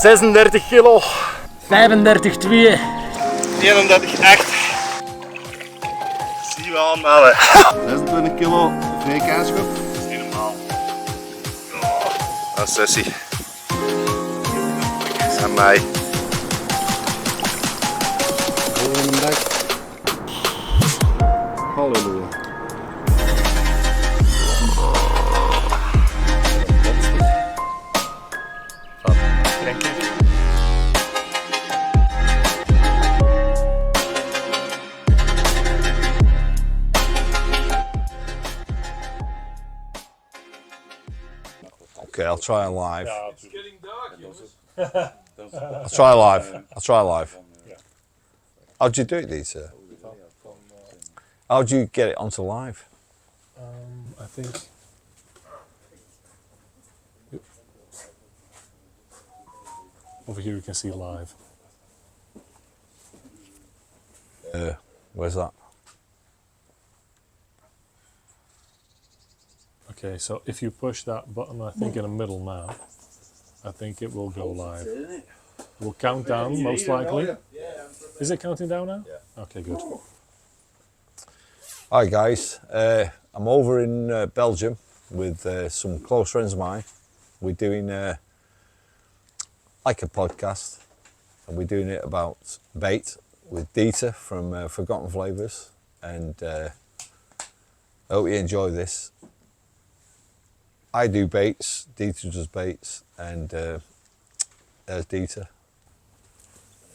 36 kilo. 35,2. 31,8. Zie je aan, mannen. 26 kilo VK-schub. Dat is niet normaal. Oh, dat is sessie. Aan mij. Halleluja. Okay, I'll try live. It's getting dark, jongens. I'll try live. How'd you do it, Dieter? How'd you get it onto live? I think. Over here you can see live. Where's that? Okay, so if you push that button, I think in the middle now, I think it will go live. It will count down, most likely. Is it counting down now? Yeah. Okay, good. Hi guys, I'm over in Belgium with some close friends of mine. We're doing like a podcast, and we're doing it about bait with Dieter from Forgotten Flavours, and I hope you enjoy this. I do baits, Dieter does baits, and there's Dieter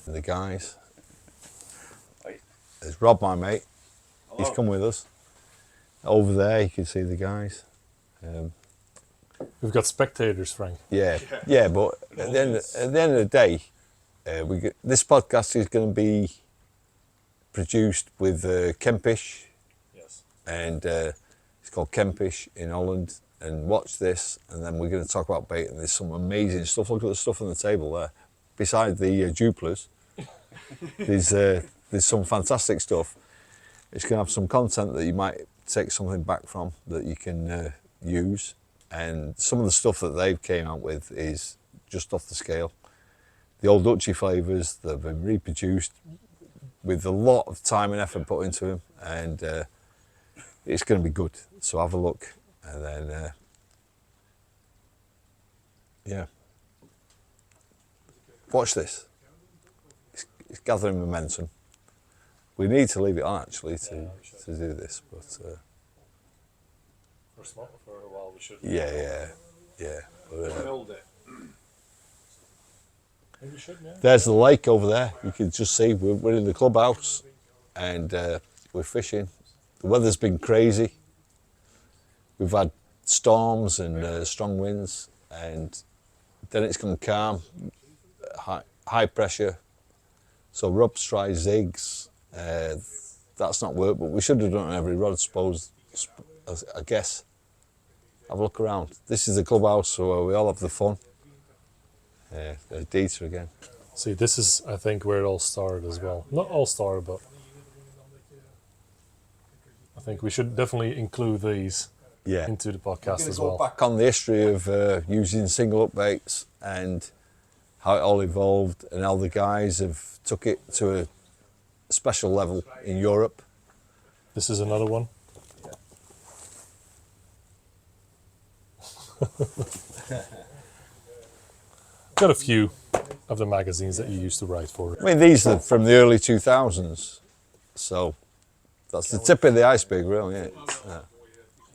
and the guys. There's Rob, my mate. He's come with us. Over there, you can see the guys. We've got spectators, Frank. Yeah, but at the end of the day, this podcast is going to be produced with Kempisch. Yes. And it's called Kempisch in Holland. And watch this, and then we're going to talk about bait. And there's some amazing stuff. Look at the stuff on the table there. Besides the duplers, there's some fantastic stuff. It's going to have some content that you might take something back from that you can use. And some of the stuff that they've came out with is just off the scale. The old Dutchy flavours that have been reproduced with a lot of time and effort put into them, and it's going to be good. So have a look, and then yeah, watch this. It's gathering momentum. We need to leave it on actually to do this, but For a while we should. yeah. But, Build it. Maybe we should, yeah. there's the lake over there. You can just see we're in the clubhouse, and we're fishing. The weather's been crazy. We've had storms and strong winds, and then it's gone calm, high pressure. So Rob's tried zigs. That's not worked, but we should have done it on every rod, I guess. Have a look around. This is the clubhouse where we all have the fun. There's Dieter again. See, this is, I think, where it all started as well. Not all started, but I think we should definitely include these into the podcast as well. Back on the history of using single up baits and how it all evolved, and how the guys have took it to a special level in Europe. This is another one. Got a few of the magazines that you used to write for. I mean, these are from the early 2000s, so that's the tip of the iceberg, really, isn't it? Yeah.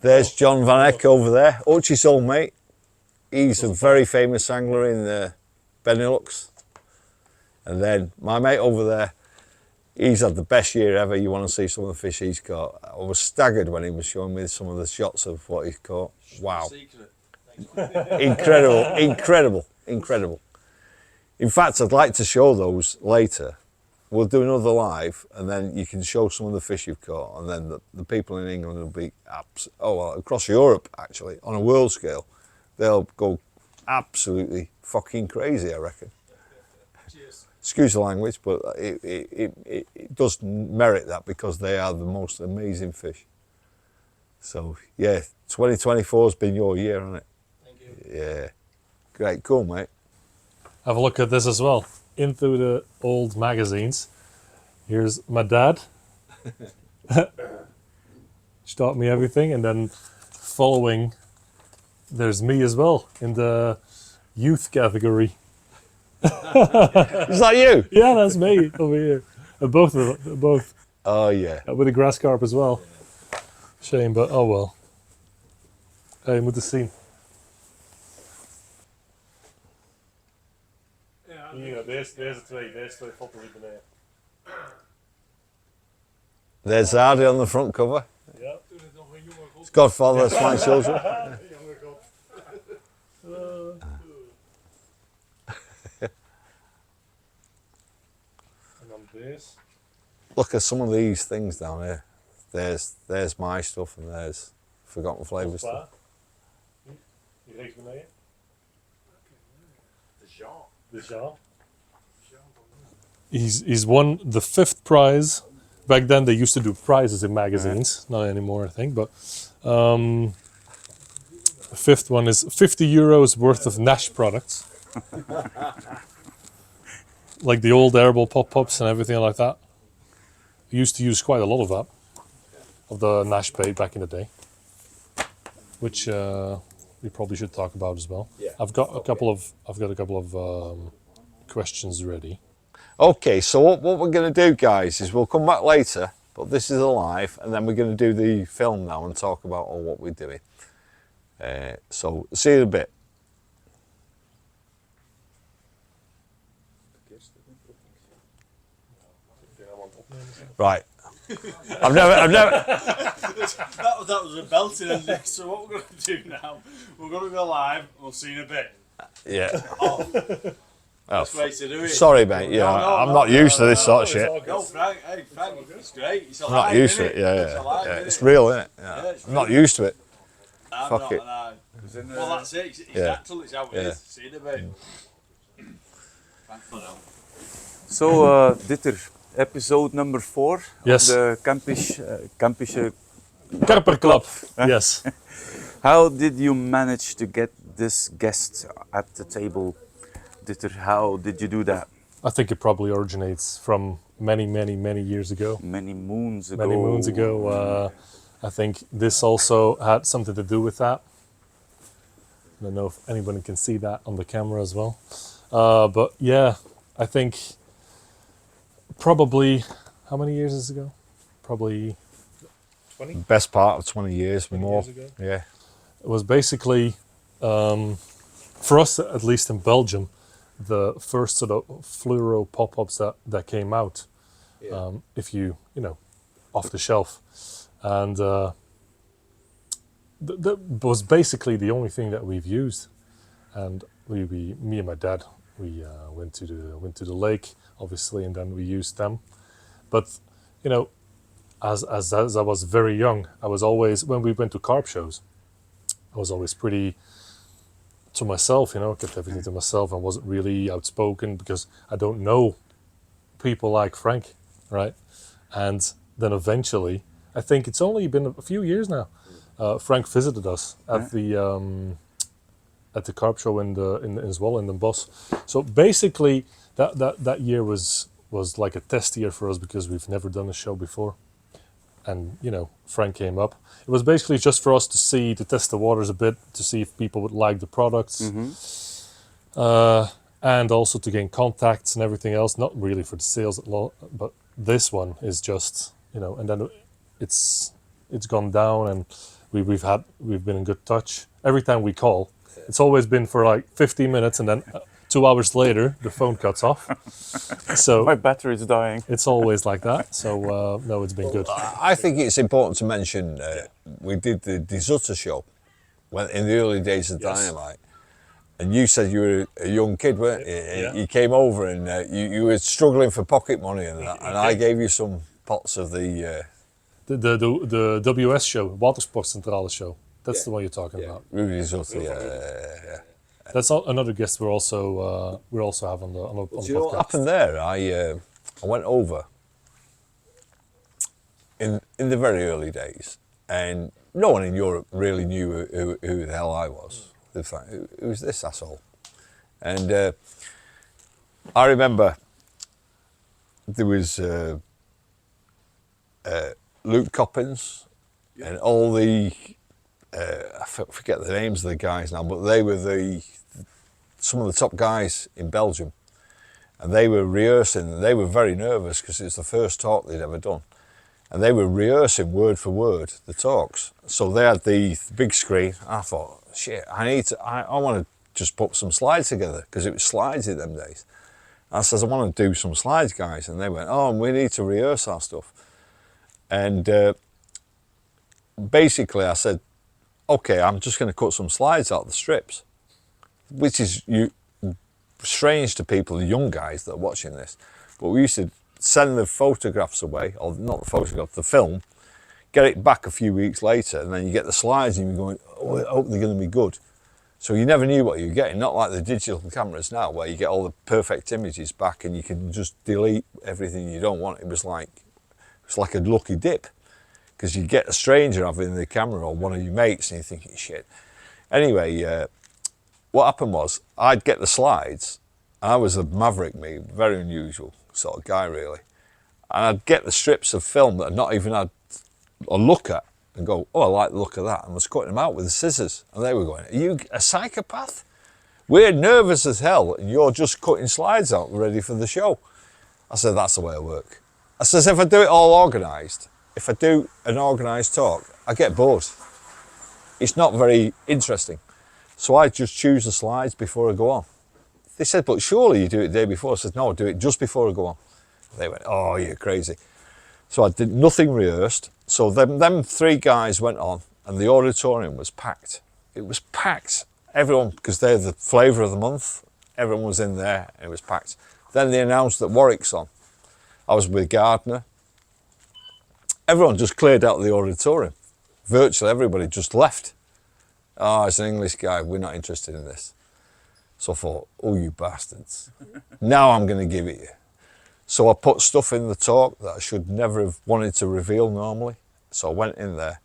There's John Van Eck over there, Archie's old mate. He's a very famous angler in the Benelux. And then my mate over there, he's had the best year ever. You want to see some of the fish he's caught. I was staggered when he was showing me some of the shots of what he's caught. Wow. Incredible. In fact, I'd like to show those later. We'll do another live, and then you can show some of the fish you've caught, and then the people in England will be, across Europe actually, on a world scale, they'll go absolutely fucking crazy, I reckon. Cheers. Excuse the language, but it does merit that, because they are the most amazing fish. So yeah, 2024 has been your year, hasn't it? Thank you. Yeah, great, cool, mate. Have a look at this as well. Into the old magazines. Here's my dad. She taught me everything, and then following, there's me as well in the youth category. Is that you? Yeah, that's me over here. Both of them, both. Oh yeah. With the grass carp as well. Shame, but oh well. Je moet het zien. Hier, deze twee foto's hier beneden. There's Hardy on the front cover. Ja. It's Godfather, that's my children. Jonge kop. En dan deze. Look at some of these things down here. There's my stuff and there's Forgotten Flavours stuff. Hier rechts beneden. De Jean. He's won the 5th prize. Back then they used to do prizes in magazines, not anymore I think, but the 5th one is 50 euros worth of Nash products. Like the old airball pop-ups and everything like that. We used to use quite a lot of that, of the Nash bait back in the day, which we probably should talk about as well. Yeah. I've got a couple of questions ready. Okay, so what we're going to do, guys, is we'll come back later, but this is a live, and then we're going to do the film now and talk about all what we're doing. So, see you in a bit. Right. I've never. That was a belting ending. So what we're going to do now, we're going to go live. We'll see you in a bit. Yeah. Oh, way to do it. Sorry, mate. Yeah, I'm not used to this sort of shit. No, Frank. Hey, Frank, it's great. It's I'm not used to it. Yeah. It's real, isn't it? Yeah. I'm not used to it. Fuck it. Well, that's it. It's natural. It's how it is. See you in a bit. Thanks for now. So, Dieter, episode number 4 Yes. of the Kempische Karper Klap. Yes. How did you manage to get this guest at the table, Dieter? How did you do that? I think it probably originates from many years ago. Many moons ago. Many moons ago. I think this also had something to do with that. I don't know if anyone can see that on the camera as well. But yeah, I think probably, how many years is it ago? Probably 20? Best part of 20 years, 20 more. years ago. Yeah. It was basically, for us at least in Belgium, the first sort of fluoro pop-ups that came out. If you know, off the shelf. And that was basically the only thing that we've used. And me and my dad, we went to the lake, obviously, and then we used them. But you know, as I was very young, I was always, when we went to carp shows, I was always pretty to myself, you know, I kept everything to myself and wasn't really outspoken because I don't know people like Frank, right? And then eventually, I think it's only been a few years now, Frank visited us at the carp show in Zwolle in the Bosch. So basically, that year was like a test year for us because we've never done a show before. And you know, Frank came up. It was basically just for us to test the waters a bit, to see if people would like the products, and also to gain contacts and everything else. Not really for the sales, but this one is just, you know. And then it's gone down, and we've been in good touch. Every time we call, it's always been for like 15 minutes, and then 2 hours later the phone cuts off. So My battery is dying. it's always like that. So no, it's been good. I think it's important to mention we did the Zutter show in the early days of Dynamite, and you said you were a young kid, weren't you? Yeah. You came over and you were struggling for pocket money, and I gave you some pots of the The WS show, Watersportcentrale show. That's the one you're talking about. Ruby Zutter. Yeah. That's another guest we're also have on the Do you know what podcast. happened there? I went over in the very early days, and no one in Europe really knew who the hell I was. They thought, who's this asshole? And I remember there was Luke Coppins and all the, I forget the names of the guys now, but they were some of the top guys in Belgium. And they were rehearsing, and they were very nervous because it's the first talk they'd ever done. And they were rehearsing word for word the talks. So they had the big screen. I thought, shit, I want to just put some slides together because it was slides in them days. I says, I want to do some slides, guys. And they went, oh, we need to rehearse our stuff. And basically I said, okay, I'm just going to cut some slides out of the strips, which is strange to people, the young guys that are watching this. But we used to send the photographs away, or not the photograph, the film, get it back a few weeks later, and then you get the slides and you're going, oh, I hope they're going to be good. So you never knew what you were getting, not like the digital cameras now where you get all the perfect images back and you can just delete everything you don't want. It was like a lucky dip, because you get a stranger having the camera or one of your mates and you're thinking, shit. Anyway, what happened was I'd get the slides. I was a maverick, me, very unusual sort of guy really. And I'd get the strips of film that I'd not even had a look at and go, oh, I like the look of that. And I was cutting them out with the scissors. And they were going, are you a psychopath? We're nervous as hell and you're just cutting slides out ready for the show. I said, that's the way I work. I says, if I do it all organised, if I do an organised talk, I get bored. It's not very interesting. So I just choose the slides before I go on. They said, but surely you do it the day before. I said, no, I do it just before I go on. They went, oh, you're crazy. So I did nothing rehearsed. So them three guys went on and the auditorium was packed. It was packed. Everyone, because they're the flavour of the month, everyone was in there and it was packed. Then they announced that Warwick's on. I was with Gardner. Everyone just cleared out of the auditorium. Virtually everybody just left. Oh, it's an English guy, we're not interested in this. So I thought, oh, you bastards. Now I'm going to give it you. So I put stuff in the talk that I should never have wanted to reveal normally. So I went in there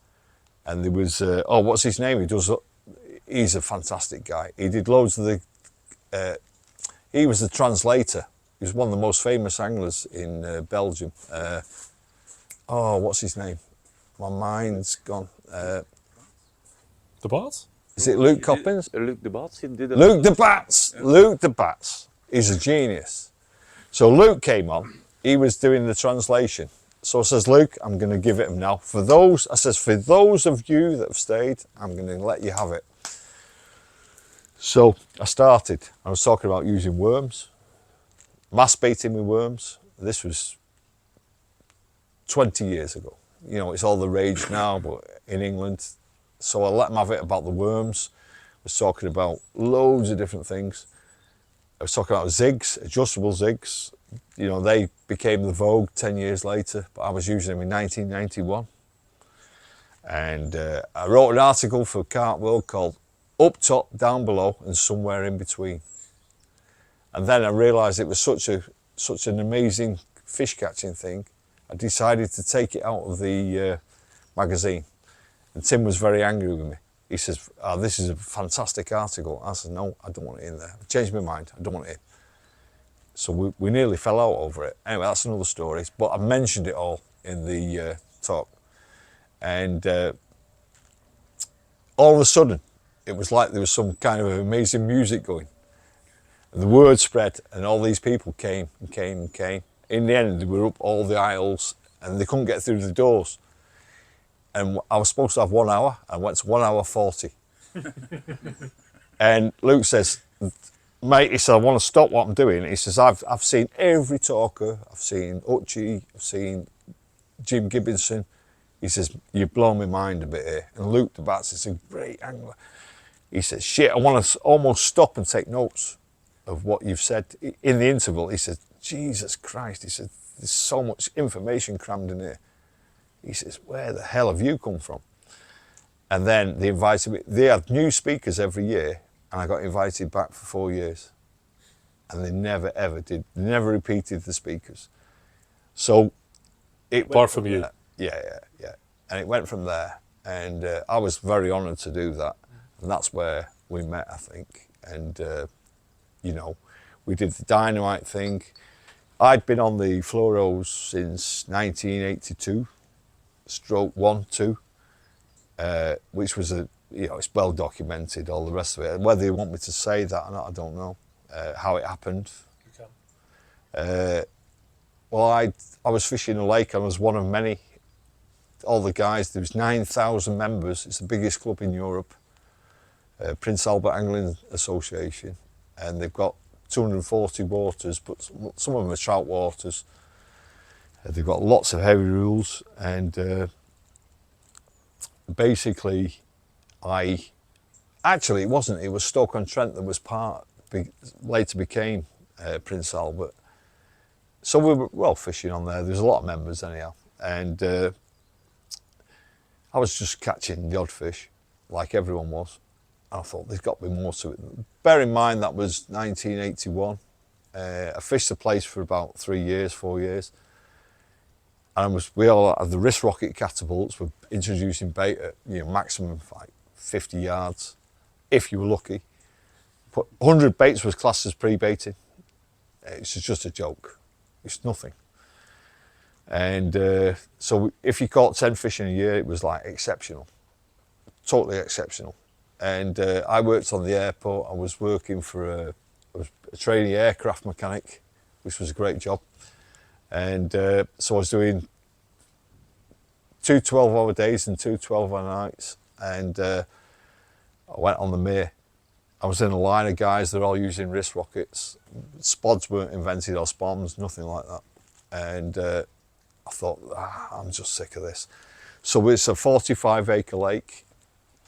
and there was, oh, what's his name? He's a fantastic guy. He did loads of he was the translator. He was one of the most famous anglers in Belgium. Oh, what's his name? My mind's gone. The Bart? Is it Luke Coppins? Luke de Bats. Luke de Bats. Yeah. Luke de Bats. He's a genius. So Luke came on. He was doing the translation. So I says, Luke, I'm going to give it him now. For those of you that have stayed, I'm going to let you have it. So I started. I was talking about using worms, mass baiting with worms. This was 20 years ago. You know, it's all the rage now, but in England. So I let him have it about the worms. I was talking about loads of different things. I was talking about zigs, adjustable zigs. You know, they became the vogue 10 years later, but I was using them in 1991. And I wrote an article for Carp World called Up Top, Down Below and Somewhere in Between. And then I realised it was such an amazing fish catching thing. I decided to take it out of the magazine. And Tim was very angry with me. He says, oh, this is a fantastic article. I said, no, I don't want it in there. I changed my mind, I don't want it in. So we nearly fell out over it. Anyway, that's another story. But I mentioned it all in the talk. And all of a sudden, it was like there was some kind of amazing music going. And the word spread and all these people came and came and came. In the end, they were up all the aisles and they couldn't get through the doors. And I was supposed to have 1 hour. I went to 1 hour 40. And Luke says, mate, he said, I want to stop what I'm doing. He says, I've seen every talker. I've seen Uchi, I've seen Jim Gibbonson. He says, you've blown my mind a bit here. And Luke de Bats is a great angler. He says, shit, I want to almost stop and take notes of what you've said. In the interval, he said, Jesus Christ. He said, there's so much information crammed in here. He says, where the hell have you come from? And then they invited me. They had new speakers every year, and I got invited back for 4 years. And they never, ever did. They never repeated the speakers. So it Apart from you. Yeah. And it went from there. And I was very honoured to do that. And that's where we met, I think. And, you know, We did the dynamite thing. I'd been on the fluoros since 1982, stroke 1, 2, which was it's well documented, all the rest of it. Whether you want me to say that or not, I don't know, how it happened. You can. Well, I was fishing a lake. I was one of many. All the guys, there was 9,000 members. It's the biggest club in Europe, Prince Albert Angling Association, and they've got 240 waters, but some of them are trout waters. They've got lots of heavy rules, and basically, it wasn't. It was Stoke-on-Trent that was later became Prince Albert. So we were fishing on there. There's a lot of members anyhow, and I was just catching the odd fish, like everyone was. I thought there's got to be more to it. Bear in mind that was 1981. I fished the place for about 4 years. And we all had the wrist rocket catapults. We're introducing bait at maximum like 50 yards, if you were lucky. 100 baits was classed as pre-baiting. It's just a joke. It's nothing. And so if you caught 10 fish in a year, it was like exceptional, totally exceptional. And I worked on the airport. I was working for I was a trainee aircraft mechanic, which was a great job. And so I was doing 2 12-hour days and 2 12-hour nights. And I went on the Mere. I was in a line of guys, they're all using wrist rockets. Spods weren't invented or spoms, nothing like that. And I thought, I'm just sick of this. So it's a 45-acre lake.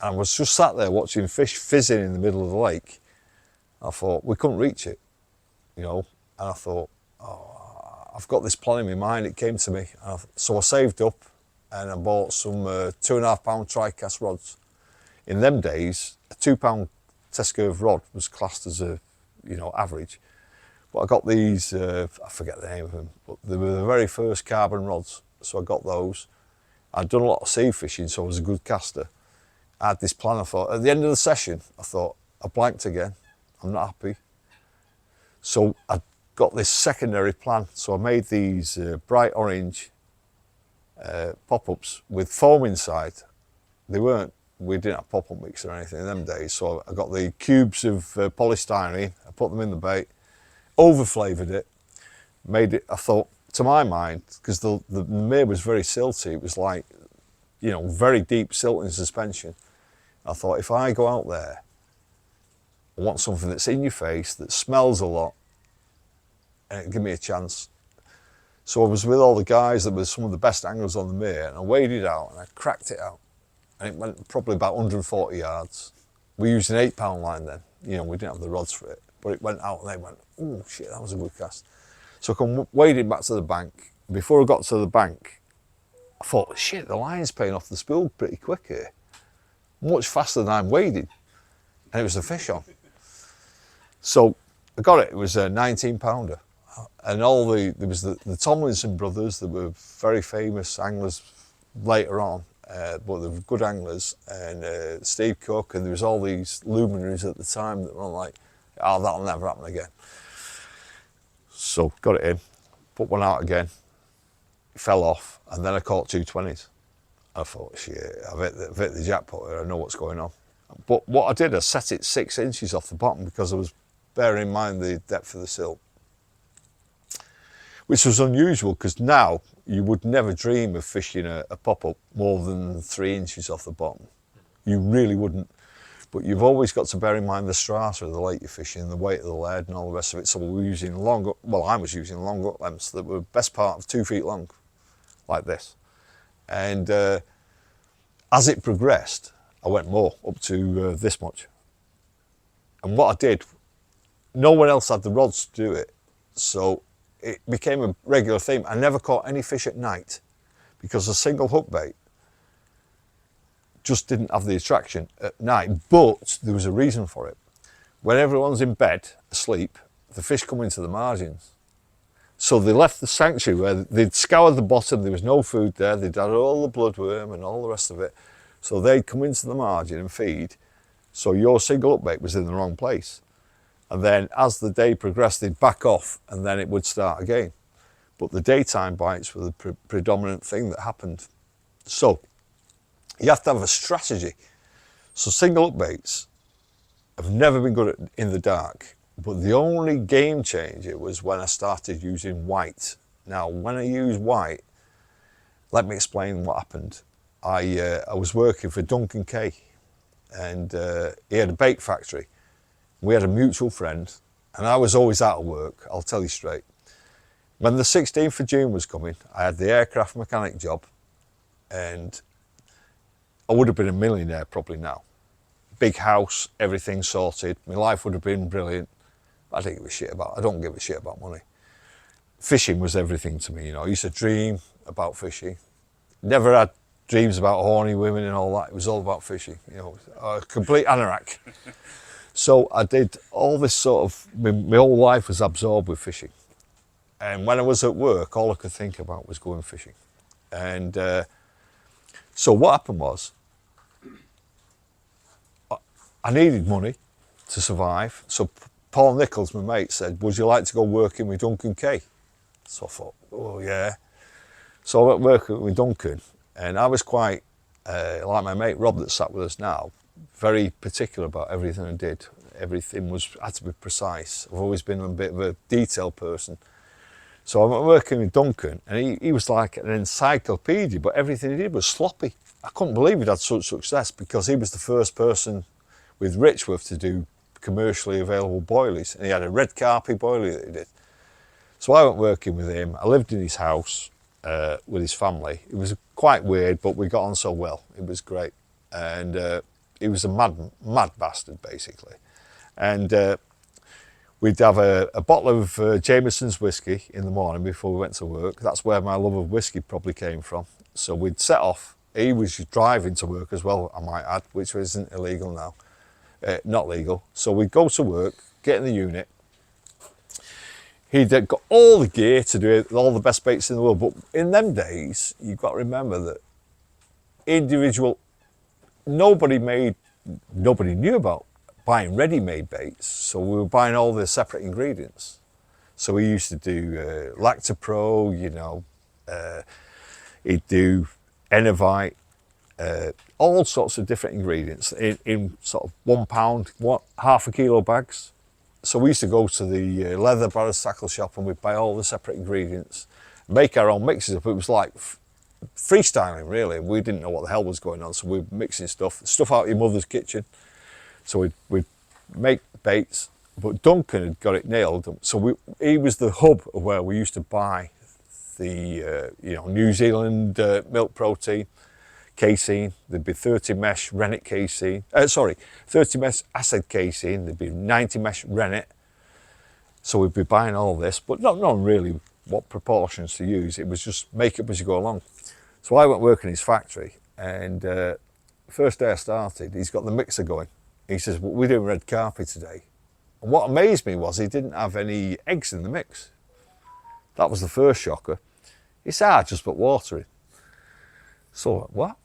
And I was just sat there watching fish fizzing in the middle of the lake. I thought, we couldn't reach it, And I thought, I've got this plan in my mind. It came to me. So I saved up and I bought some 2.5 pound tri-cast rods. In them days, a 2 pound test curve rod was classed as a, average. But I got these, I forget the name of them, but they were the very first carbon rods. So I got those. I'd done a lot of sea fishing, so I was a good caster. I had this plan. I thought, at the end of the session, I blanked again. I'm not happy. So I got this secondary plan. So I made these bright orange pop-ups with foam inside. We didn't have pop-up mixer or anything in them days. So I got the cubes of polystyrene, I put them in the bait, over-flavoured it, made it, I thought, to my mind, because the Mere was very silty, it was like, very deep silt in suspension. I thought, if I go out there, I want something that's in your face, that smells a lot, and it'll give me a chance. So I was with all the guys that were some of the best anglers on the Mere, and I weighed it out and I cracked it out. And it went probably about 140 yards. We used an 8 pound line then. We didn't have the rods for it, but it went out and they went, oh shit, that was a good cast. So I waded back to the bank. Before I got to the bank, I thought, shit, the line's paying off the spool pretty quick here. Much faster than I'm wading. And it was a fish on. So I got it. It was a 19 pounder. And there was the Tomlinson brothers that were very famous anglers later on, but they were good anglers, and Steve Cook, and there was all these luminaries at the time that were like, oh, that'll never happen again. So got it in, put one out again, it fell off, and then I caught 220s. I thought, shit, I've hit the jackpot here, I know what's going on. But what I did, I set it 6 inches off the bottom because I was bearing in mind the depth of the silt, which was unusual because now you would never dream of fishing a pop-up more than 3 inches off the bottom. You really wouldn't. But you've always got to bear in mind the strata of the lake you're fishing, the weight of the lead and all the rest of it. So I was using long up lengths that were best part of 2 feet long, like this. And as it progressed, I went more, up to this much. And what I did, no one else had the rods to do it. So it became a regular theme. I never caught any fish at night because a single hook bait just didn't have the attraction at night, but there was a reason for it. When everyone's in bed, asleep, the fish come into the margins. So they left the sanctuary where they'd scoured the bottom, there was no food there, they'd had all the bloodworm and all the rest of it. So they'd come into the margin and feed, so your single hook bait was in the wrong place. And then as the day progressed, they'd back off and then it would start again. But the daytime bites were the predominant thing that happened. So you have to have a strategy. So single up baits have never been good in the dark, but the only game changer was when I started using white. Now, when I use white, let me explain what happened. I was working for Duncan Kay, and he had a bait factory. We had a mutual friend, and I was always out of work, I'll tell you straight. When the 16th of June was coming, I had the aircraft mechanic job, and I would have been a millionaire probably now. Big house, everything sorted. My life would have been brilliant. I don't give a shit about money. Fishing was everything to me, you know. I used to dream about fishing. Never had dreams about horny women and all that. It was all about fishing, you know, a complete anorak. So I did all this sort of, my whole life was absorbed with fishing. And when I was at work, all I could think about was going fishing. And so what happened was, I needed money to survive. So Paul Nichols, my mate, said, would you like to go working with Duncan Kay? So I thought, oh yeah. So I went working with Duncan, and I was quite, like my mate Rob that sat with us now, very particular about everything I did. Everything had to be precise. I've always been a bit of a detail person. So I went working with Duncan, and he was like an encyclopedia, but everything he did was sloppy. I couldn't believe he'd had such success, because he was the first person with Richworth to do commercially available boilies, and he had a red Carpy boilie that he did. So I went working with him. I lived in his house with his family. It was quite weird, but we got on so well. It was great. And he was a mad bastard, basically. And we'd have a bottle of Jameson's whiskey in the morning before we went to work. That's where my love of whiskey probably came from. So we'd set off. He was driving to work as well, I might add, which isn't illegal now. Not legal. So we'd go to work, get in the unit. He'd got all the gear to do all the best baits in the world. But in them days, you've got to remember that nobody knew about buying ready-made baits. So we were buying all the separate ingredients. So we used to do Lactopro, you know, he'd do Enovite, all sorts of different ingredients in sort of £1, half a kilo bags. So we used to go to the leather barrels tackle shop, and we'd buy all the separate ingredients, make our own mixes up. It was like freestyling, really. We didn't know what the hell was going on, so we were mixing stuff out of your mother's kitchen. So we'd make baits, but Duncan had got it nailed. So he was the hub of where we used to buy the New Zealand milk protein, casein. There'd be 30 mesh rennet casein. 30 mesh acid casein. There'd be 90 mesh rennet. So we'd be buying all this, but not really what proportions to use. It was just make up as you go along. So I went working in his factory, and first day I started, he's got the mixer going. He says, well, we're doing red Carpy today. And what amazed me was he didn't have any eggs in the mix. That was the first shocker. He said, I just put water in. So what?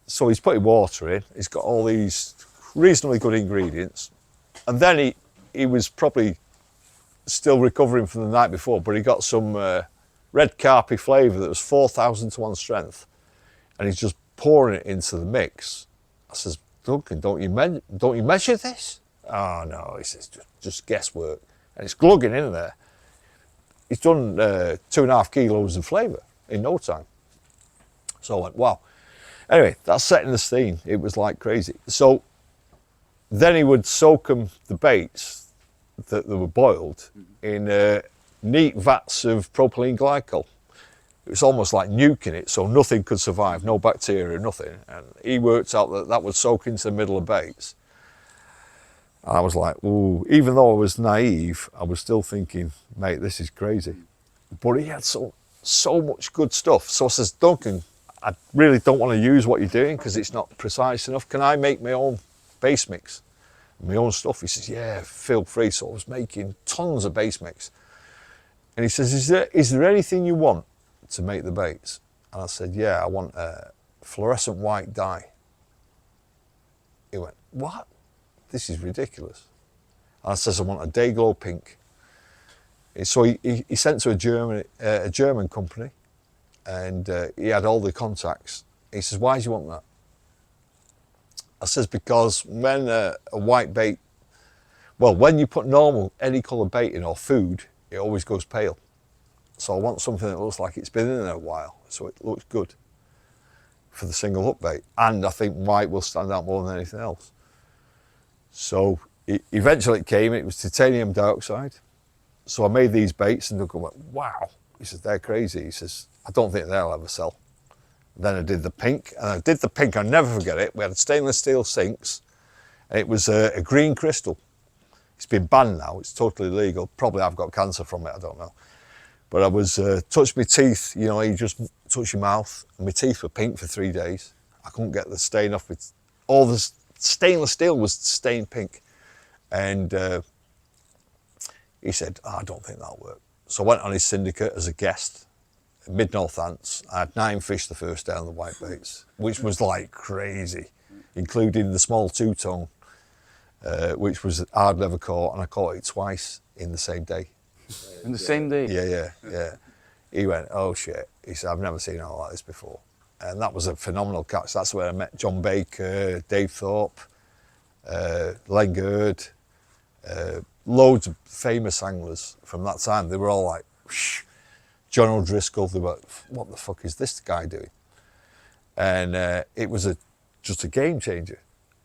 So he's putting water in, he's got all these reasonably good ingredients, and then he was probably still recovering from the night before, but he got some red Carpy flavour that was 4,000 to 1 strength, and he's just pouring it into the mix. I says, Duncan, don't you measure this? Oh no, he says, just guesswork, and it's glugging in there. He's done 2.5 kilos of flavour in no time. So I went, wow. Anyway, that's setting the scene. It was like crazy. So then he would soak the baits that were boiled in neat vats of propylene glycol. It was almost like nuking it, so nothing could survive, no bacteria, nothing. And he worked out that would soak into the middle of baits. And I was like, ooh, even though I was naive, I was still thinking, mate, this is crazy. But he had so much good stuff. So I says, Duncan, I really don't want to use what you're doing because it's not precise enough. Can I make my own base mix, my own stuff? He says, yeah, feel free. So I was making tons of base mix. And he says, is there anything you want to make the baits? And I said, yeah, I want a fluorescent white dye. He went, what? This is ridiculous. I says, I want a day glow pink. So he sent to a German company, and he had all the contacts. He says, why do you want that? I says, because when a white bait, well, when you put normal, any colour bait in or food, it always goes pale. So I want something that looks like it's been in there a while, so it looks good for the single hook bait. And I think white will stand out more than anything else. So eventually it came, it was titanium dioxide. So I made these baits, and Doug went, wow. He says, they're crazy. He says, I don't think they'll ever sell. Then I did the pink, and I did the pink, I'll never forget it. We had stainless steel sinks, and it was a green crystal. It's been banned now, it's totally legal. Probably I've got cancer from it, I don't know. But I was, touched my teeth, you know, you just touch your mouth, and my teeth were pink for 3 days. I couldn't get the stain off it. All the stainless steel was stained pink. And he said, oh, I don't think that'll work. So I went on his syndicate as a guest, mid-Northants. I had 9 fish the first day on the white baits, which was like crazy, including the small 2-tone, which was hard never caught, and I caught it twice in the same day. In the same day? Yeah. He went, oh shit. He said, I've never seen all like this before. And that was a phenomenal catch. That's where I met John Baker, Dave Thorpe, Len Gerd, loads of famous anglers from that time. They were all like, whoosh. John O'Driscoll, they were, what the fuck is this guy doing? And it was just a game changer.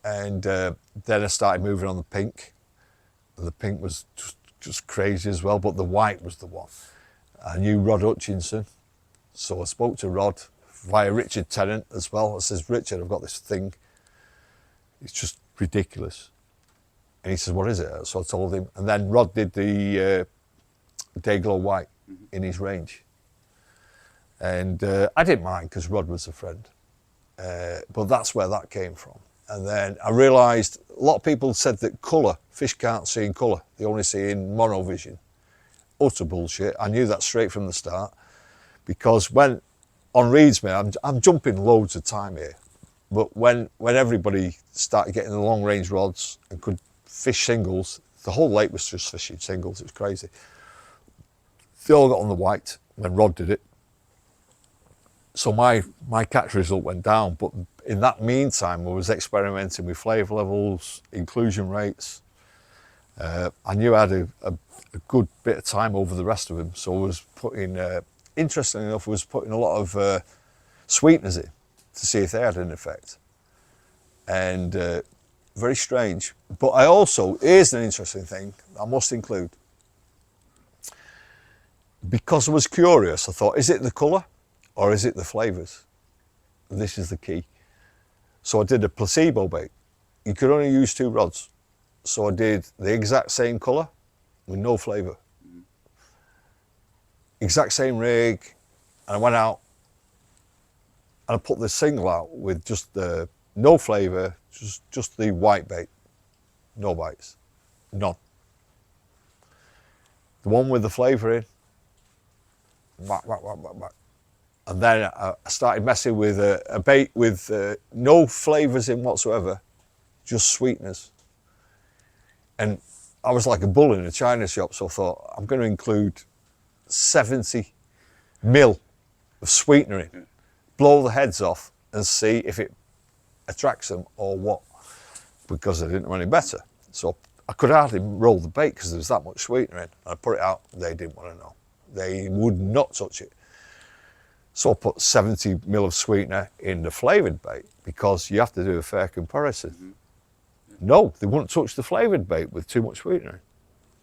And then I started moving on the pink. And the pink was just crazy as well, but the white was the one. I knew Rod Hutchinson, so I spoke to Rod via Richard Tennant as well. I says, Richard, I've got this thing. It's just ridiculous. And he says, what is it? So I told him. And then Rod did the Dayglow White in his range. And I didn't mind because Rod was a friend. But that's where that came from. And then I realised a lot of people said that colour, fish can't see in colour. They only see in monovision. Utter bullshit. I knew that straight from the start. Because when on Redesmere, I'm jumping loads of time here. But when everybody started getting the long range rods and could fish singles, the whole lake was just fishing singles. It was crazy. They all got on the white when Rod did it. So my catch result went down, but in that meantime I was experimenting with flavour levels, inclusion rates. I knew I had a good bit of time over the rest of them, so I was putting, interestingly enough, I was putting a lot of sweeteners in to see if they had an effect. And very strange. But I also, here's an interesting thing I must include. Because I was curious, I thought, is it the colour or is it the flavours? And this is the key. So I did a placebo bait. You could only use 2 rods. So I did the exact same colour with no flavour. Exact same rig. And I went out and I put the single out with just the no flavour, just the white bait. No bites. None. The one with the flavour in, whack, whack, whack, whack, whack. And then I started messing with a bait with no flavours in whatsoever, just sweeteners. And I was like a bull in a china shop, so I thought, I'm going to include 70 mil of sweetener in, blow the heads off and see if it attracts them or what, because I didn't know any better. So I could hardly roll the bait because there was that much sweetener in. And I put it out, they didn't want to know. They would not touch it. So I put 70 mil of sweetener in the flavoured bait because you have to do a fair comparison. No, they wouldn't touch the flavoured bait with too much sweetener.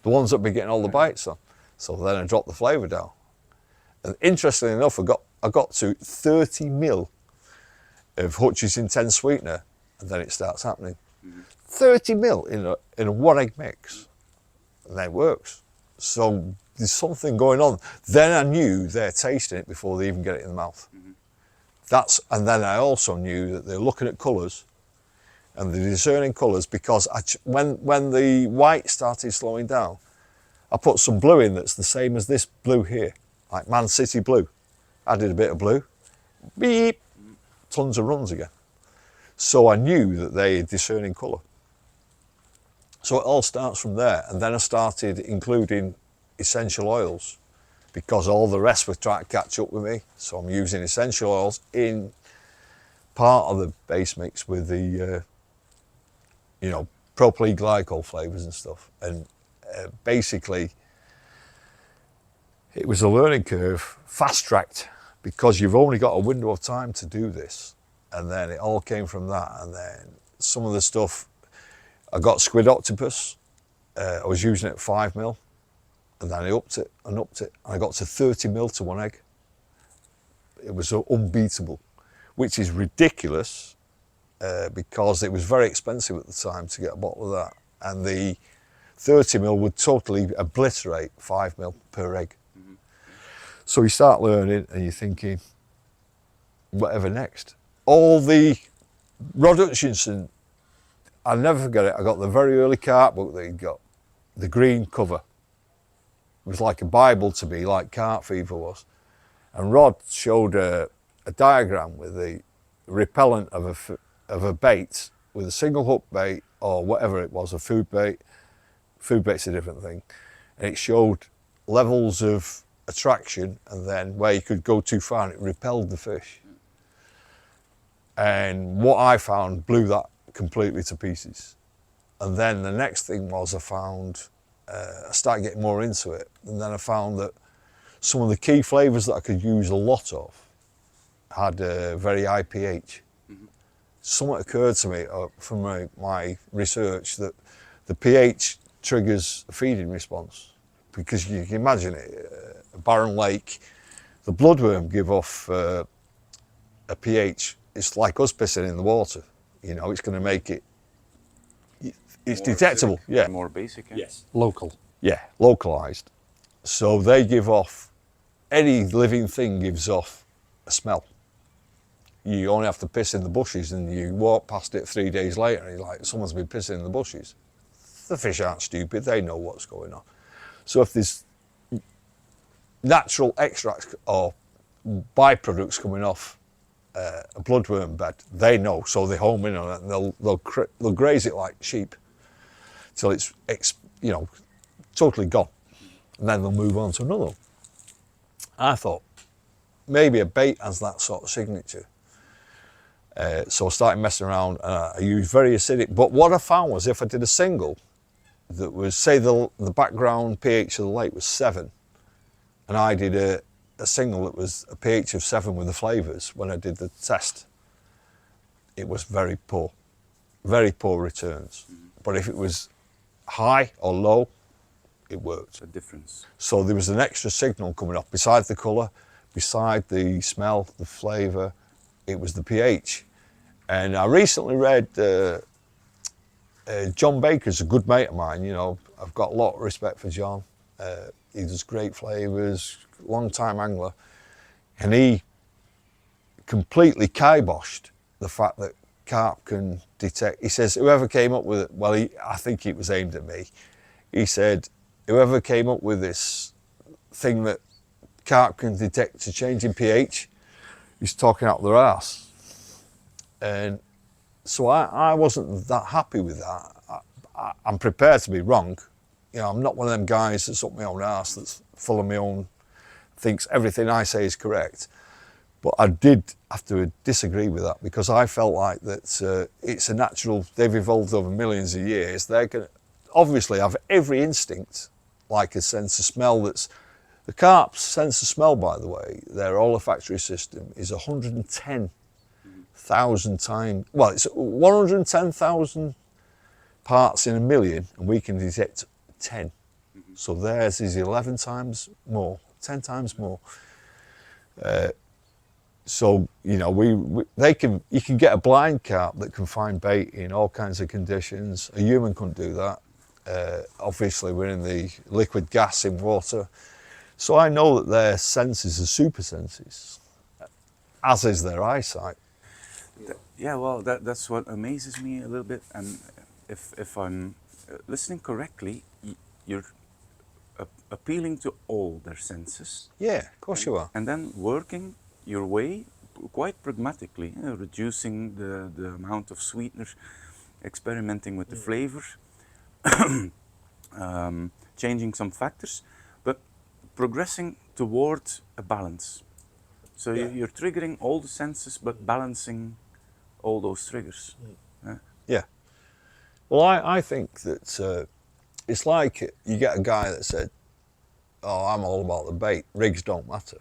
The ones that be getting all the bites on. So then I dropped the flavour down. And interestingly enough, I got to 30 mil of Hutch's Intense sweetener, and then it starts happening. 30 mil in a 1 egg mix, and then it works. So there's something going on. Then I knew they're tasting it before they even get it in the mouth. And then I also knew that they're looking at colours and they're discerning colours, because when the white started slowing down, I put some blue in that's the same as this blue here, like Man City blue. I did a bit of blue, beep, tons of runs again. So I knew that they are discerning colour. So it all starts from there, and then I started including essential oils because all the rest were trying to catch up with me. So I'm using essential oils in part of the base mix with the, you know, propylene glycol flavours and stuff. And basically, it was a learning curve, fast-tracked, because you've only got a window of time to do this. And then it all came from that. And then some of the stuff, I got squid octopus. I was using it at 5mm, and then I upped it and upped it. And I got to 30mm to 1 egg. It was unbeatable, which is ridiculous because it was very expensive at the time to get a bottle of that. And the 30mm would totally obliterate 5mm per egg. So you start learning and you're thinking, whatever next? All the Rod Hutchinson, I'll never forget it, I got the very early carp book that he'd got, the green cover. It was like a Bible to me, like Carp Fever was. And Rod showed a diagram with the repellent of a bait, with a single hook bait or whatever it was, a food bait. Food bait's a different thing. And it showed levels of attraction and then where you could go too far and it repelled the fish. And what I found blew that completely to pieces. And then the next thing was I started getting more into it, and then I found that some of the key flavours that I could use a lot of had a very high pH. Something occurred to me from my research that the pH triggers a feeding response, because you can imagine it, a barren lake, the bloodworm give off a pH. It's like us pissing in the water, you know, it's going to make it, it's more detectable, acidic, yeah. More basic, eh? Yes. Local. Yeah, localised. So they give off, any living thing gives off a smell. You only have to piss in the bushes and you walk past it 3 days later and you're like, someone's been pissing in the bushes. The fish aren't stupid, they know what's going on. So if there's natural extracts or byproducts coming off a bloodworm bed, they know, so they home in on it and they'll graze it like sheep till it's, you know, totally gone, and then they'll move on to another one. I thought maybe a bait has that sort of signature, so I started messing around. I used very acidic, but what I found was if I did a single that was, say the background pH of the lake was 7, and I did a single that was a pH of 7 with the flavours, when I did the test, it was very poor returns. But if it was high or low, it worked. A difference. So there was an extra signal coming up, besides the colour, beside the smell, the flavour, it was the pH. And I recently read, John Baker's a good mate of mine, you know, I've got a lot of respect for John. He does great flavours, long time angler, and he completely kiboshed the fact that carp can detect. He says whoever came up with it, well, I think it was aimed at me. He said whoever came up with this thing that carp can detect a change in pH, he's talking out their arse. And so I wasn't that happy with that. I'm prepared to be wrong. You know, I'm not one of them guys that's up my own arse, that's full of my own, thinks everything I say is correct. But I did have to disagree with that, because I felt like that it's a natural, they've evolved over millions of years. They're going to obviously have every instinct, like a sense of smell. That's the carp's sense of smell, by the way, their olfactory system is 110,000 times, well, it's 110,000 parts in a million, and we can detect 10. So theirs is 11 times more, 10 times more. So, you know, you can get a blind carp that can find bait in all kinds of conditions. A human couldn't do that. Obviously, we're in the liquid gas in water. So I know that their senses are super senses, as is their eyesight. Yeah, well, that's what amazes me a little bit. And if I'm listening correctly, you're appealing to all their senses. Yeah, of course you are. And then working your way quite pragmatically, reducing the amount of sweeteners, experimenting with the flavors. changing some factors, but progressing toward a balance. So you're triggering all the senses, but balancing all those triggers. Yeah. Well, I think that it's like you get a guy that said, "Oh, I'm all about the bait. Rigs don't matter."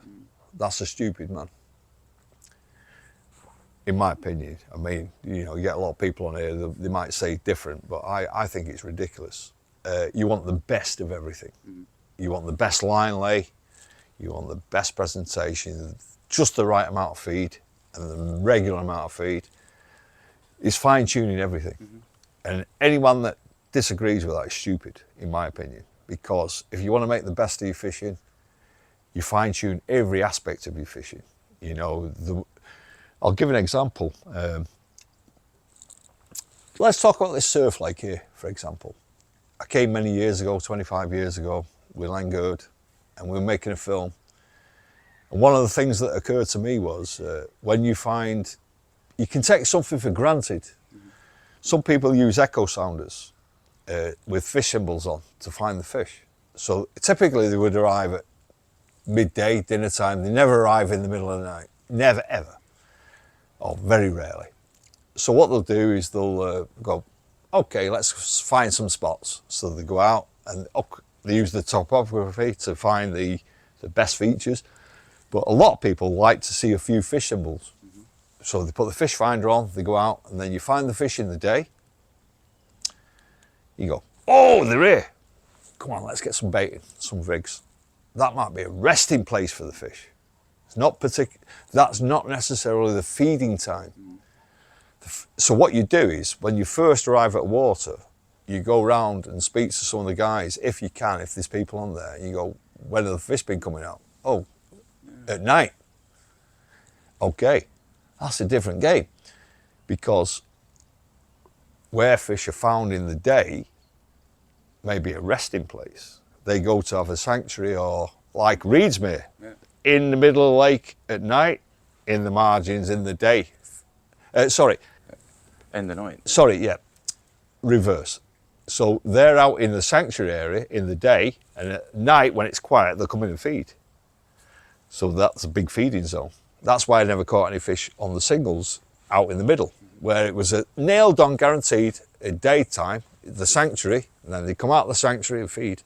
That's a stupid man. In my opinion. I mean, you know, you get a lot of people on here, they might say different, but I think it's ridiculous. You want the best of everything. You want the best line lay, you want the best presentation, just the right amount of feed, and the regular amount of feed. It's fine-tuning everything. And anyone that disagrees with that is stupid, in my opinion, because if you want to make the best of your fishing, you fine-tune every aspect of your fishing. You know, I'll give an example. Let's talk about this surf lake here, for example. I came many years ago, 25 years ago, with Langard, and we were making a film. And one of the things that occurred to me was when you find, you can take something for granted. Some people use echo sounders with fish symbols on to find the fish. So typically they would arrive at midday, dinner time. They never arrive in the middle of the night, never ever, or very rarely. So what they'll do is they'll go, okay, let's find some spots. So they go out and they use the topography to find the best features. But a lot of people like to see a few fish symbols. So they put the fish finder on, they go out, and then you find the fish in the day. You go, oh, they're here. Come on, let's get some baiting, some rigs. That might be a resting place for the fish. It's not that's not necessarily the feeding time. So what you do is, when you first arrive at water, you go round and speak to some of the guys, if you can, if there's people on there, and you go, when have the fish been coming out? Oh, at night. Okay, that's a different game, because where fish are found in the day may be a resting place. They go to have a sanctuary, or like Redesmere, in the middle of the lake at night, in the margins in the day. In the night. Sorry, yeah, reverse. So they're out in the sanctuary area in the day, and at night when it's quiet, they'll come in and feed. So that's a big feeding zone. That's why I never caught any fish on the singles out in the middle, where it was a nailed on guaranteed in daytime, the sanctuary, and then they come out of the sanctuary and feed.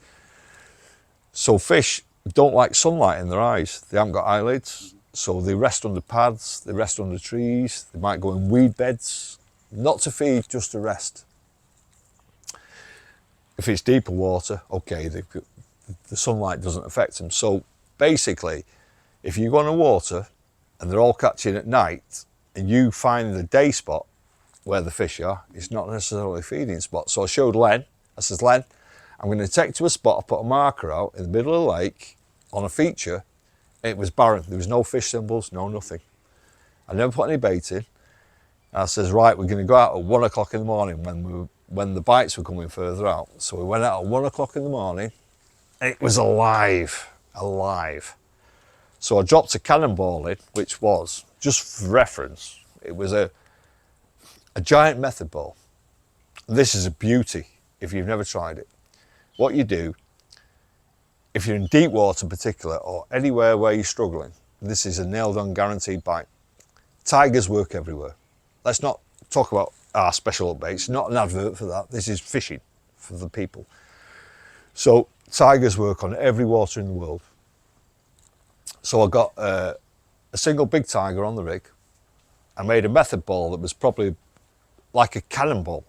So fish don't like sunlight in their eyes. They haven't got eyelids, so they rest under pads, they rest under trees, they might go in weed beds, not to feed, just to rest. If it's deeper water, okay, the sunlight doesn't affect them. So basically, if you go on the water and they're all catching at night, and you find the day spot where the fish are, it's not necessarily a feeding spot. So I showed Len, I says, Len, I'm going to take to a spot, I put a marker out in the middle of the lake on a feature. It was barren, there was no fish symbols, no nothing. I never put any bait in. And I says, right, we're going to go out at 1 o'clock in the morning when the bites were coming further out. So we went out at 1 o'clock in the morning, and it was alive. So I dropped a cannonball in, which was, just for reference, it was a giant method ball. This is a beauty if you've never tried it. What you do, if you're in deep water in particular, or anywhere where you're struggling, this is a nailed on guaranteed bite. Tigers work everywhere. Let's not talk about our special baits, not an advert for that. This is fishing for the people. So tigers work on every water in the world. So I got a single big tiger on the rig. I made a method ball that was probably like a cannonball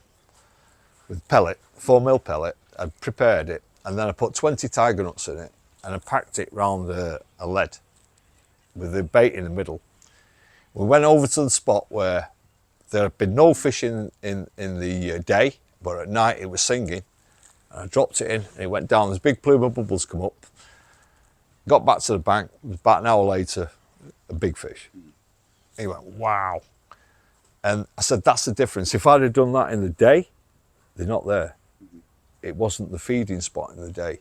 with pellet, 4mm pellet. I prepared it, and then I put 20 tiger nuts in it, and I packed it round a lead with the bait in the middle. We went over to the spot where there had been no fish in the day, but at night it was singing. And I dropped it in, and it went down. This big plume of bubbles come up. Got back to the bank, it was about an hour later, a big fish. He went, wow. And I said, that's the difference. If I'd have done that in the day, they're not there. It wasn't the feeding spot in the day.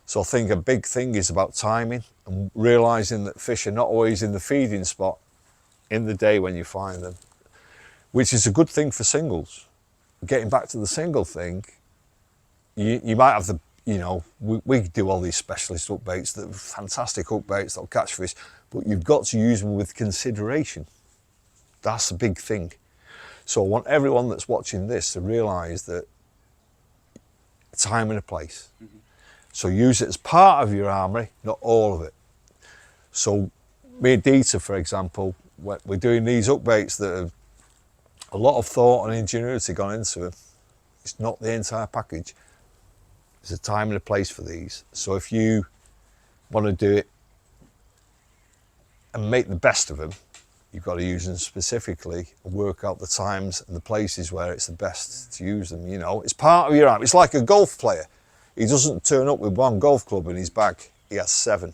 So I think a big thing is about timing and realising that fish are not always in the feeding spot in the day when you find them, which is a good thing for singles. Getting back to the single thing, you might have the, you know, we do all these specialist hook baits that are fantastic hook baits that'll catch fish, but you've got to use them with consideration. That's the big thing. So I want everyone that's watching this to realise that time and a place. So use it as part of your armoury, not all of it. So me and Dieter, for example, we're doing these hook baits that have a lot of thought and ingenuity gone into them. It's not the entire package. There's a time and a place for these. So if you want to do it and make the best of them, you've got to use them specifically and work out the times and the places where it's the best to use them. You know, it's part of your arm. It's like a golf player. He doesn't turn up with one golf club in his bag. He has 7.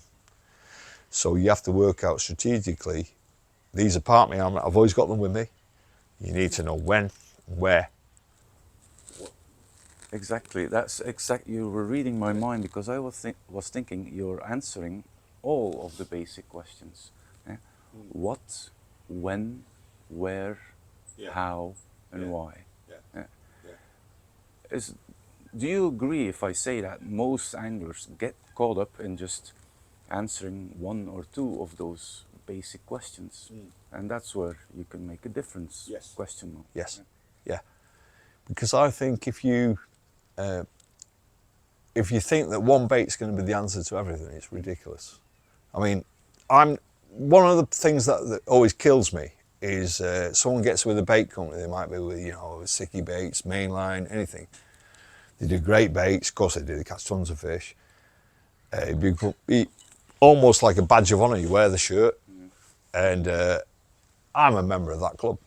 So you have to work out strategically. These are part of my arm. I've always got them with me. You need to know when, where. Exactly. That's exact. You were reading my mind, because I was thinking you're answering all of the basic questions. Yeah? What, when, where, how, and why. Yeah. Do you agree if I say that most anglers get caught up in just answering 1 or 2 of those basic questions, and that's where you can make a difference? Yes. Question mark. Yes. Yeah. Because I think if you think that one bait's going to be the answer to everything, it's ridiculous. I mean, one of the things that always kills me is someone gets with a bait company. They might be with, you know, Sicky baits, mainline, anything. They do great baits. Of course they do. They catch tons of fish. It'd be almost like a badge of honour. You wear the shirt, and I'm a member of that club.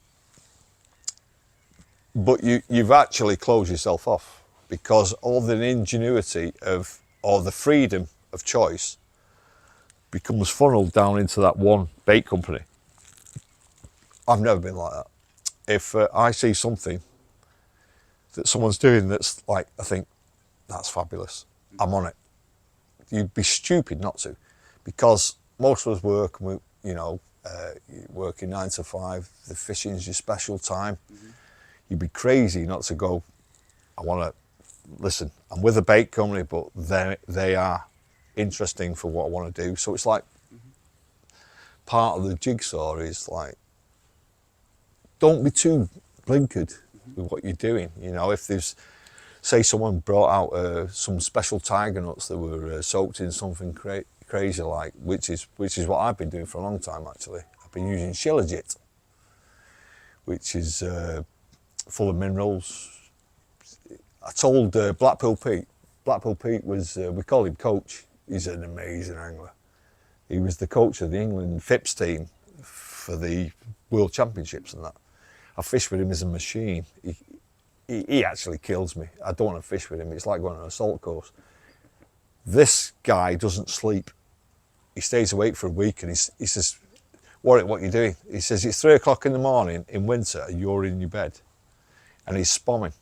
But you've actually closed yourself off, because all the ingenuity or the freedom of choice becomes funneled down into that one bait company. I've never been like that. If I see something that someone's doing that's like, I think, that's fabulous, I'm on it. You'd be stupid not to, because most of us work, and working 9 to 5, the fishing's your special time. You'd be crazy not to go, I want to, listen, I'm with a bait company, but they are interesting for what I want to do. So it's like, part of the jigsaw is like, don't be too blinkered with what you're doing. You know, if there's, say someone brought out some special tiger nuts that were soaked in something crazy like, which is what I've been doing for a long time actually. I've been using shilajit, which is full of minerals. I told Blackpool Pete was, we call him Coach, he's an amazing angler. He was the coach of the England FIPS team for the World Championships and that. I fished with him as a machine. He actually kills me. I don't want to fish with him, it's like going on an assault course. This guy doesn't sleep. He stays awake for a week, and he says, Warwick, what are you doing? He says, it's 3 o'clock in the morning in winter and you're in your bed. And he's spomming.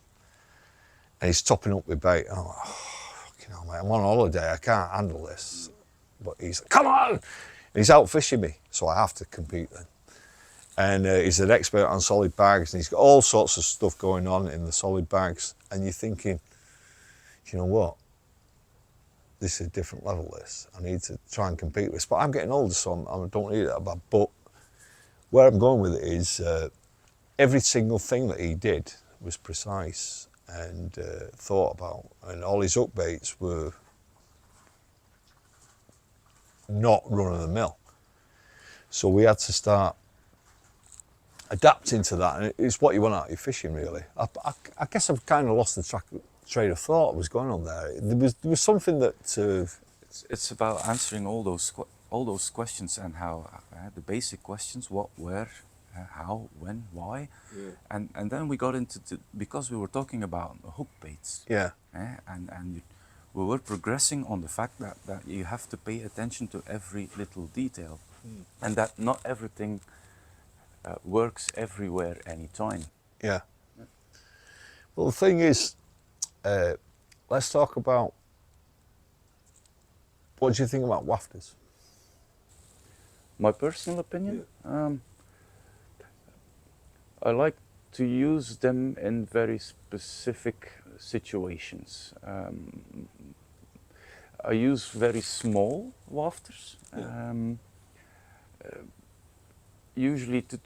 And he's topping up with bait. And I'm like, oh, fucking hell, mate, I'm on holiday, I can't handle this. But he's like, come on! And he's out fishing me, so I have to compete then. And he's an expert on solid bags, and he's got all sorts of stuff going on in the solid bags. And you're thinking, you know what? This is a different level, this. I need to try and compete with this. But I'm getting older, so I don't need it that bad. But where I'm going with it is every single thing that he did was precise and thought about. And all his hook baits were not run-of-the-mill. So we had to start adapting to that, and it's what you want out of your fishing, really. I guess I've kind of lost the train of thought that was going on there. There was something that... It's about answering all those questions, and how the basic questions: what, where, how, when, why, and then we got into because we were talking about hook baits. Yeah. And we were progressing on the fact that you have to pay attention to every little detail, and that not everything works everywhere, anytime. Yeah. Well, the thing is, let's talk about, what do you think about wafters? My personal opinion, I like to use them in very specific situations. I use very small wafters, usually to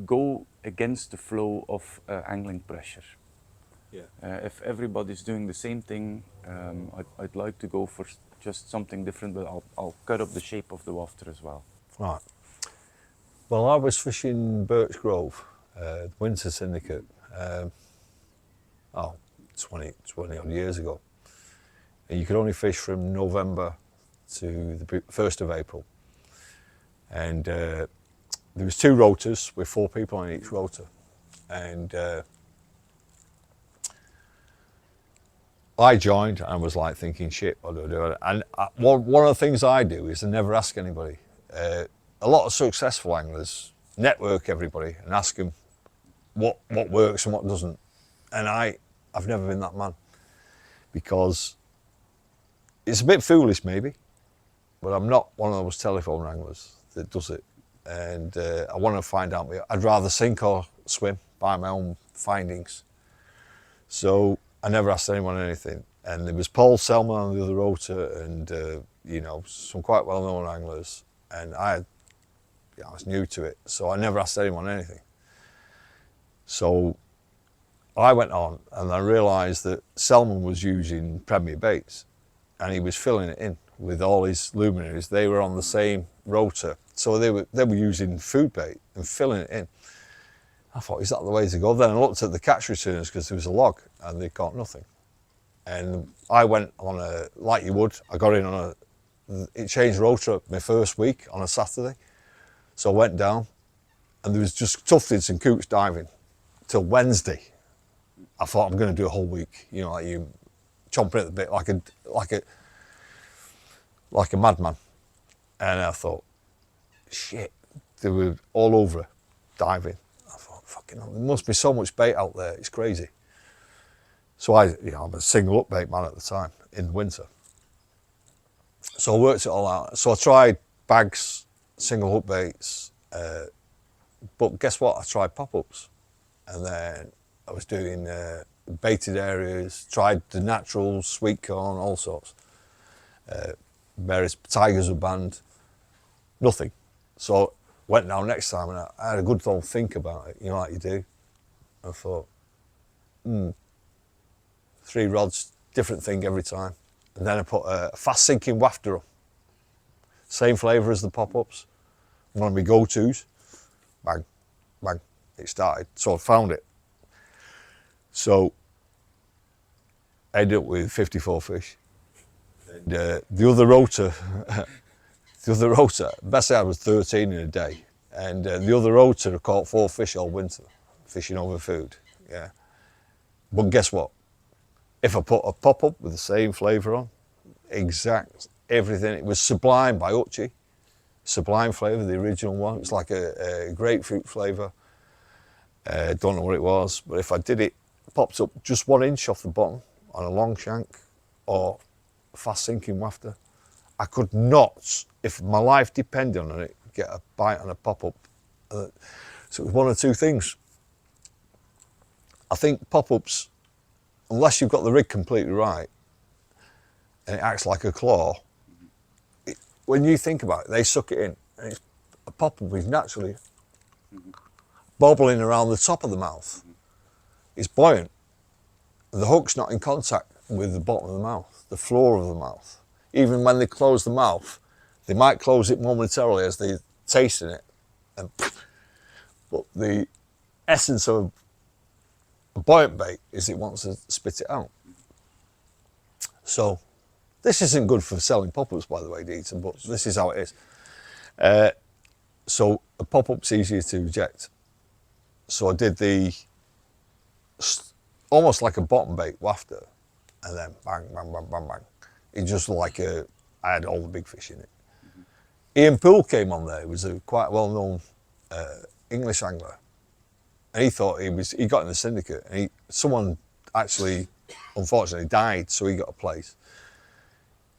go against the flow of angling pressure. Yeah. If everybody's doing the same thing, I'd like to go for just something different, but I'll cut up the shape of the wafter as well. Right. Well, I was fishing Birch Grove, Winter Syndicate, 20 odd years ago. And you could only fish from November to the 1st of April. And there was 2 rotors with 4 people on each rotor. And I joined and was like thinking, shit, what do I do? And one of the things I do is I never ask anybody. A lot of successful anglers network everybody and ask them what works and what doesn't. And I've never been that man, because it's a bit foolish maybe, but I'm not one of those telephone anglers that does it. And I want to find out, I'd rather sink or swim by my own findings. So I never asked anyone anything. And there was Paul Selman on the other rotor, and you know, some quite well-known anglers. And I was new to it, so I never asked anyone anything. So I went on and I realised that Selman was using Premier baits, and he was filling it in with all his luminaries. They were on the same rotor, so they were using food bait and filling it in. I thought, is that the way to go? Then I looked at the catch returns, because there was a log and they caught nothing. And I went on like you would, I got in on it changed rotor my first week on a Saturday. So I went down and there was just tufted and coots diving till Wednesday. I thought, I'm going to do a whole week, you know, like you chomping at the bit like a madman. And I thought, shit, they were all over diving. I thought, fucking hell, there must be so much bait out there, it's crazy. So I'm a single hook bait man at the time in the winter. So I worked it all out. So I tried bags, single hook baits, but guess what? I tried pop-ups, and then I was doing baited areas, tried the naturals, sweet corn, all sorts. Various tigers were banned, nothing. So went down next time and I had a good old think about it, you know, like you do. I thought, 3 rods, different thing every time. And then I put a fast sinking wafter on. Same flavour as the pop-ups. One of my go-tos. Bang, bang, it started. So I found it. So I ended up with 54 fish. And the other rotor, best I had was 13 in a day. And the other rotor caught 4 fish all winter, fishing over food, yeah. But guess what? If I put a pop-up with the same flavour on, exact everything, it was Sublime by Uchi. Sublime flavour, the original one. It's like a grapefruit flavour. Don't know what it was, but if I did it, popped up just 1 inch off the bottom on a long shank or fast sinking wafter, I could not, if my life depended on it, get a bite on a pop-up. So it was one of 2 things. I think pop-ups, unless you've got the rig completely right, and it acts like a claw, when you think about it, they suck it in. And a pop-up is naturally bobbling around the top of the mouth. It's buoyant. The hook's not in contact with the bottom of the mouth, the floor of the mouth. Even when they close the mouth, they might close it momentarily as they're tasting it. But the essence of a buoyant bait is it wants to spit it out. So this isn't good for selling pop-ups, by the way, Dieter, but this is how it is. So a pop-up's easier to eject. So I did almost like a bottom bait wafter, and then bang, bang, bang, bang, bang. It just like I had all the big fish in it. Ian Poole came on there. He was a quite well-known English angler, and he thought he got in the syndicate. And someone actually, unfortunately, died, so he got a place.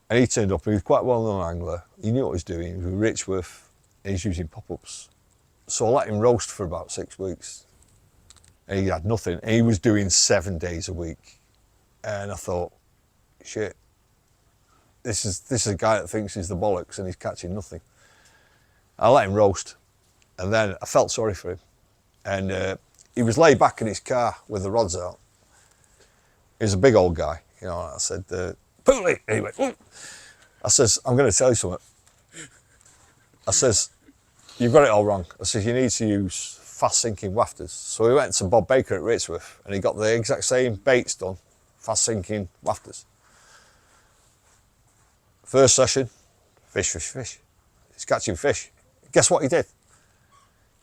And he turned up. He was quite a well-known angler. He knew what he was doing. He was Richworth, and he's using pop-ups. So I let him roast for about 6 weeks. and he had nothing. And he was doing 7 days a week. And I thought, shit, this is a guy that thinks he's the bollocks and he's catching nothing. I let him roast, and then I felt sorry for him. And he was laid back in his car with the rods out. He was a big old guy, you know. I said, Pooley, and he went, "Ooh." I says, I'm going to tell you something. I says, you've got it all wrong. I says, you need to use fast sinking wafters. So we went to Bob Baker at Redesmere, and he got the exact same baits done, fast sinking wafters. First session, fish, fish, fish. He's catching fish. Guess what he did?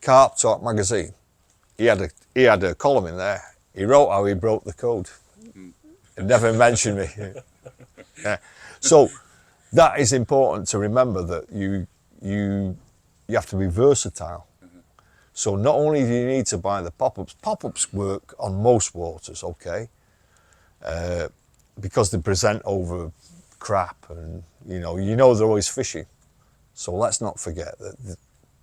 Carp Talk magazine. He had a column in there. He wrote how he broke the code. He never mentioned me. Yeah. So that is important to remember, that you have to be versatile. So not only do you need to buy the pop-ups. Pop-ups work on most waters, okay, because they present over crap, and you know they're always fishing. So let's not forget that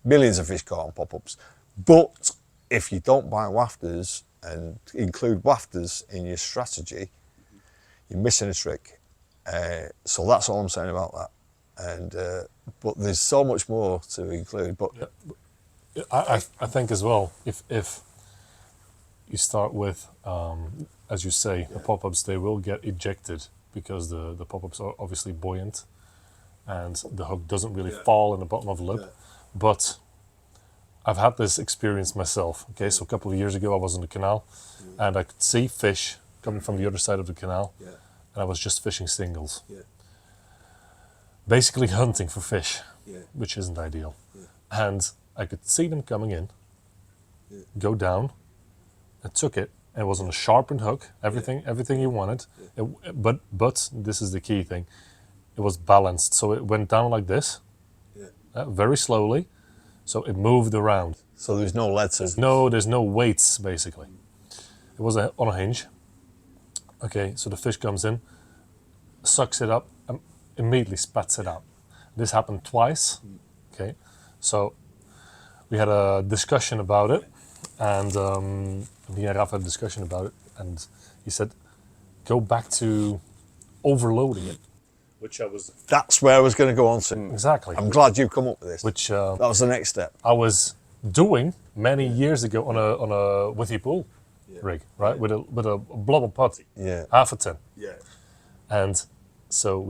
millions of fish caught on pop-ups. But if you don't buy wafters and include wafters in your strategy, you're missing a trick. So that's all I'm saying about that. And but there's so much more to include. But yeah, I think as well, if you start with, as you say, the pop-ups, they will get ejected because the pop-ups are obviously buoyant, and the hook doesn't really fall in the bottom of the lip. But I've had this experience myself. Okay, so a couple of years ago I was in the canal, and I could see fish coming from the other side of the canal, and I was just fishing singles. Basically hunting for fish, which isn't ideal. And I could see them coming in, go down, I took it, and it was on a sharpened hook, everything you wanted. But this is the key thing, it was balanced, so it went down like this, very slowly, so it moved around. so there's no lead surface. No, there's no weights, basically. It was on a hinge. Okay, so the fish comes in, sucks it up, and immediately spats it out. This happened twice. Okay, so we had a discussion about it, and me and Raf had a discussion about it, and he said, go back to overloading it. Which I was... That's where I was going to go on to. Exactly. I'm glad you've come up with this. Which that was the next step. I was doing many years ago on a withy pool rig, right? With a blubber putty, half a ton. And so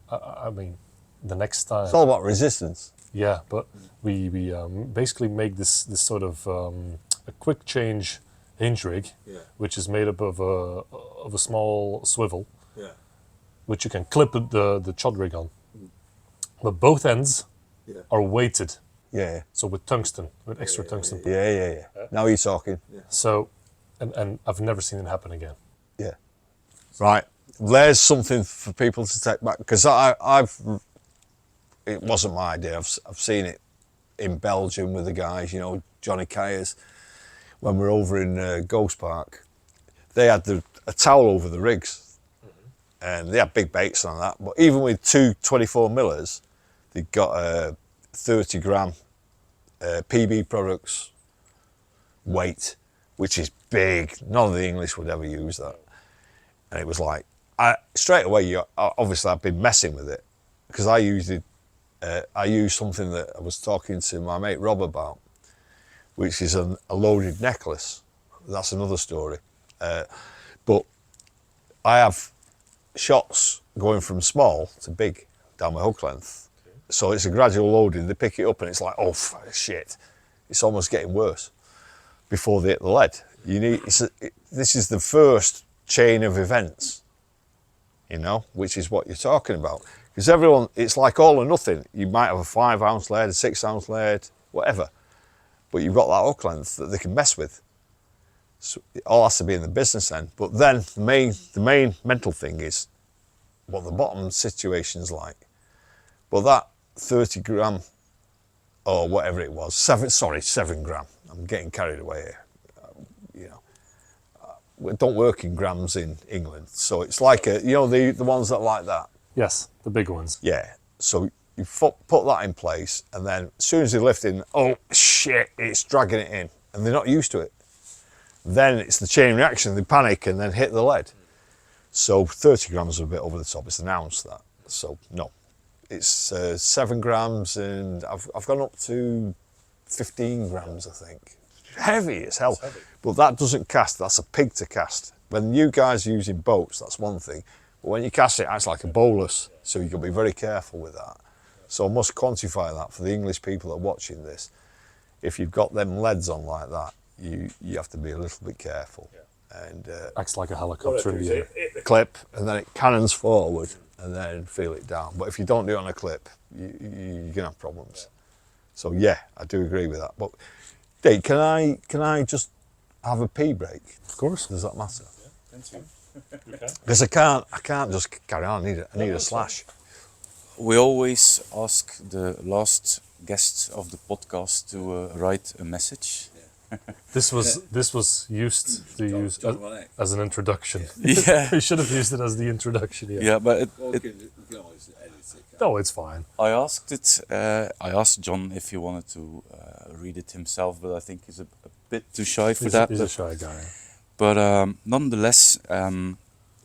I mean, the next time. It's all about resistance. Yeah, but we basically make this sort of a quick change hinge rig, which is made up of a small swivel, which you can clip the chod rig on. But both ends are weighted. So with tungsten, with extra tungsten. Yeah. Now you're talking. So, and I've never seen it happen again. Right. There's something for people to take back, because it wasn't my idea. I've seen it in Belgium with the guys, Johnny Kyers, when we were over in Ghost Park. They had a towel over the rigs, and they had big baits on that. But even with two 24 millers, they got a 30 gram PB products weight, which is big. None of the English would ever use that. And it was like, straight away, obviously I've been messing with it, because I used something that I was talking to my mate Rob about, which is a loaded necklace. That's another story. But I have shots going from small to big down my hook length. So it's a gradual loading. They pick it up and it's like, oh shit, it's almost getting worse before they hit the lead. This is the first chain of events, which is what you're talking about. Because everyone, it's like all or nothing. You might have a 5 ounce lead, a 6 ounce lead, whatever, but you've got that hook length that they can mess with. So it all has to be in the business end. But then the main mental thing is what the bottom situation's like. But that 30 gram or whatever it was, 7 gram. I'm getting carried away here. We don't work in grams in England, so it's like the ones that are like that. Yes, the big ones. Yeah. So you put that in place, and then as soon as they lift in, oh shit, it's dragging it in, and they're not used to it. then it's the chain reaction, they panic and then hit the lead. So 30 grams is a bit over the top, it's an ounce that. So no, it's 7 grams and I've gone up to 15 grams, I think. Heavy as hell, but that doesn't cast, that's a pig to cast. When you guys are using boats, that's one thing, but when you cast it, it's like a bolus, so you've got to be very careful with that. So I must quantify that for the English people that are watching this. If you've got them leads on like that, you have to be a little bit careful. And Acts like a helicopter in the air. hit the clip, and then it cannons forward, and then feel it down. But if you don't do it on a clip, you're going to have problems. So yeah, I do agree with that. But Dave, can I just have a pee break? Of course. Does that matter? Thank you. Because I can't just carry on. I need a slash. We always ask the last guest of the podcast to write a message. This was used to use as an introduction. Yeah. We should have used it as the introduction. Yeah. Yeah, but No, it's fine. I asked John if he wanted to read it himself, but I think he's a bit too shy for that. He's a shy guy. But nonetheless,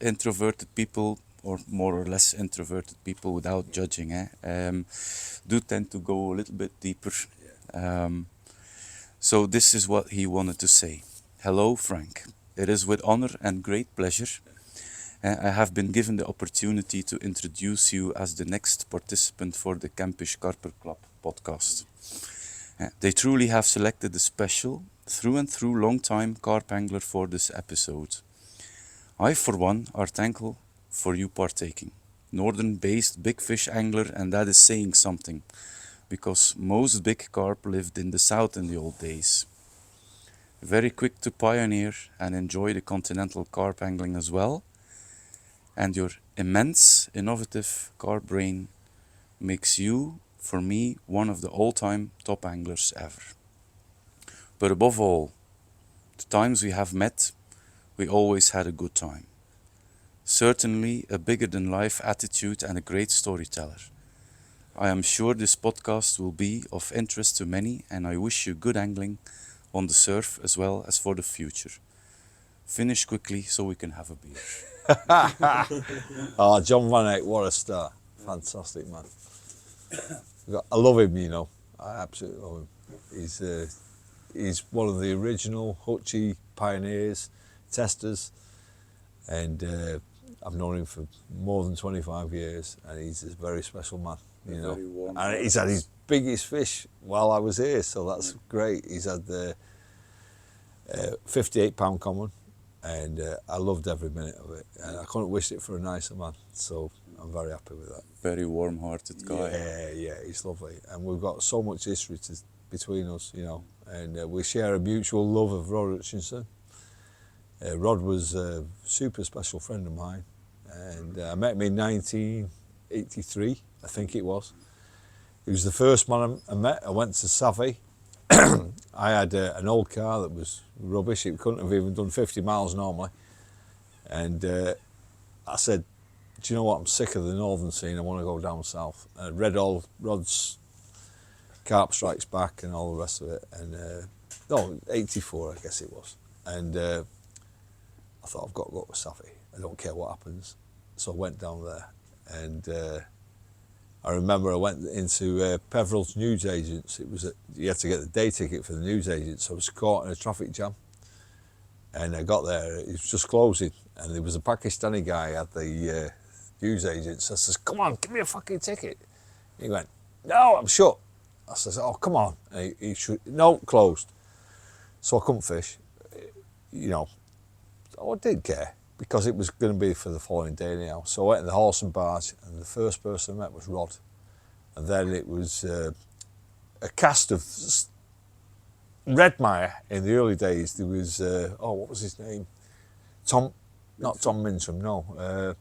introverted people, or more or less introverted people without judging, do tend to go a little bit deeper. So this is what he wanted to say. Hello, Frank. It is with honor and great pleasure I have been given the opportunity to introduce you as the next participant for the Kempische Karper Klap podcast. They truly have selected a special, through and through long-time carp angler for this episode. I, for one, are thankful for you partaking. Northern-based big fish angler, and that is saying something, because most big carp lived in the south in the old days. Very quick to pioneer and enjoy the continental carp angling as well, and your immense, innovative carp brain makes you, for me, one of the all-time top anglers ever. But above all, the times we have met, we always had a good time. Certainly a bigger-than-life attitude and a great storyteller. I am sure this podcast will be of interest to many, and I wish you good angling on the surf as well as for the future. Finish quickly so we can have a beer. Oh, John Van Eyck, what a star. Fantastic man. I love him, you know. I absolutely love him. He's one of the original Hutchie pioneers, testers, and I've known him for more than 25 years, and he's a very special man, you know. And he's had his biggest fish while I was here, so that's great. He's had the 58-pound common, and I loved every minute of it, and I couldn't wish it for a nicer man, so I'm very happy with that. Very warm-hearted guy. Yeah, he's lovely, and we've got so much history between us, you know, and we share a mutual love of Rod Hutchinson. Rod was a super special friend of mine, and I met him in 1983, I think it was. He was the first man I met. I went to Savvy. I had an old car that was rubbish. It couldn't have even done 50 miles normally. And I said, do you know what, I'm sick of the northern scene, I want to go down south. I read all Rod's Carp Strikes Back and all the rest of it. And no, 84 I guess it was. And I thought, I've got to go to Savvy. I don't care what happens. So I went down there, and I remember I went into Peveril's newsagents. It was you had to get the day ticket for the newsagents. So I was caught in a traffic jam, and I got there. It was just closing, and there was a Pakistani guy at the newsagents. I says, "Come on, give me a fucking ticket." He went, "No, I'm shut." I says, "Oh, come on." And he should, no, closed. So I couldn't fish. You know, I didn't care, because it was going to be for the following day anyhow. So I went in the horse and barge, and the first person I met was Rod. And then it was a cast of Redmire in the early days. There was, what was his name? Not Tom Mintram, no.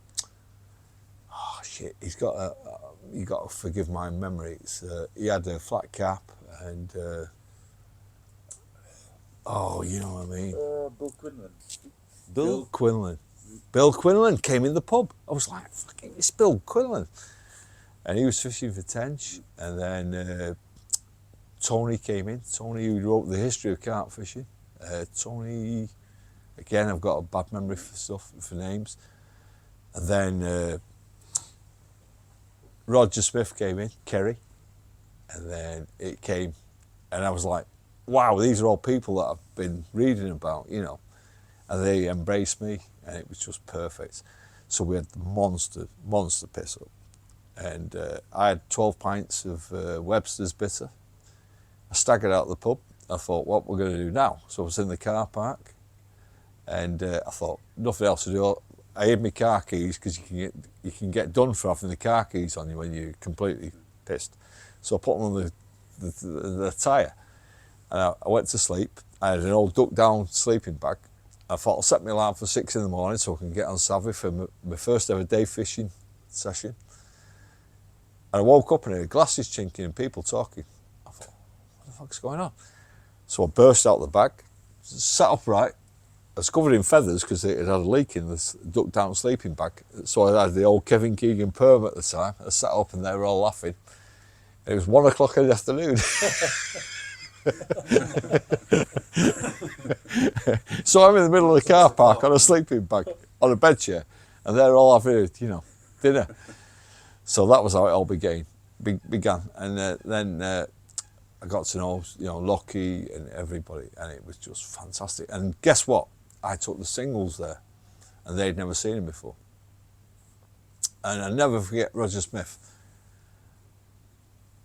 He's got you got to forgive my memory. He had a flat cap and, you know what I mean? Bill Quinlan. Bill Quinlan. Bill Quinlan came in the pub. I was like, fucking, it's Bill Quinlan. And he was fishing for tench. And then Tony came in. Tony, who wrote the history of carp fishing. Tony, Again, I've got a bad memory for stuff, for names. And then Roger Smith came in, Kerry, and then it came, and I was like, wow, these are all people that I've been reading about, you know, and they embraced me, and it was just perfect. So we had the monster piss up, and I had 12 pints of Webster's bitter. I staggered out of the pub. I thought, what we're going to do now? So I was in the car park, and I thought, nothing else to do. I hid my car keys, because you can get done for having the car keys on you when you're completely pissed. So I put them on the tyre, and I went to sleep. I had an old duck down sleeping bag. I thought I'll set my alarm for 6 in the morning so I can get on Savvy for my first ever day fishing session. And I woke up and I heard glasses chinking and people talking. I thought, what the fuck's going on? So I burst out the bag, sat upright. I was covered in feathers because it had a leak in this duck down sleeping bag. So I had the old Kevin Keegan perm at the time. I sat up and they were all laughing. And it was 1 o'clock in the afternoon. So I'm in the middle of the car park on a sleeping bag, on a bed chair, and they're all having, you know, dinner. So that was how it all began. And then I got to know, you know, Lockie and everybody, and it was just fantastic. And guess what? I took the singles there, and they'd never seen him before. And I'll never forget Roger Smith.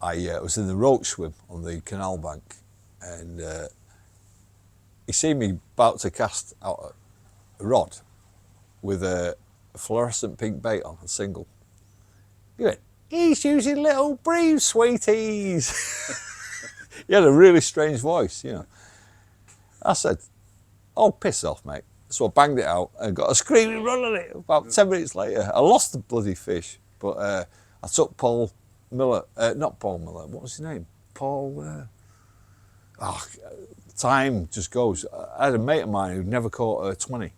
I was in the roach swim on the canal bank, and he seen me about to cast out a rod with a fluorescent pink bait on, a single. He went, he's using little bream sweeties. He had a really strange voice, you know. I said, oh, piss off, mate. So I banged it out and got a screaming run on it. About 10 minutes later, I lost the bloody fish, but I took Paul Miller, not Paul Miller, what was his name? Paul, time just goes. I had a mate of mine who'd never caught a 20.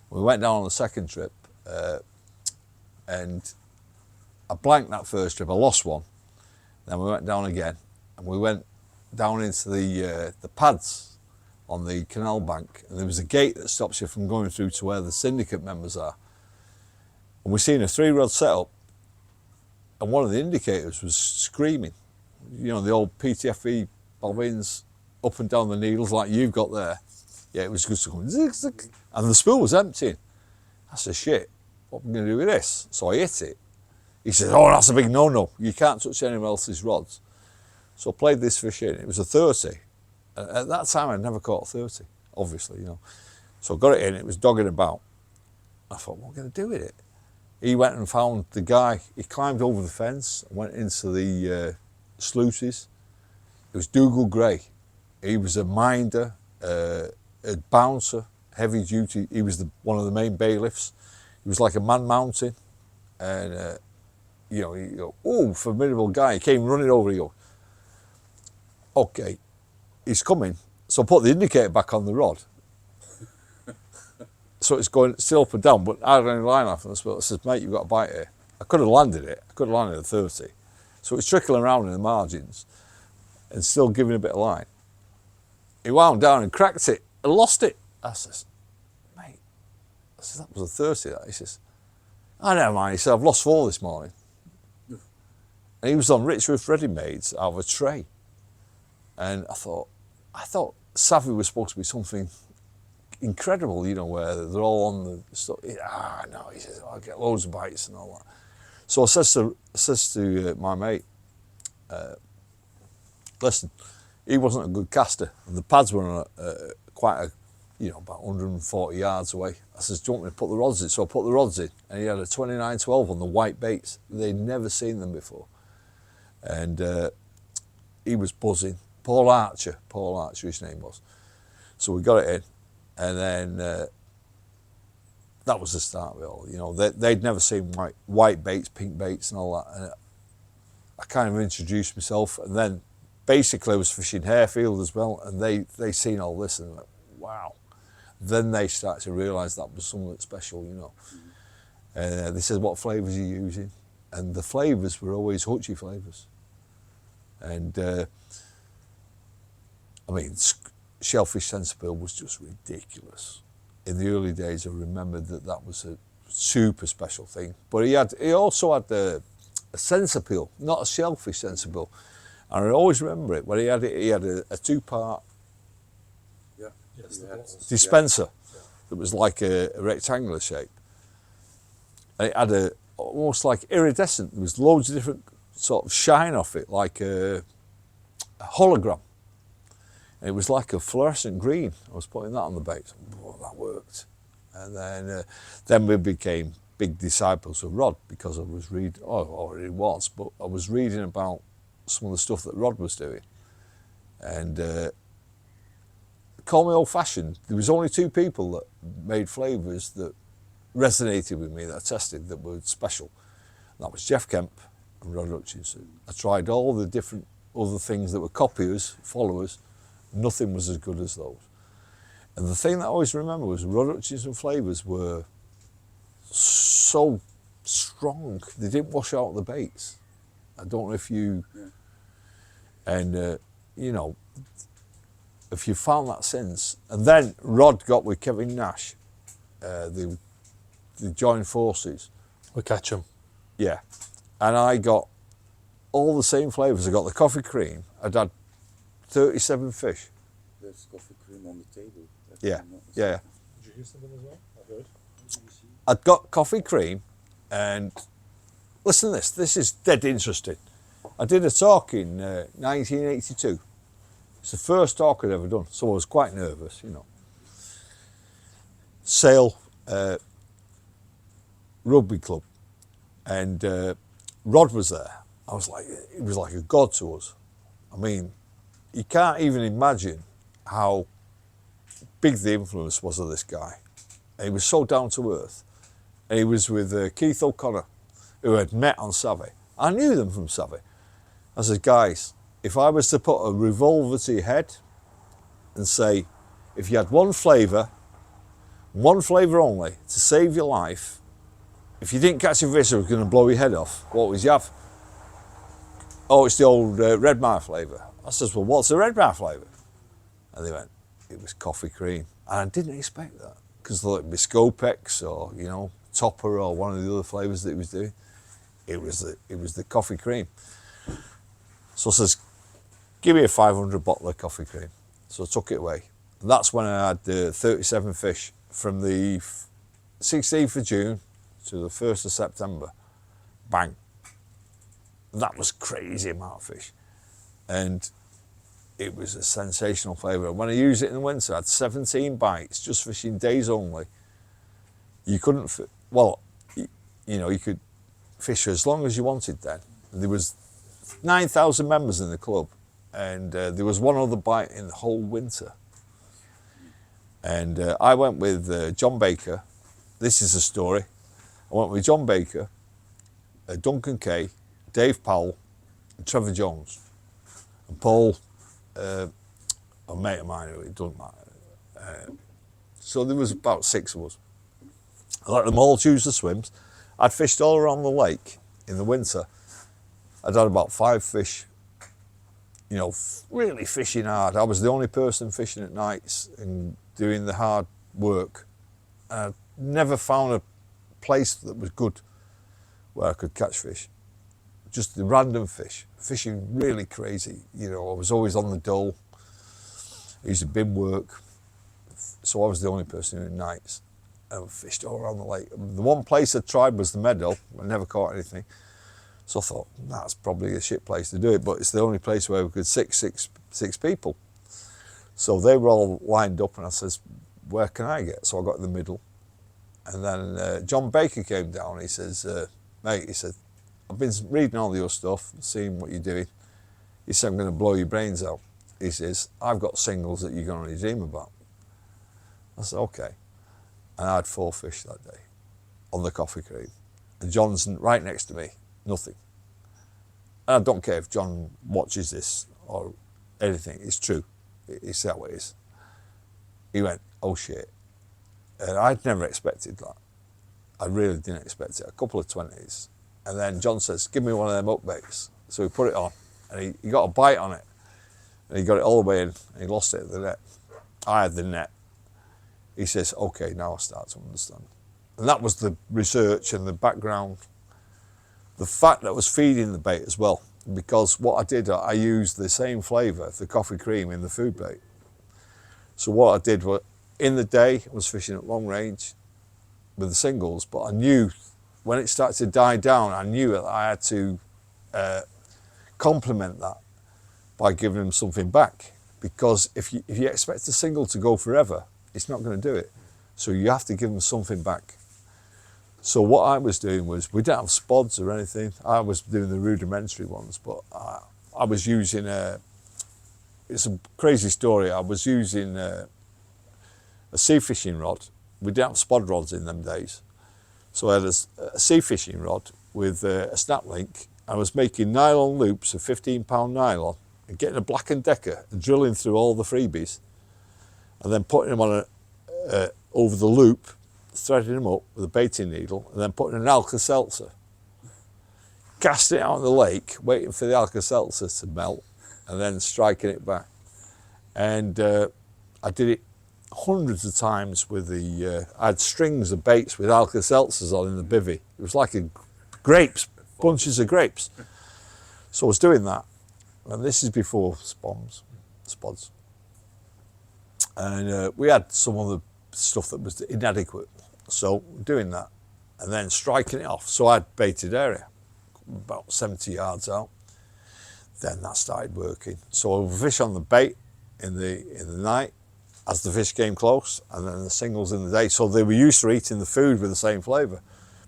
We went down on the second trip, and I blanked that first trip. I lost one. Then we went down again, and we went down into the pads on the canal bank, and there was a gate that stops you from going through to where the syndicate members are. And we seen a 3-rod setup, and one of the indicators was screaming. You know, the old PTFE bobbins up and down the needles like you've got there. Yeah, it was just going zig, zig, and the spool was emptying. I said, shit, what am I going to do with this? So I hit it. He said, oh, that's a big no-no. You can't touch anyone else's rods. So I played this fish in. It was a 30. At that time, I'd never caught a 30, obviously, you know. So I got it in. It was dogging about. I thought, what am I going to do with it? He went and found the guy. He climbed over the fence and went into the sluices. It was Dougal Gray. He was a minder, a bouncer, heavy duty. He was one of the main bailiffs. He was like a man mountain. And, you know, you go, oh, formidable guy. He came running over. He go, okay, he's coming. So I put the indicator back on the rod. So it's going still up and down, but I had any line off and I said, mate, you've got a bite here. I could have landed it. I could have landed a 30. So it's trickling around in the margins and still giving a bit of line. He wound down and cracked it and lost it. I says, mate, I says, that was a 30, that. He says, I don't mind. He said, I've lost 4 this morning. And he was on Richworth ready-mades out of a tray. And I thought Savvy was supposed to be something incredible, you know, where they're all on the stuff. No, he says, I'll get loads of bites and all that. So I says to my mate, listen, he wasn't a good caster, and the pads were on about 140 yards away. I says, do you want me to put the rods in? So I put the rods in, and he had a 29-12 on the white baits. They'd never seen them before. And he was buzzing. Paul Archer, his name was. So we got it in, and then that was the start of it all. You know, they'd never seen white baits, pink baits and all that. And I kind of introduced myself, and then basically I was fishing Harefield as well, and they seen all this and like, wow. Then they started to realise that was something special, you know. And they said, what flavours are you using? And the flavours were always hutchie flavours. And I mean, shellfish sensible was just ridiculous. in the early days, I remembered that was a super special thing. But he also had a sense appeal, not a shellfish sense appeal. And I always remember it when he had a two-part dispenser that was like a rectangular shape. And it had almost like iridescent. There was loads of different sort of shine off it, like a hologram. And it was like a fluorescent green. I was putting that on the bait. Oh, that worked. And then we became big disciples of Rod because I was reading, already was, but I was reading about some of the stuff that Rod was doing. And call me old-fashioned, there was only two people that made flavours that resonated with me, that I tested, that were special. And that was Jeff Kemp and Rod Hutchinson. I tried all the different other things that were copiers, followers. Nothing was as good as those. And the thing that I always remember was Rod Hutchinson flavours were so strong. They didn't wash out the baits. I don't know if you... Yeah. And, you know, if you found that since. And then Rod got with Kevin Nash. They joined forces. We catch them. Yeah. And I got all the same flavours. I got the coffee cream. I'd had 37 fish. There's coffee cream on the table. Yeah, yeah. Did you hear something as well? I heard. I'd got coffee cream, and listen to this. This is dead interesting. I did a talk in 1982. It's the first talk I'd ever done, so I was quite nervous, you know. Sale Rugby Club, and Rod was there. I was like, he was like a god to us. I mean, you can't even imagine how big the influence was of this guy. And he was so down to earth. And he was with Keith O'Connor, who had met on Savvy. I knew them from Savvy. I said, guys, if I was to put a revolver to your head and say, if you had one flavour only, to save your life, if you didn't catch a fish that was going to blow your head off, what would you have? Oh, it's the old Redmire flavour. I says, well, what's the Redmire flavour? And they went, it was coffee cream. And I didn't expect that, because like it'd be Scopex or, you know, Topper or one of the other flavours that he was doing. It was the coffee cream. So I says, give me a 500 bottle of coffee cream. So I took it away. And that's when I had 37 fish from the 16th of June to the 1st of September. Bang. That was crazy amount of fish. And it was a sensational flavour. When I used it in the winter, I had 17 bites, just fishing days only. You couldn't, you know, you could fish as long as you wanted then. There was 9,000 members in the club, and there was one other bite in the whole winter. And I went with John Baker. This is a story. I went with John Baker, Duncan Kay, Dave Powell, and Trevor Jones. And Paul, a mate of mine, it doesn't matter. So there was about 6 of us. I let them all choose the swims. I'd fished all around the lake in the winter. I'd had about 5 fish, you know, really fishing hard. I was the only person fishing at nights and doing the hard work. I never found a place that was good where I could catch fish. Just the random fish, fishing really crazy. You know, I was always on the dole. I used to bin work. So I was the only person doing nights. And I fished all around the lake. The one place I tried was the meadow. I never caught anything. So I thought, that's probably a shit place to do it, but it's the only place where we could six people. So they were all lined up, and I says, where can I get? So I got in the middle. And then John Baker came down. He says, mate, he said, I've been reading all your stuff, seeing what you're doing. He said, I'm going to blow your brains out. He says, I've got singles that you're going to dream about. I said, okay. And I had 4 fish that day on the coffee cream. And John's right next to me, nothing. And I don't care if John watches this or anything, it's true. It's how it is. He went, oh shit. And I'd never expected that. I really didn't expect it. A couple of 20s. And then John says, give me one of them hookbaits. So he put it on, and he got a bite on it. And he got it all the way in, and he lost it at the net. I had the net. He says, okay, now I start to understand. And that was the research and the background. The fact that I was feeding the bait as well, because what I did, I used the same flavour, the coffee cream, in the food bait. So what I did was, in the day, I was fishing at long range with the singles, but I knew when it started to die down, I knew that I had to complement that by giving them something back. Because if you expect a single to go forever, it's not going to do it. So you have to give them something back. So what I was doing was, we didn't have spods or anything. I was doing the rudimentary ones, but I was using it's a crazy story. I was using a sea fishing rod. We didn't have spod rods in them days. So I had a sea fishing rod with a snap link. I was making nylon loops of 15-pound nylon and getting a Black & Decker and drilling through all the freebies and then putting them on over the loop, threading them up with a baiting needle, and then putting an Alka-Seltzer, casting it out in the lake, waiting for the Alka-Seltzer to melt, and then striking it back. And I did it hundreds of times with I had strings of baits with Alka-Seltzers on in the bivvy. It was like grapes, bunches of grapes. So I was doing that, and this is before spods. And we had some of the stuff that was inadequate. So doing that, and then striking it off. So I had baited area, about 70 yards out. Then that started working. So I would fish on the bait in the night as the fish came close, and then the singles in the day. So they were used to eating the food with the same flavour.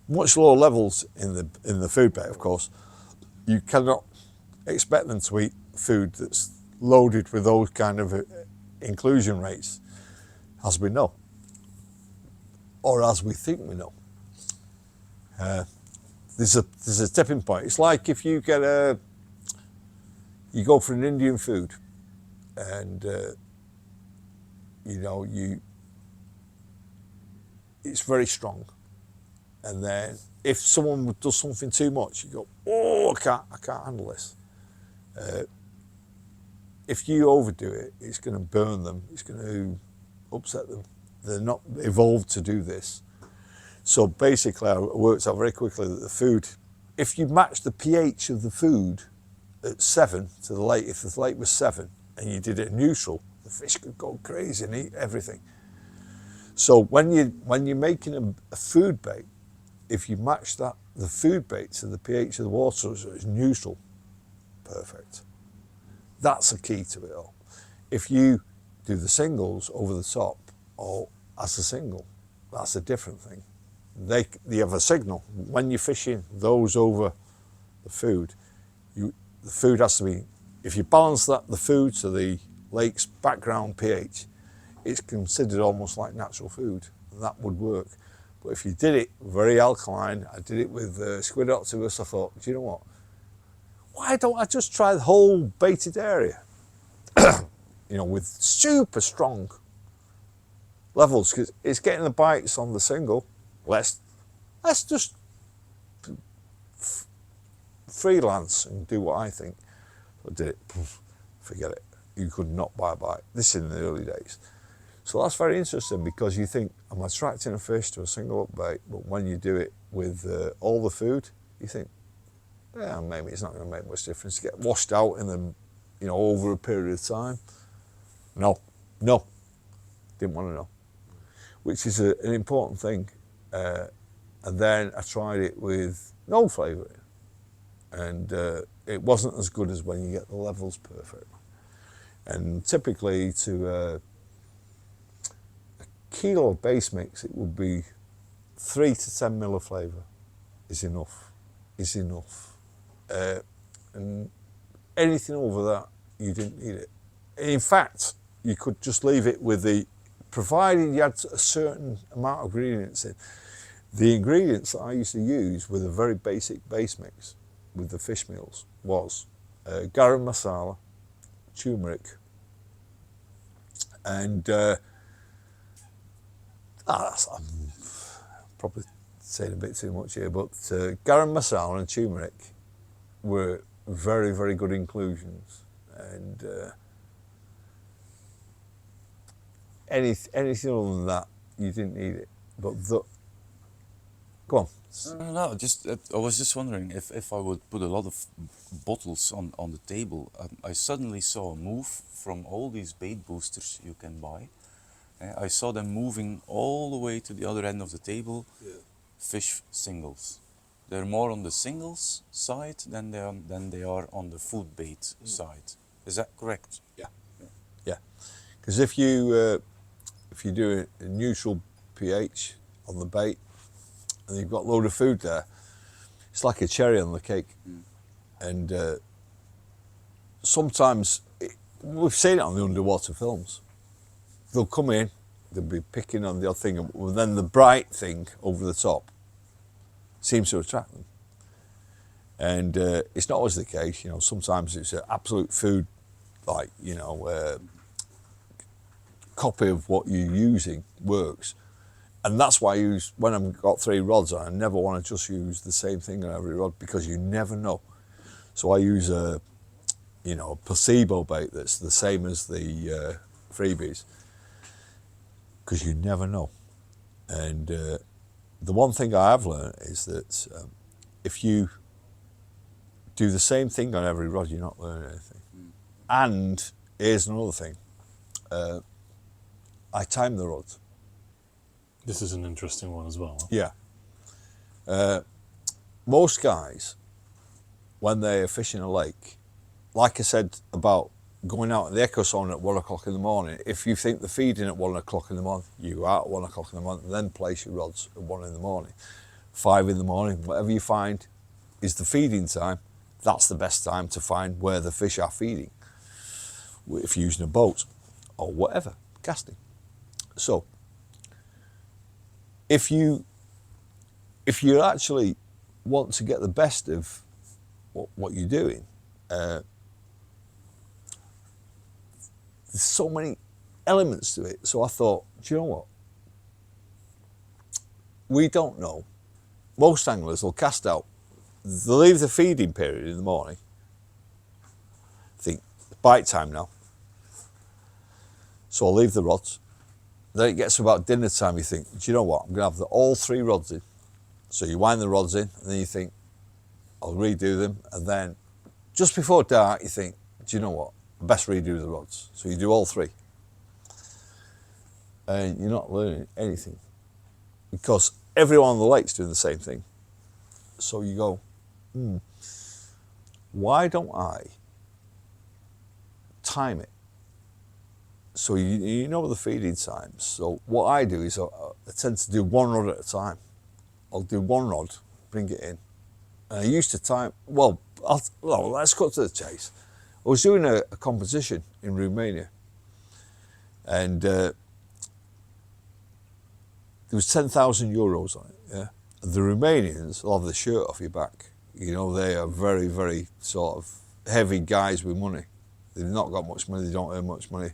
Much lower levels in the food bait, of course. You cannot expect them to eat food that's loaded with those kind of inclusion rates, as we know, or as we think we know. There's a tipping point. It's like if you get you go for an Indian food, and it's very strong, and then if someone does something too much, you go, oh, I can't handle this. If you overdo it, it's going to burn them. It's going to upset them. They're not evolved to do this. So basically, I worked out very quickly that the food, if you match the pH of the food at 7 to the lake, if the lake was 7 and you did it neutral, the fish could go crazy and eat everything. So when you're making a food bait, if you match the food bait to the pH of the water, so it's neutral, perfect. That's the key to it all. If you do the singles over the top or as a single, that's a different thing. They have a signal. When you're fishing those over the food, the food has to be, if you balance the food to the lake's background pH, it's considered almost like natural food, and that would work. But if you did it very alkaline, I did it with squid octopus, I thought, do you know what? Why don't I just try the whole baited area? With super strong levels, because it's getting the bites on the single. Let's just freelance and do what I think. I did it. Forget it. You could not buy a bite. This is in the early days. So that's very interesting, because you think, I'm attracting a fish to a single up bait, but when you do it with all the food, you think, yeah, maybe it's not going to make much difference to get washed out in them, over a period of time. No, didn't want to know, which is an important thing. And then I tried it with no flavour, and it wasn't as good as when you get the levels perfect. And typically to a kilo of base mix, it would be 3 to 10 mil of flavour is enough. And anything over that, you didn't need it. In fact, you could just leave it with provided you had a certain amount of ingredients in. The ingredients that I used to use with a very basic base mix with the fish meals was garam masala, turmeric, and I'm probably saying a bit too much here, but garam masala and turmeric were very, very good inclusions, and anything other than that you didn't need it. But go on. No, just I was just wondering if I would put a lot of bottles on the table, I suddenly saw a move from all these bait boosters you can buy. I saw them moving all the way to the other end of the table, fish singles. They're more on the singles side than they are on the food bait side. Is that correct? Yeah. Because if you do a neutral pH on the bait and you've got a load of food there, it's like a cherry on the cake. And sometimes we've seen it on the underwater films. They'll come in, they'll be picking on the odd thing, and then the bright thing over the top seems to attract them. And it's not always the case, you know, sometimes it's an absolute food, like, you know, copy of what you're using works. And that's why I use, when I've got 3 rods on, I never want to just use the same thing on every rod, because you never know. So I use a placebo bait that's the same as the freebies, because you never know. And the one thing I have learned is that if you do the same thing on every rod, you're not learning anything. And here's another thing. I time the rods. This is an interesting one as well. Huh? Yeah. Most guys, when they're fishing a lake, like I said about going out in the echo zone at 1 o'clock in the morning, if you think the feeding at 1 o'clock in the morning, you go out at 1 o'clock in the morning, and then place your rods at 1 in the morning. 5 in the morning, whatever you find is the feeding time, that's the best time to find where the fish are feeding. If you're using a boat or whatever, casting. So, if you actually want to get the best of what you're doing, there's so many elements to it. So I thought, do you know what? We don't know. Most anglers will cast out. They'll leave the feeding period in the morning. Think, bite time now. So I'll leave the rods. Then it gets about dinner time, you think, do you know what? I'm going to have all 3 rods in. So you wind the rods in, and then you think, I'll redo them. And then just before dark, you think, do you know what? I best redo the rods. So you do all 3. And you're not learning anything, because everyone on the lake's doing the same thing. So you go, why don't I time it? So you know the feeding times. So what I do is I tend to do 1 rod at a time. I'll do 1 rod, bring it in. And I used to time, well, let's cut to the chase. I was doing a competition in Romania, and there was 10,000 euros on it, yeah? The Romanians will have the shirt off your back. You know, they are very, very sort of heavy guys with money. They've not got much money, they don't earn much money.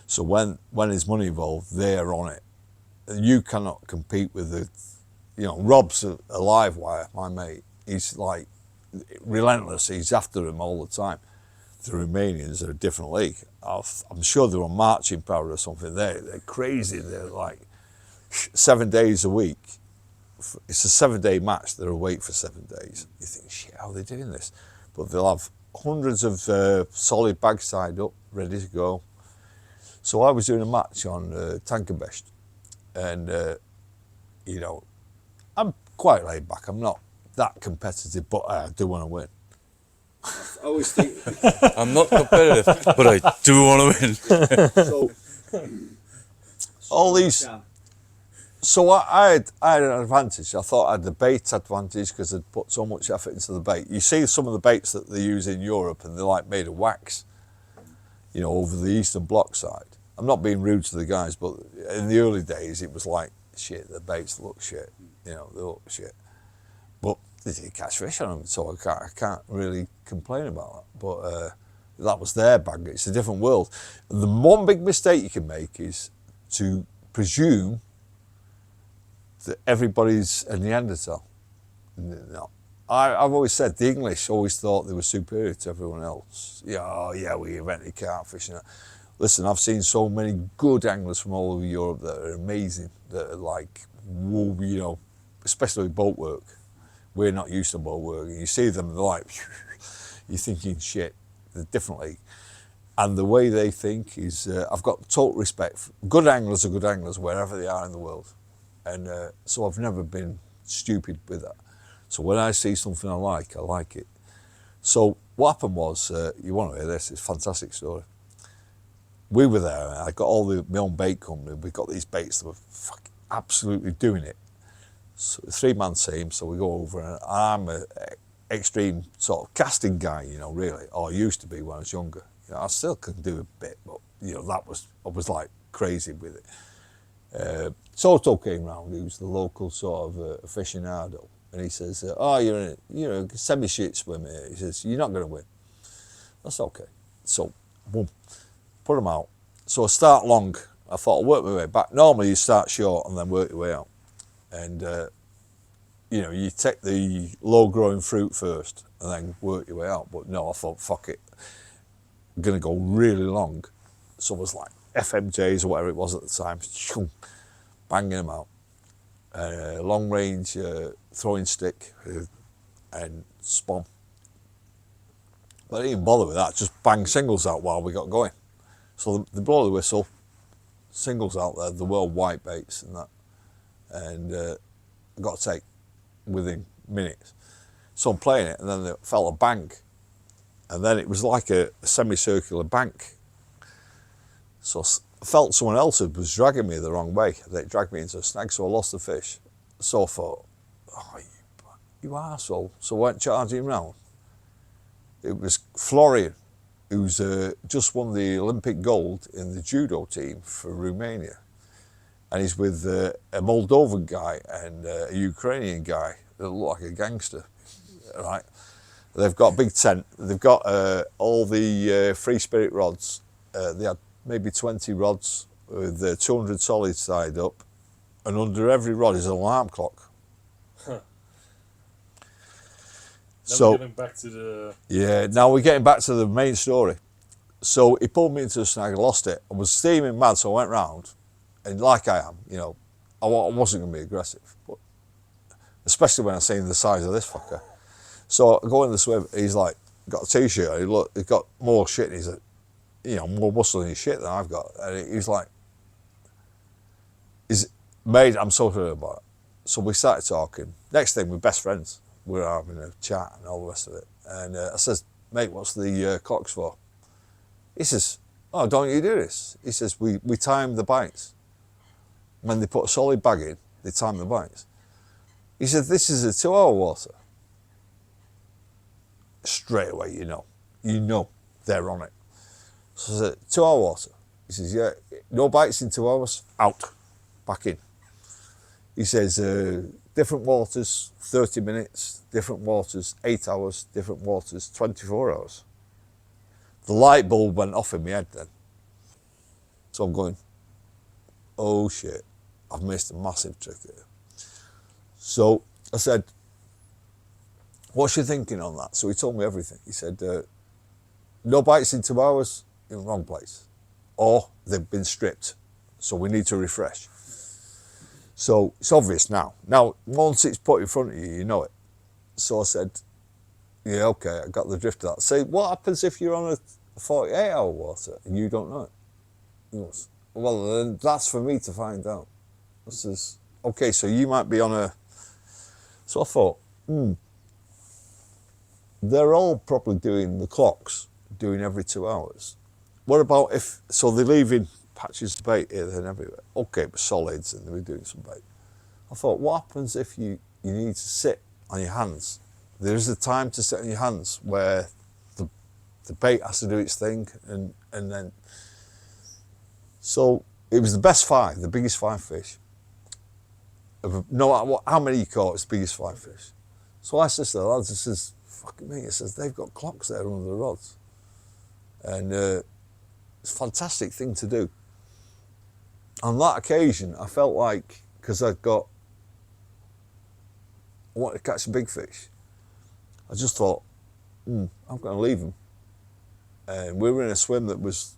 So when there's money involved, they're on it. And you cannot compete with the, you know, Rob's a live wire, my mate. He's like relentless, he's after them all the time. The Romanians are a different league. I'm sure they're on marching power or something. They're crazy, they're like 7 days a week. It's a 7-day match, they're awake for 7 days. You think, shit, how are they doing this? But they'll have hundreds of solid bags tied up, ready to go. So I was doing a match on Kempische, and you know, I'm quite laid back. I'm not that competitive, but I do want to win. I always think I'm not competitive, but I do want to win. so. All these. So I had an advantage. I thought I had the bait advantage because I'd put so much effort into the bait. You see some of the baits that they use in Europe, and they're like made of wax, you know, over the Eastern Bloc side. I'm not being rude to the guys, but in the early days it was like, shit, the baits look shit, you know, they look shit. But they did catch fish on them, so I can't really complain about that. But that was their bag. It's a different world. The one big mistake you can make is to presume that everybody's a Neanderthal. No. I've always said the English always thought they were superior to everyone else. Yeah, oh yeah, we invented carp fishing. listen, I've seen so many good anglers from all over Europe that are amazing, that are like, whoa, you know, especially with boat work. We're not used to boat work. You see them, they're like, you're thinking, shit, they're differently. And the way they think is, I've got total respect for good anglers are good anglers wherever they are in the world. And so I've never been stupid with that. So when I see something I like it. So what happened was, you want to hear this, it's a fantastic story. We were there, I got my own bait company, we got these baits that were fucking absolutely doing it. So 3-man team, so we go over, and I'm an extreme sort of casting guy, you know, really, or I used to be when I was younger. You know, I still can do a bit, but, you know, I was like crazy with it. Soto came round, he was the local sort of aficionado, and he says, you're a semi-shit swimmer. He says, you're not going to win. That's okay. So, boom, put them out. So I start long. I thought I'll work my way back. Normally you start short and then work your way out. And, you know, you take the low-growing fruit first and then work your way out. But no, I thought, fuck it. I'm going to go really long. So it was like FMJs or whatever it was at the time, banging them out. Long range throwing stick and spawn. But I didn't even bother with that, just bang singles out while we got going. So they blow the whistle, singles out there, the world white baits and that. And I got to take within minutes. So I'm playing it, and then I felt a bang. And then it was like a semicircular bank. So I felt someone else was dragging me the wrong way. They dragged me into a snag, so I lost the fish. So I thought, oh, you arsehole. So I went charging round. It was Florian, who's just won the Olympic gold in the judo team for Romania. And he's with a Moldovan guy and a Ukrainian guy that look like a gangster, right? They've got a big tent. They've got all the free spirit rods. They had maybe 20 rods with 200 solids tied up, and under every rod is an alarm clock. Now we're getting back to the... Yeah, now we're getting back to the main story. So he pulled me into the snag, I lost it. I was steaming mad, so I went round, and like I am, you know, I wasn't going to be aggressive, but especially when I seen the size of this fucker. So I go in the swim, he's like, got a t-shirt, he's got more shit, he's like, you know, more muscle in his shit than I've got. And he's like, mate, I'm so sorry about it. So we started talking. Next thing, we're best friends. We're having a chat and all the rest of it. And I says, mate, what's the clocks for? He says, oh, don't you do this? He says, we time the bites. When they put a solid bag in, they time the bites. He said, this is a 2-hour water. Straight away, you know they're on it. So I said, 2-hour water. He says, yeah, no bites in 2 hours, out, back in. He says, different waters, 30 minutes, different waters, 8 hours, different waters, 24 hours. The light bulb went off in my head then. So I'm going, oh shit, I've missed a massive trick here. So I said, what's your thinking on that? So he told me everything. He said, no bites in 2 hours, in the wrong place. Or they've been stripped, so we need to refresh. So it's obvious now. Now, once it's put in front of you, you know it. So I said, yeah, okay, I got the drift of that. Say, what happens if you're on a 48-hour water and you don't know it? He goes, well, then that's for me to find out. I says, okay, so you might be on a... So I thought, they're all probably doing the clocks, doing every 2 hours. What about if, so they're leaving patches of bait here and everywhere. Okay, but solids, and they were doing some bait. I thought, what happens if you need to sit on your hands? There is a time to sit on your hands where the bait has to do its thing, and then... So it was the best 5, the biggest 5 fish. No matter how many you caught, it's the biggest 5 fish. So I says to the lads, I says, fucking me, I says, they've got clocks there under the rods. And it's a fantastic thing to do. On that occasion, I felt like, because I wanted to catch a big fish, I just thought, I'm going to leave him. And we were in a swim that was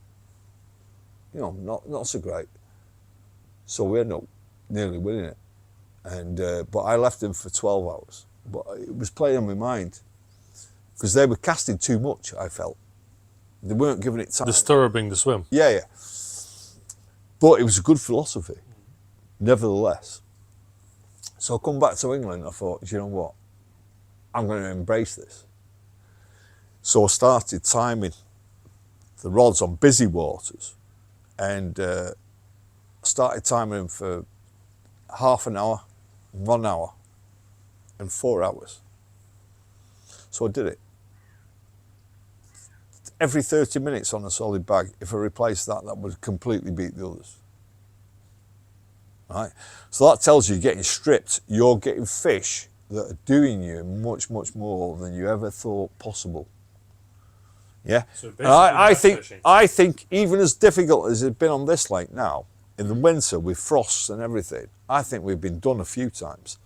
not so great. So we ended up nearly winning it. And but I left them for 12 hours. But it was playing on my mind because they were casting too much, I felt. They weren't giving it time. Disturbing the swim. Yeah. But it was a good philosophy, nevertheless. So I come back to England, I thought, you know what? I'm going to embrace this. So I started timing the rods on busy waters, and started timing them for half an hour, 1 hour, and 4 hours. So I did it. Every 30 minutes on a solid bag, if I replaced that, that would completely beat the others. Right? So that tells you you're getting stripped. You're getting fish that are doing you much, much more than you ever thought possible. Yeah. So and I think even as difficult as it's been on this lake now, in the winter with frosts and everything, I think we've been done a few times.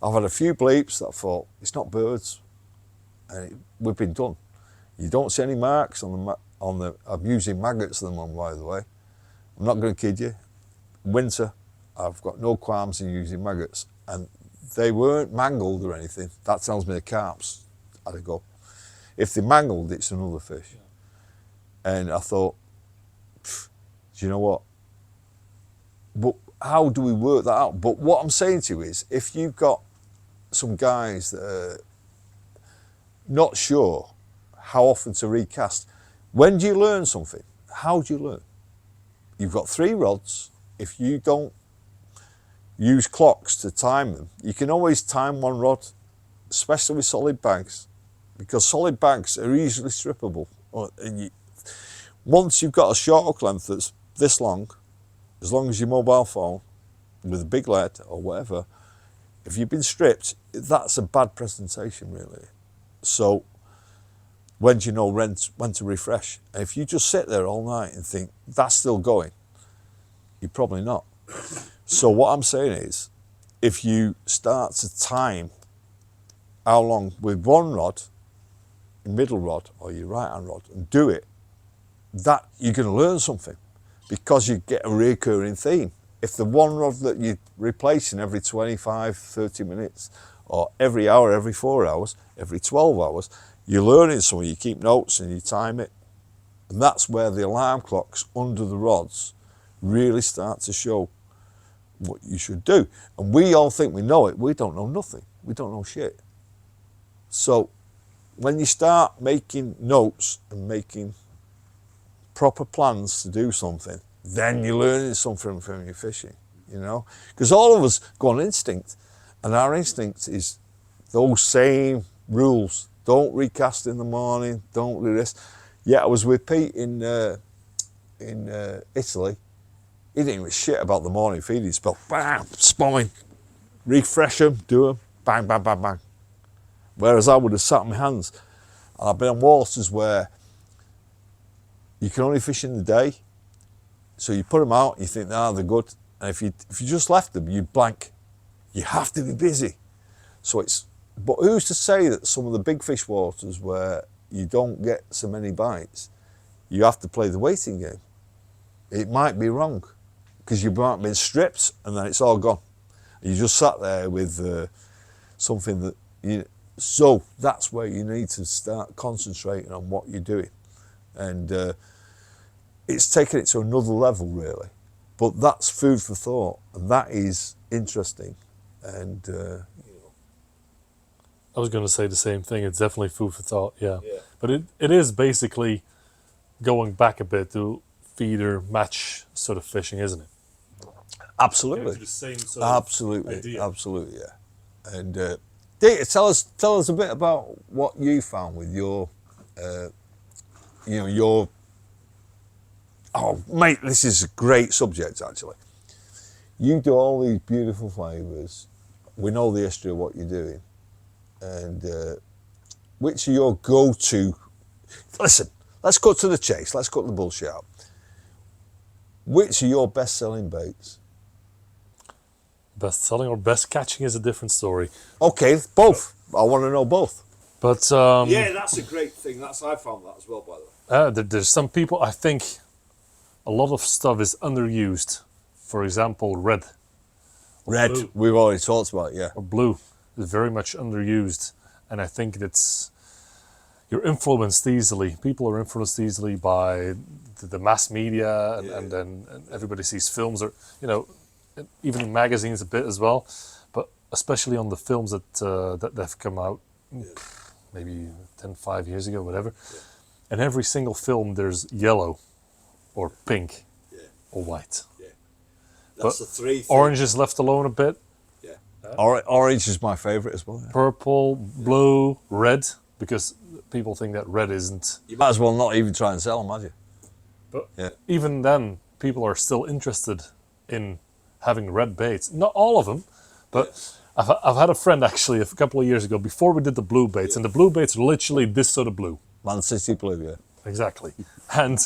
I've had a few bleeps that I thought, it's not birds, and we've been done. You don't see any marks on the I'm using maggots on them, by the way. I'm not going to kid you. Winter, I've got no qualms in using maggots, and they weren't mangled or anything. That tells me the carps had a go. If they're mangled, it's another fish. Yeah. And I thought, do you know what? But how do we work that out? But what I'm saying to you is, if you've got some guys that are not sure how often to recast, when do you learn something? How do you learn? You've got 3 rods. If you don't use clocks to time them, you can always time 1 rod, especially with solid bags, because solid bags are easily strippable. And once you've got a short hook length that's this long as your mobile phone with a big lead or whatever, if you've been stripped, that's a bad presentation, really. So when do you know when to refresh? And if you just sit there all night and think that's still going, you're probably not. So what I'm saying is, if you start to time how long with 1 rod, your middle rod or your right hand rod, and do it, that you're going to learn something, because you get a recurring theme. If the 1 rod that you're replacing every 25, 30 minutes, or every hour, every 4 hours, every 12 hours, you're learning something, you keep notes and you time it. And that's where the alarm clocks under the rods really start to show what you should do. And we all think we know it. We don't know nothing. We don't know shit. So when you start making notes and making proper plans to do something, then you're learning something from your fishing, you know? Because all of us go on instinct, and our instinct is those same rules. Don't recast in the morning, don't do this. Yeah, I was with Pete in Italy. He didn't give a shit about the morning feeding spell. Bam, spawning, refresh them, do them, bang, bang, bang, bang. Whereas I would have sat on my hands. And I've been on waters where you can only fish in the day. So you put them out, you think, they're good. And if you just left them, you blank. You have to be busy. So but who's to say that some of the big fish waters where you don't get so many bites, you have to play the waiting game? It might be wrong, because you might have been stripped and then it's all gone. You just sat there with something that so that's where you need to start concentrating on what you're doing. And it's taken it to another level, really. But that's food for thought, and that is interesting. And I was going to say the same thing. It's definitely food for thought, yeah. But it is basically going back a bit to feeder match sort of fishing, isn't it? Absolutely. The same sort absolutely, of idea. Absolutely, yeah. And Dieter, tell us a bit about what you found with your, your. Oh, mate, this is a great subject, actually. You do all these beautiful flavours. We know the history of what you're doing. And which are your go-to? Listen, let's cut to the chase. Let's cut the bullshit out. Which are your best-selling baits? Best selling or best catching is a different story. Okay, both. I want to know both. But yeah, that's a great thing. I found that as well, by the way. There's some people, I think, a lot of stuff is underused. For example, red Red, blue. we've already talked about, yeah. or blue is very much underused, and I think you're influenced easily. People are influenced easily by the mass media, and then everybody sees films, or even in magazines a bit as well. But especially on the films that have come out, maybe 5 years ago, whatever. And every single film there's yellow, or pink, or white. That's But the three things. Orange is left alone a bit. Orange is my favourite as well. Yeah. Purple, blue, red, because people think that red isn't. You might as well not even try and sell them, have you? But even then, people are still interested in having red baits. Not all of them, but I've had a friend actually a couple of years ago, before we did the blue baits, and the blue baits are literally this sort of blue. Man City blue, yeah. Exactly. And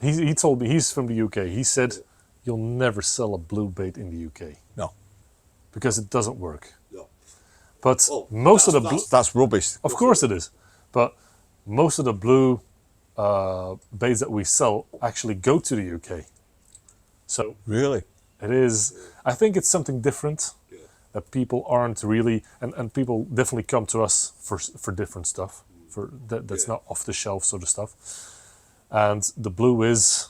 he told me, he's from the UK, he said, you'll never sell a blue bait in the UK. No. Because it doesn't work. No. But most of the blue... That's rubbish. Of course it is. But most of the blue baits that we sell actually go to the UK. So Really? it is... I think it's something different that people aren't really... And people definitely come to us for different stuff. That's not off the shelf sort of stuff. And the blue is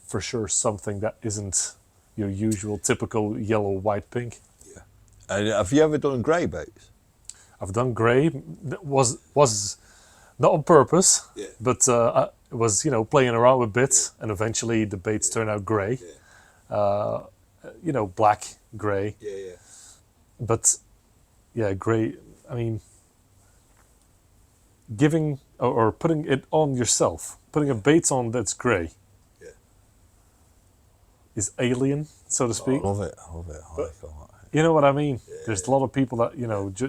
for sure something that isn't your usual typical yellow, white, pink. Yeah. And have you ever done grey baits? I've done grey. That was not on purpose, but I was playing around with bits, and eventually the baits turn out grey. Black, grey. Yeah. But yeah, grey. I mean, giving or putting it on yourself, putting a bait on that's grey, is alien, so to speak. I love it. I like that. You know what I mean? There's a lot of people that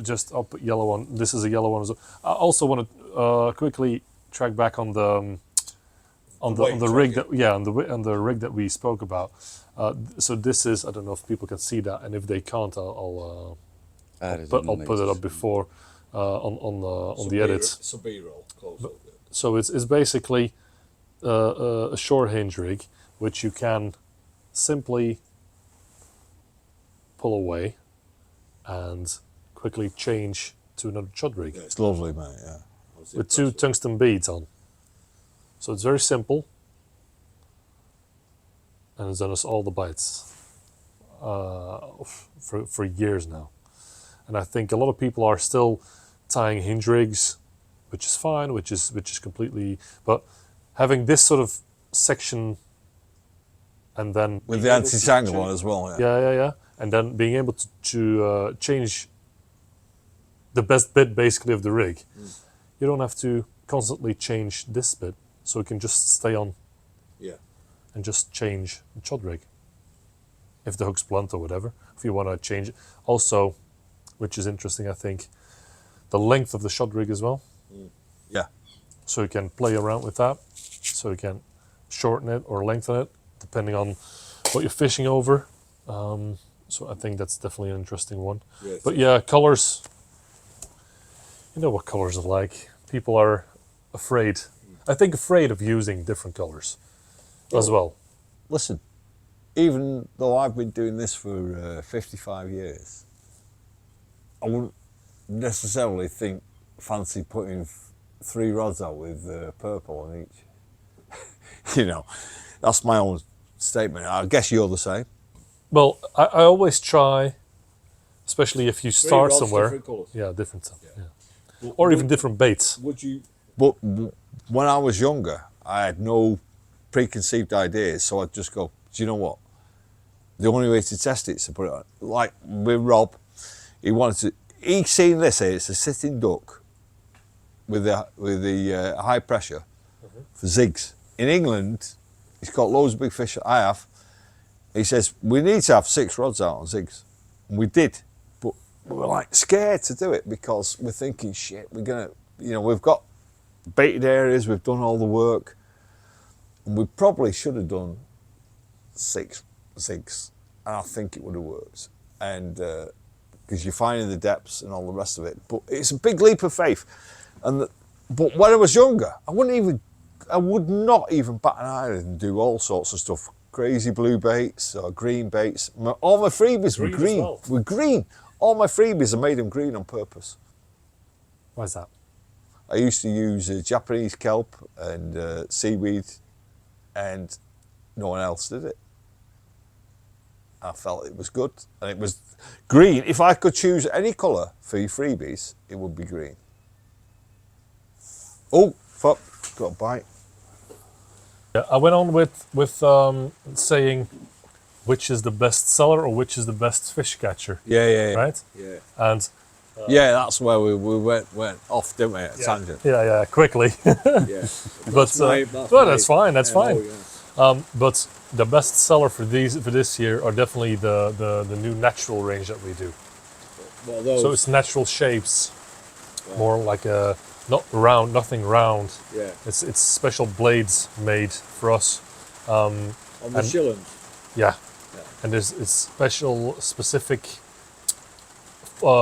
just I'll put yellow on. This is a yellow one as well. I also want to quickly track back on the rig on the rig that we spoke about. So this is, I don't know if people can see that, and if they can't, I'll put it up before on the edit. It's a B-roll. So it's basically a shore hinge rig, which you can simply pull away and quickly change to another chud rig. It's lovely, mate, yeah. With two tungsten beads on. So it's very simple, and it's done us all the bites for years now. And I think a lot of people are still tying hinge rigs, which is fine, which is completely, but having this sort of section, and then with the anti-tangle one as well, yeah, and then being able to change the best bit basically of the rig. You don't have to constantly change this bit, so it can just stay on. Yeah. And just change the chod rig if the hook's blunt or whatever. If you want to change it, also, which is interesting, I think, the length of the shot rig as well. Yeah. So you can play around with that. So you can shorten it or lengthen it depending on what you're fishing over. So I think that's definitely an interesting one. Yeah, but yeah, colors. You know what colors are like. People are afraid. I think afraid of using different colors as well. Listen, even though I've been doing this for 55 years, I wouldn't necessarily fancy putting 3 rods out with purple on each. That's my own statement. I guess you're the same. Well, I always try, especially if you start rods, somewhere. different colours. Yeah, different stuff. Yeah. Or even different baits. Would you? But when I was younger, I had no preconceived ideas, so I'd just go, do you know what? The only way to test it is to put it on. Like with Rob, he's seen this here, it's a sitting duck with the high pressure for zigs. In England, he's got loads of big fish, I have. He says, we need to have 6 rods out on zigs. And we did, but we were like scared to do it because we're thinking, shit, we're gonna, we've got baited areas, we've done all the work, and we probably should have done 6 zigs, and I think it would have worked. And because you're finding the depths and all the rest of it, but it's a big leap of faith. But when I was younger, I wouldn't even I would not even bat an eye and do all sorts of stuff. Crazy blue baits or green baits. All my freebies were Green as green. well. Were green. All my freebies, I made them green on purpose. Why is that? I used to use Japanese kelp and seaweed, and no one else did it. I felt it was good, and it was green. If I could choose any colour for your freebies, it would be green. Oh, fuck, got a bite. Yeah, I went on with saying which is the best seller or which is the best fish catcher, Yeah. right? Yeah. And Yeah, that's where we went off, didn't we? At tangent. yeah, quickly. Yeah. but that's fine. That's fine. But the best seller for this year are definitely the new natural range that we do. Well, those, So it's natural shapes, more like a nothing round. yeah. It's special blades made for us. On the and- shillings. Yeah, and it's special specific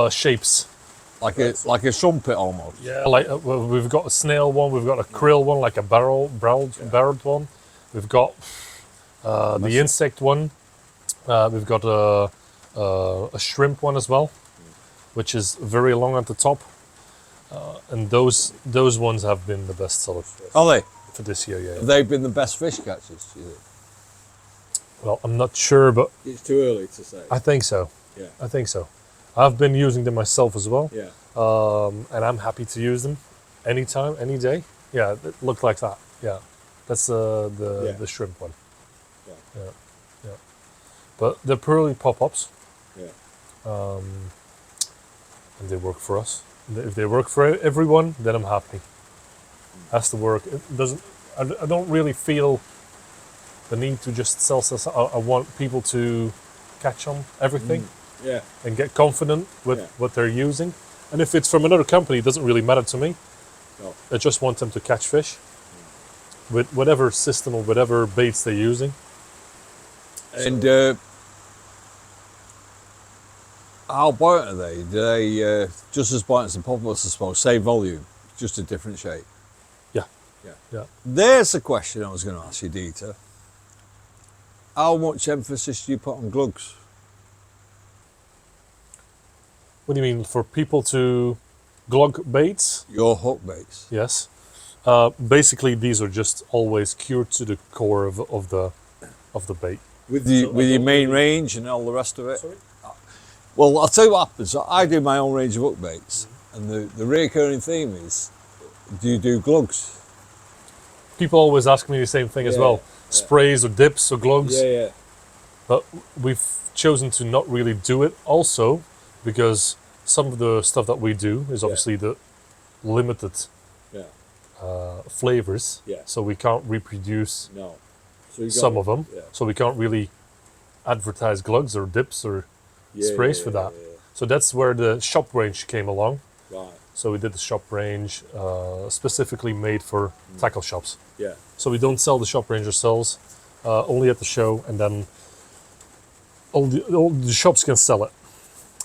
shapes. Like a trumpet almost. Yeah, like well, we've got a snail one, we've got a krill one, like a barreled one. We've got the insect one. We've got a shrimp one as well, which is very long at the top. And those ones have been the best seller Are they? for this year. Yeah. Have they been the best fish catchers, do you think? Well, I'm not sure, but It's too early to say. I think so. Yeah. I think so. I've been using them myself as well. Yeah. And I'm happy to use them anytime, any day. Yeah, it looked like that. Yeah, that's the shrimp one. Yeah. But they're purely pop-ups, Yeah. and they work for us. If they work for everyone, then I'm happy. Has to work. It doesn't. I don't really feel the need to just sell. I want people to catch on everything. Yeah. And get confident with Yeah. what they're using. And if it's from another company, it doesn't really matter to me. No. I just want them to catch fish with whatever system or whatever baits they're using. And how buoyant are they? Do they just as buoyant as the pop-ups, I suppose? Same volume, just a different shape. Yeah. Yeah. Yeah. There's a question I was going to ask you, Dieter. How much emphasis do you put on glugs? What do you mean? For people to glog baits? Your hook baits. Yes. Basically, these are just always cured to the core of the bait. With your main range and all the rest of it? Sorry? Well, I'll tell you what happens. I do my own range of hook baits, and the recurring theme is, do you do glugs? People always ask me the same thing as Yeah, well. Sprays or dips or glogs. Yeah. But we've chosen to not really do it also because some of the stuff that we do is obviously the limited Yeah. flavors. Yeah. So we can't reproduce No. So you some of them. Yeah. So we can't really advertise glugs or dips or sprays for that. So that's where the shop range came along. Right. So we did the shop range specifically made for tackle shops. Yeah. So we don't sell the shop range ourselves, only at the show, and then all the shops can sell it,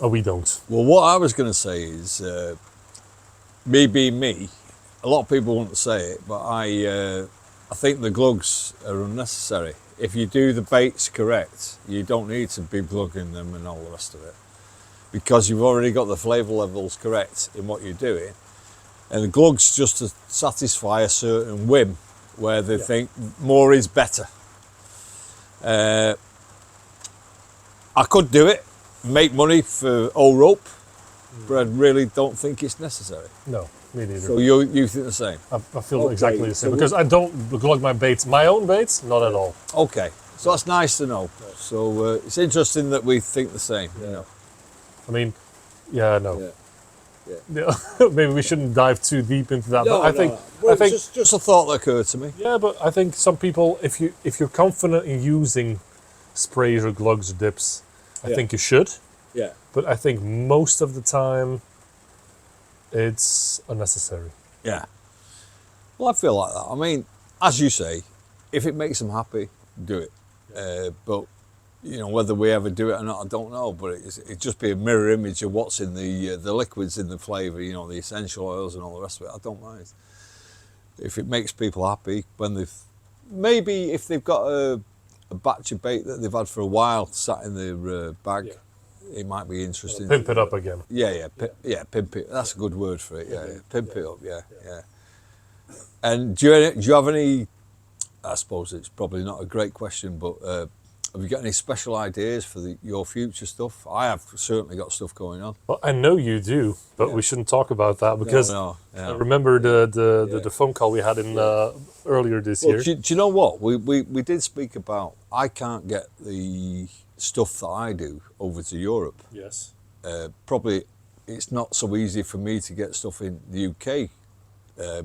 and we don't. Well, what I was going to say is, me being me, a lot of people won't say it, but I think the glugs are unnecessary. If you do the baits correct, you don't need to be glugging them and all the rest of it, because you've already got the flavour levels correct in what you're doing. And the glugs just to satisfy a certain whim where they think more is better. I could do it, make money for old rope, but I really don't think it's necessary. No, me neither. So you think the same? I feel Okay, exactly the same so because I don't glug my baits, my own baits, not at all. Okay, so that's nice to know. So it's interesting that we think the same. You know. I mean, no. Yeah. Maybe we shouldn't dive too deep into that. But I think just a thought that occurred to me. yeah, but I think some people, if you're confident in using sprays or glugs or dips, I think you should. Yeah. But I think most of the time, it's unnecessary. Yeah. Well, I feel like that. I mean, as you say, if it makes them happy, do it. But you know, whether we ever do it or not, I don't know. But it'd just be a mirror image of what's in the liquids in the flavour. You know, the essential oils and all the rest of it. I don't mind. if it makes people happy when maybe if they've got a batch of bait that they've had for a while sat in their bag, it might be interesting. Pimp it up again. Pimp it. That's a good word for it. Yeah. Pimp it up. Yeah. And do you have any? I suppose it's probably not a great question, but have you got any special ideas for your future stuff? I have certainly got stuff going on. Well, I know you do, but we shouldn't talk about that because I remember the phone call we had in earlier this year. Do you know what? We did speak about, I can't get the stuff that I do over to Europe. Yes. Probably it's not so easy for me to get stuff in the UK.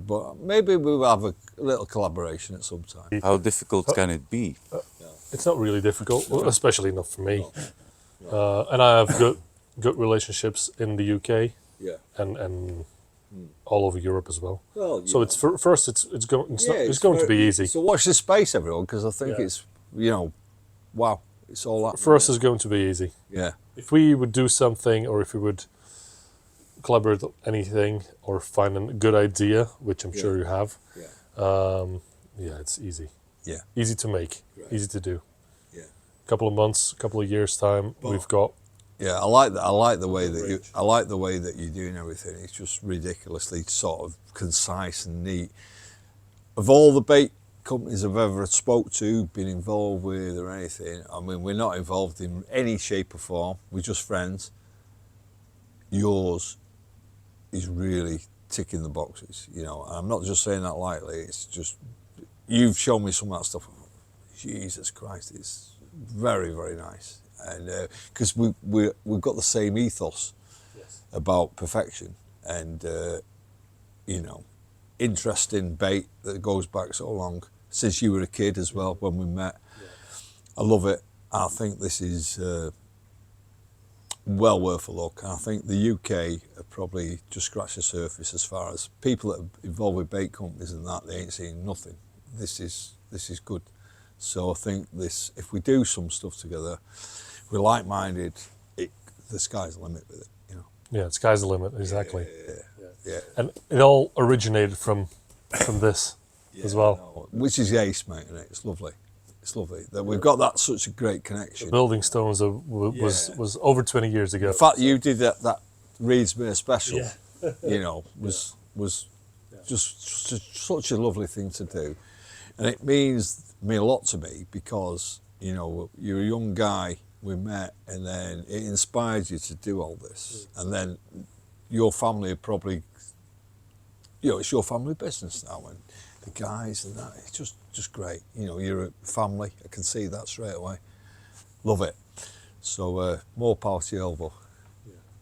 But maybe we'll have a little collaboration at some time. How difficult can it be? It's not really difficult, especially not for me. And I have good relationships in the UK and all over Europe as well. So it's first it's going to be easy. So watch this space, everyone, because I think it's wow, it's all that. For us, it's going to be easy. Yeah. If we would do something, or if we would collaborate on anything, or find a good idea, which I'm sure you have, it's easy. Yeah. Easy to make, easy to do. Yeah. Couple of months, couple of years time, we've got. Yeah, I like the way that you're doing everything. It's just ridiculously sort of concise and neat. Of all the bait companies I've ever spoke to, been involved with, or anything, I mean, we're not involved in any shape or form. We're just friends. Yours is really ticking the boxes, and I'm not just saying that lightly. It's just you've shown me some of that stuff. Jesus Christ, it's very, very nice. And because we've got the same ethos about perfection and interesting bait that goes back so long, since you were a kid as well when we met. I love it. I think this is well worth a look. I think the UK have probably just scratched the surface as far as people that are involved with bait companies and that, they ain't seen nothing. This is good. So I think if we do some stuff together, we're like-minded, the sky's the limit with it, Yeah, the sky's the limit, exactly. Yeah. And it all originated from this as well. No, which is ace, mate, isn't it? It's lovely. It's lovely that we've got that such a great connection. The Building Stones was over 20 years ago. The fact you did that Redesmere special, was just such a lovely thing to do. And it means a lot to me because, you're a young guy, we met, and then it inspired you to do all this. And then your family are probably, it's your family business now, and the guys and that, it's just great. You're a family, I can see that straight away. Love it. So more power to you, Elbow.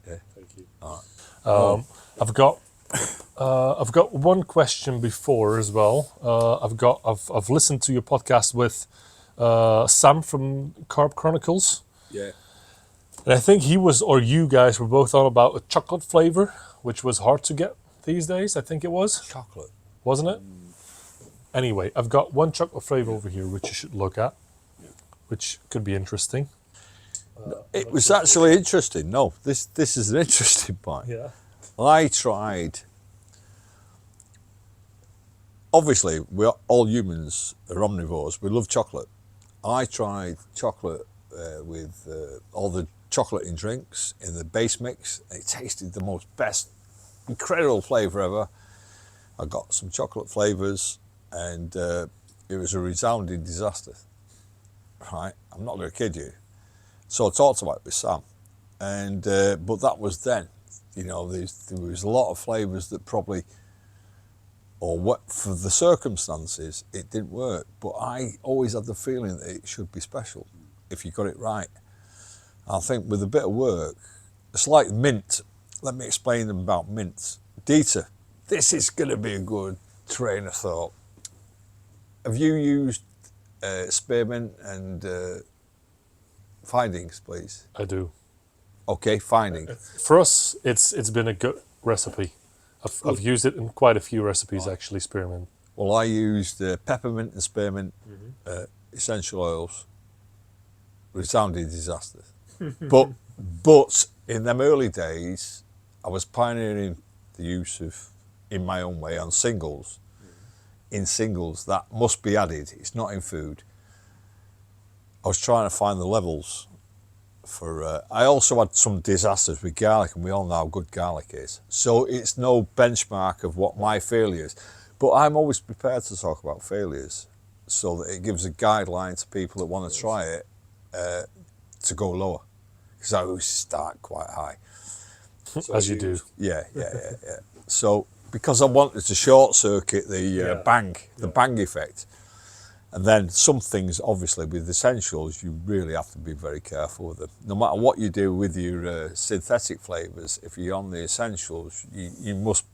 Yeah. Thank you. All right. I've got one question before as well. I've listened to your podcast with Sam from Carp Chronicles. Yeah. And I think you guys were both on about a chocolate flavor, which was hard to get these days. I think it was. Chocolate. Wasn't it? Anyway, I've got one chocolate flavor over here, which you should look at, which could be interesting. It was actually interesting. No, this is an interesting point. Yeah. I tried. Obviously, all humans are omnivores. We love chocolate. I tried chocolate with all the chocolate in drinks in the base mix. It tasted the best, incredible flavour ever. I got some chocolate flavours, and it was a resounding disaster. Right, I'm not going to kid you. So I talked about it with Sam, and but that was then. There was a lot of flavours that probably, or what for the circumstances, it didn't work. But I always had the feeling that it should be special if you got it right. I think with a bit of work, it's like mint. Let me explain about mint. Dieter, this is going to be a good train of thought. Have you used spearmint and findings, please? I do. Okay, finding. For us, it's been a good recipe. I've used it in quite a few recipes, actually, spearmint. Well, I used peppermint and spearmint essential oils. Resounding disaster. but in them early days, I was pioneering the use of, in my own way, on singles. in singles that must be added. It's not in food. I was trying to find the levels for. I also had some disasters with garlic, and we all know how good garlic is. So it's no benchmark of what my failure is. But I'm always prepared to talk about failures, so that it gives a guideline to people that want to try it to go lower. Because I always start quite high. So as you do. Yeah. So because I wanted to short circuit the bang effect. And then some things, obviously, with essentials, you really have to be very careful with them. No matter what you do with your synthetic flavours, if you're on the essentials, you must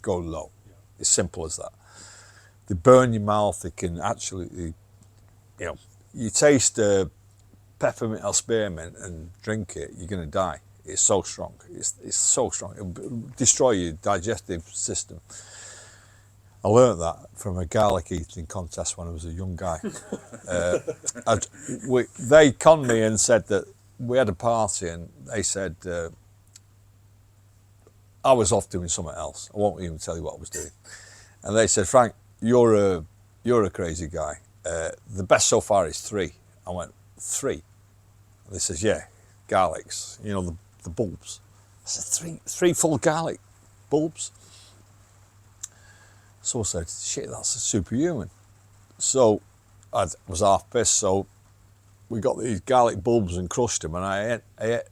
go low. It's simple as that. They burn your mouth. They can actually, you taste peppermint or spearmint and drink it, you're going to die. It's so strong. It's so strong. It'll destroy your digestive system. I learned that from a garlic eating contest when I was a young guy. They conned me and said that we had a party, and they said I was off doing something else. I won't even tell you what I was doing. And they said, Frank, you're a crazy guy. The best so far is 3. I went, 3? And they says, yeah, garlics, the bulbs. I said, three full garlic bulbs? So I said, shit, that's superhuman. So I was half pissed, so we got these garlic bulbs and crushed them, and I ate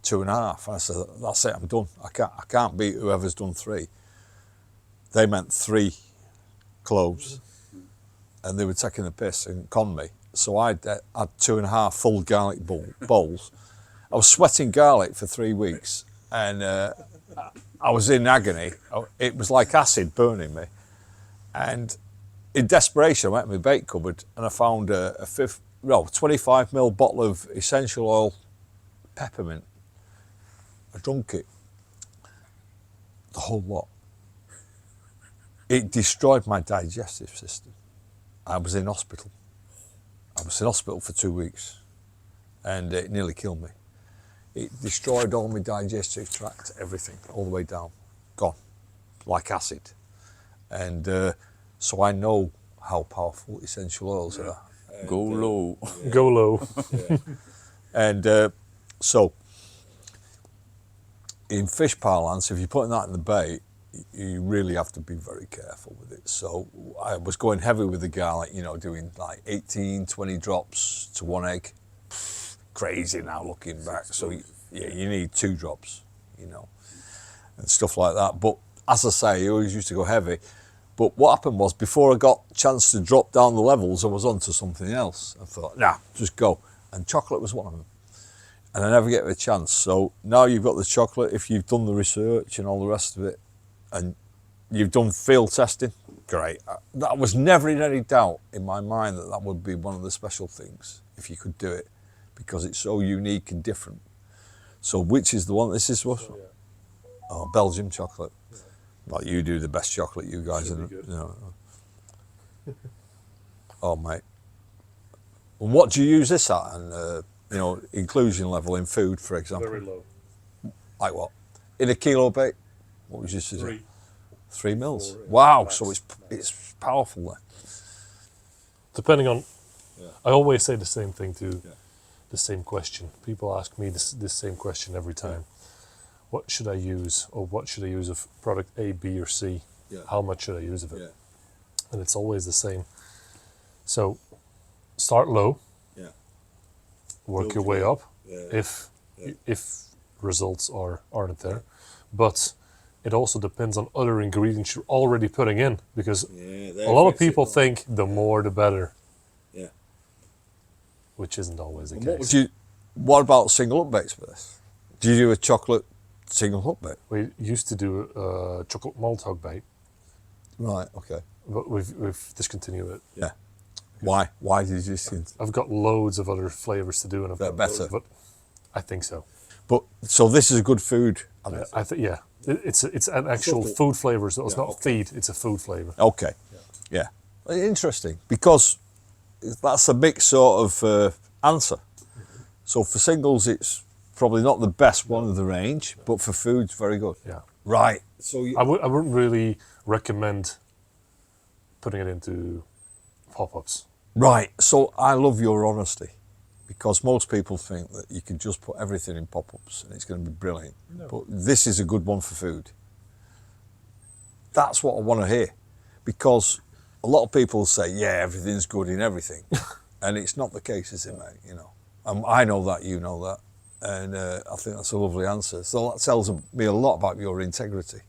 2.5. I said, that's it, I'm done. I can't beat whoever's done 3. They meant 3 cloves, and they were taking the piss and conned me. So I had 2.5 full garlic bowls. I was sweating garlic for 3 weeks, and I was in agony. It was like acid burning me. And in desperation, I went to my bait cupboard and I found a 25ml bottle of essential oil peppermint. I drank it, the whole lot. It destroyed my digestive system. I was in hospital. I was in hospital for 2 weeks, and it nearly killed me. It destroyed all my digestive tract, everything, all the way down, gone, like acid. And so I know how powerful essential oils are. Go low. Go low. And so in fish parlance, if you're putting that in the bait, you really have to be very careful with it. So I was going heavy with the garlic, doing like 18, 20 drops to 1 egg. Crazy now looking back. So you need 2 drops, and stuff like that. But as I say, I always used to go heavy. But what happened was, before I got a chance to drop down the levels, I was on to something else. I thought, nah, just go. And chocolate was one of them. And I never get a chance. So now you've got the chocolate, if you've done the research and all the rest of it, and you've done field testing, great. That was never in any doubt in my mind that would be one of the special things, if you could do it, because it's so unique and different. So which is the one? This is what? Oh, Belgium chocolate. Well, you do the best chocolate, you guys. Oh, mate. And what do you use this at? And inclusion level in food, for example. Very low. Like what? In a kilo bait? What was your 3. 3 mils. Wow. So it's powerful then. Depending on, I always say the same thing to the same question. People ask me this same question every time. What should I use, or what should I use of product A, B, or C? How much should I use of it? And it's always the same. So start low, work your way up if results aren't there. But it also depends on other ingredients you're already putting in, because a lot of people think the more the better. Which isn't always the case. What about single hook baits for this? Do you do a chocolate single hook bait? We used to do a chocolate malt hook bait. Right, okay. But we've discontinued it. Yeah. Why? Why did you discontinue? I've got loads of other flavours to do, and I've They're got better. loads, but I think so. But so this is a good food. I think it's an actual food flavour. So it's not feed; it's a food flavour. Okay. Yeah. Interesting, because that's a mixed sort of answer. So for singles, it's probably not the best one of the range, but for food's very good. Yeah. Right. So I wouldn't really recommend putting it into pop-ups. Right, so I love your honesty, because most people think that you can just put everything in pop-ups and it's going to be brilliant. No. But this is a good one for food. That's what I want to hear, because a lot of people say, yeah, everything's good in everything. And it's not the case, is it, mate? You know, I know that, you know that. And I think that's a lovely answer. So that tells me a lot about your integrity,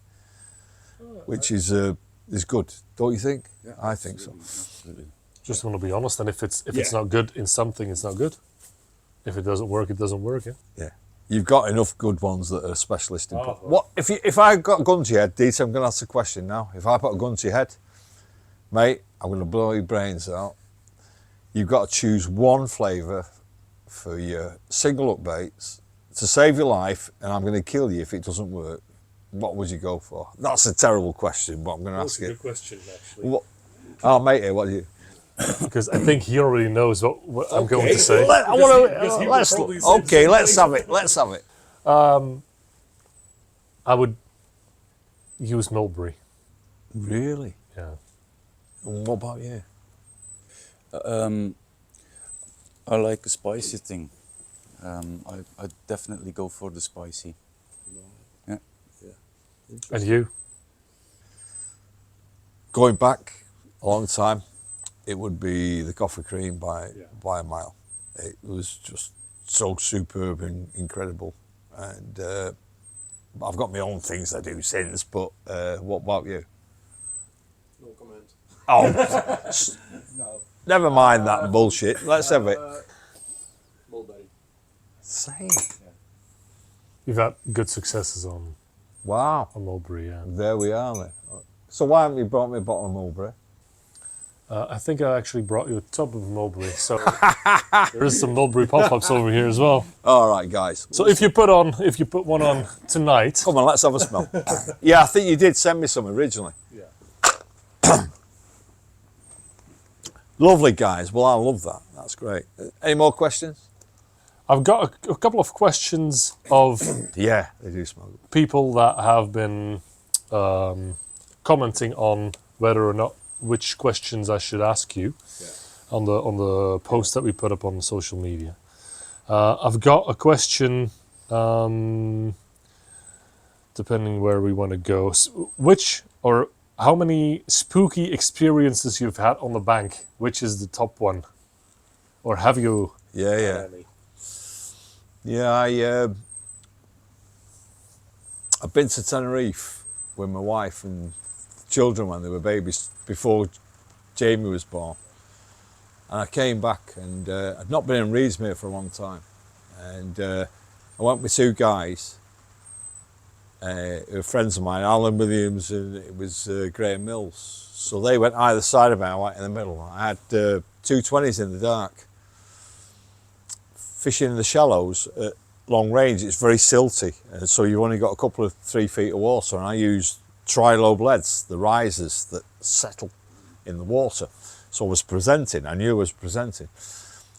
which is good, don't you think? Yeah, I think so. Absolutely. Just want to be honest, and if it's not good in something, it's not good. If it doesn't work, it doesn't work. Yeah. Yeah. You've got enough good ones that are specialist in Oh, what if I got a gun to your head, Dieter, I'm going to ask a question now. If I put a gun to your head, mate, I'm going to blow your brains out. You've got to choose one flavour for your single hook baits to save your life, and I'm going to kill you if it doesn't work. What would you go for? That's a terrible question, but I'm going to ask it. Good question, actually. What? Oh, mate, what do you? Because I think he already knows what I'm going to say. Let's have it. Let's have it. I would use mulberry. Really? Yeah. And what about you? I like a spicy thing. I definitely go for the spicy. Yeah. And you? Going back a long time, it would be the coffee cream by a mile. It was just so superb and incredible. And I've got my own things I do since, but what about you? No comment. Oh, No. never mind that bullshit. Let's have it. Mulberry. Same. You've had good successes on Wow. mulberry, yeah. There we are then. So why haven't you brought me a bottle of mulberry? I think I actually brought you a tub of mulberry, so there is some mulberry pop-ups over here as well. All right, guys. So if you put one on tonight, Come on, let's have a smell. Yeah, I think you did send me some originally. Yeah. Lovely, guys. Well, I love that. That's great. Any more questions? I've got a couple of questions of Yeah, they do smell good. people that have been commenting on whether or not which questions I should ask you on the post that we put up on social media. I've got a question, depending where we want to go. Which or how many spooky experiences you've had on the bank? Which is the top one? Or have you? Yeah. Yeah, I've been to Tenerife with my wife and children when they were babies, before Jamie was born. And I came back, and I'd not been in Redesmere for a long time. And I went with two guys, who were friends of mine, Alan Williams and it was Graham Mills. So they went either side of me, I went in the middle. I had 220s in the dark. Fishing in the shallows at long range, it's very silty, and so you've only got a couple of 3 feet of water, and I used tri-lobe leads, the risers that settle in the water. So I was presenting, I knew I was presenting.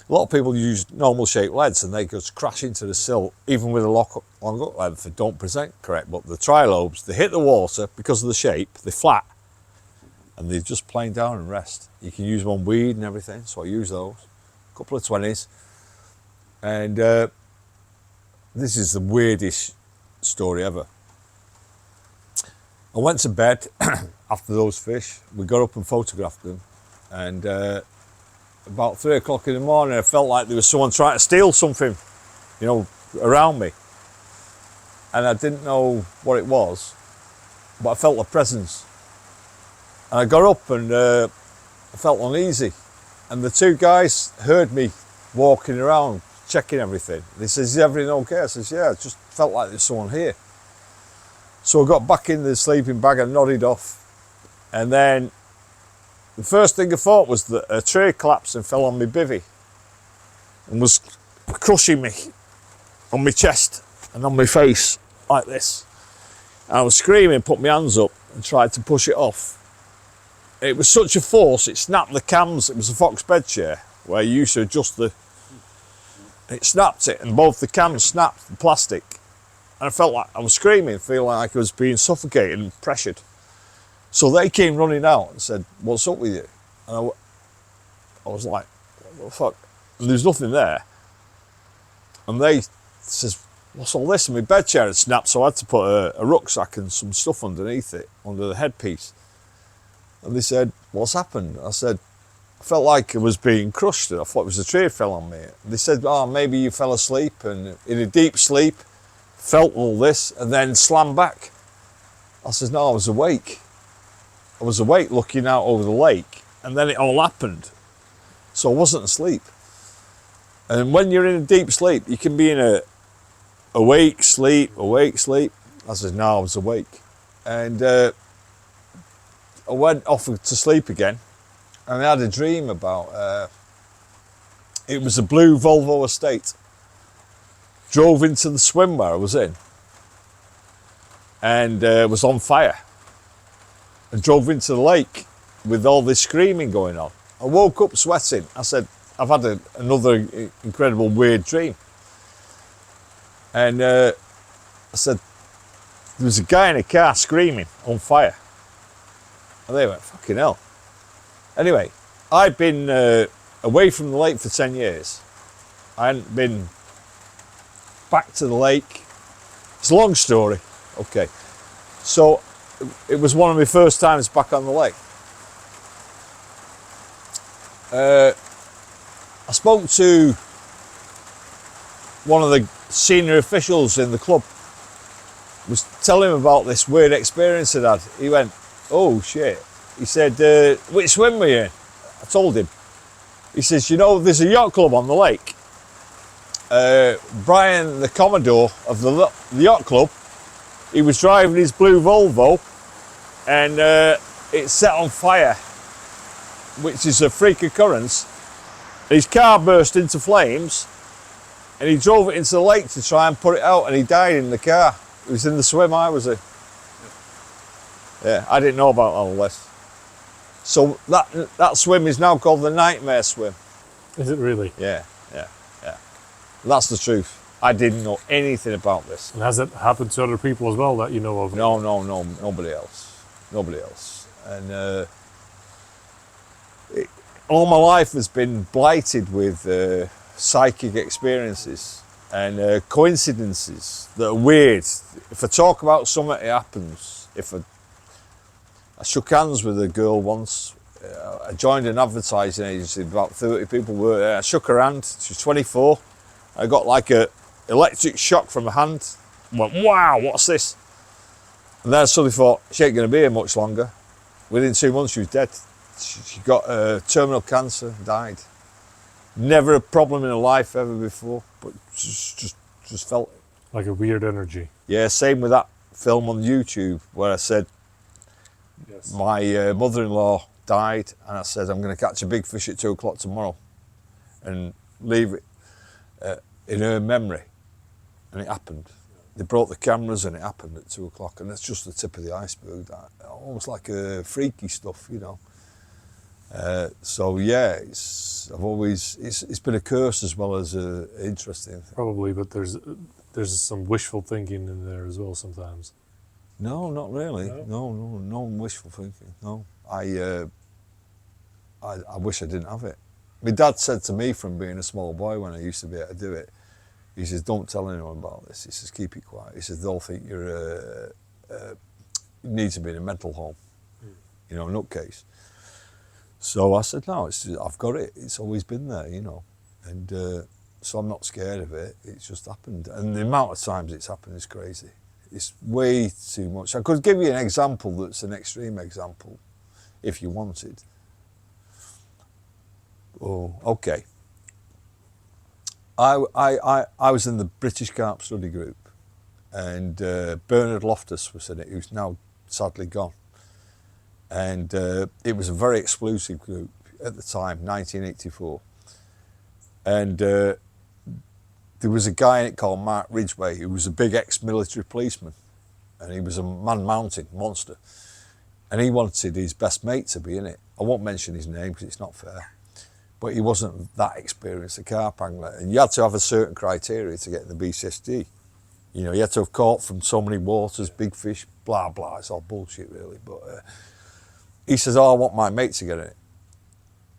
A lot of people use normal shaped leads and they just crash into the sill, even with a long hook length, they don't present correct, but the tri-lobes, they hit the water because of the shape, they're flat, and they're just plain down and rest. You can use them on weed and everything, so I use those. A couple of 20s. And this is the weirdest story ever. I went to bed after those fish. We got up and photographed them. And about 3 o'clock in the morning, I felt like there was someone trying to steal something, around me. And I didn't know what it was, but I felt a presence. And I got up and I felt uneasy. And the two guys heard me walking around, checking everything. They says, is everything okay? I says, yeah, it just felt like there's someone here. So I got back in the sleeping bag and nodded off. And then the first thing I thought was that a tree collapsed and fell on my bivvy and was crushing me on my chest and on my face like this. And I was screaming, put my hands up and tried to push it off. It was such a force, it snapped the cams. It was a Fox bed chair where you used to adjust it snapped it, and both the cams snapped, the plastic. And I felt like I was screaming, feeling like I was being suffocated and pressured. So they came running out and said, "What's up with you?" And I was like, "What the fuck?" And there's nothing there. And they says, "What's all this?" And my bed chair had snapped, so I had to put a rucksack and some stuff underneath it, under the headpiece. And they said, "What's happened?" I said, "I felt like I was being crushed. I thought it was a tree fell on me." And they said, "Oh, maybe you fell asleep, and in a deep sleep, felt all this, and then slammed back." I said, "No, I was awake. I was awake looking out over the lake, and then it all happened. So I wasn't asleep." And when you're in a deep sleep, you can be in a awake, sleep. I said, "No, I was awake." And I went off to sleep again, and I had a dream about, it was a blue Volvo estate. Drove into the swimwear I was in, and was on fire. And drove into the lake with all this screaming going on. I woke up sweating. I said, "I've had another incredible weird dream." And I said, there was a guy in a car screaming on fire. And they went, "Fucking hell." Anyway, I'd been away from the lake for 10 years. I hadn't been back to the lake. It's a long story. Okay. So it was one of my first times back on the lake. I spoke to one of the senior officials in the club. Was telling him about this weird experience I'd had. He went, "Oh shit." He said, "Which swim were you in?" I told him. He says, "You know, there's a yacht club on the lake. Brian, the Commodore of the yacht club, he was driving his blue Volvo, and it set on fire, which is a freak occurrence. His car burst into flames, and he drove it into the lake to try and put it out, and he died in the car. It was in the swim I was in." Yeah, I didn't know about all this. So that swim is now called the Nightmare Swim. Is it really? Yeah. That's the truth. I didn't know anything about this. And has it happened to other people as well that you know of? No, nobody else. And all my life has been blighted with psychic experiences and coincidences that are weird. If I talk about something, it happens. I shook hands with a girl once. I joined an advertising agency, about 30 people were there. I shook her hand, she was 24. I got like a electric shock from her hand. I went, "Wow, what's this?" And then I suddenly thought, she ain't gonna be here much longer. Within 2 months she was dead. She got terminal cancer, died. Never a problem in her life ever before, but just felt it. Like a weird energy. Yeah, same with that film on YouTube where I said, Yes. my mother-in-law died, and I said, "I'm going to catch a big fish at 2 o'clock tomorrow and leave it in her memory." And it happened. They brought the cameras and it happened at 2 o'clock, and that's just the tip of the iceberg. That almost like freaky stuff, you know. So yeah, it's been a curse as well as an interesting thing. Probably, but there's some wishful thinking in there as well sometimes. No, not really. No wishful thinking. No, I wish I didn't have it. My dad said to me from being a small boy when I used to be able to do it, he says, "Don't tell anyone about this." He says, "Keep it quiet." He says, "They'll think you need to be in a mental home, you know, nutcase." So I said, "No, I've got it. It's always been there, you know." And so I'm not scared of it. It's just happened. And the amount of times it's happened is crazy. It's way too much. I could give you an example that's an extreme example, if you wanted. Oh, okay. I was in the British Carp study group, and Bernard Loftus was in it, who's now sadly gone. And it was a very exclusive group at the time, 1984. And there was a guy in it called Mark Ridgway, who was a big ex-military policeman, and he was a man-mountain monster. And he wanted his best mate to be in it. I won't mention his name because it's not fair. But he wasn't that experienced a carp angler, and you had to have a certain criteria to get in the BCSD. You know, you had to have caught from so many waters, big fish, blah, blah. It's all bullshit, really. But he says, oh, I want my mate to get in it.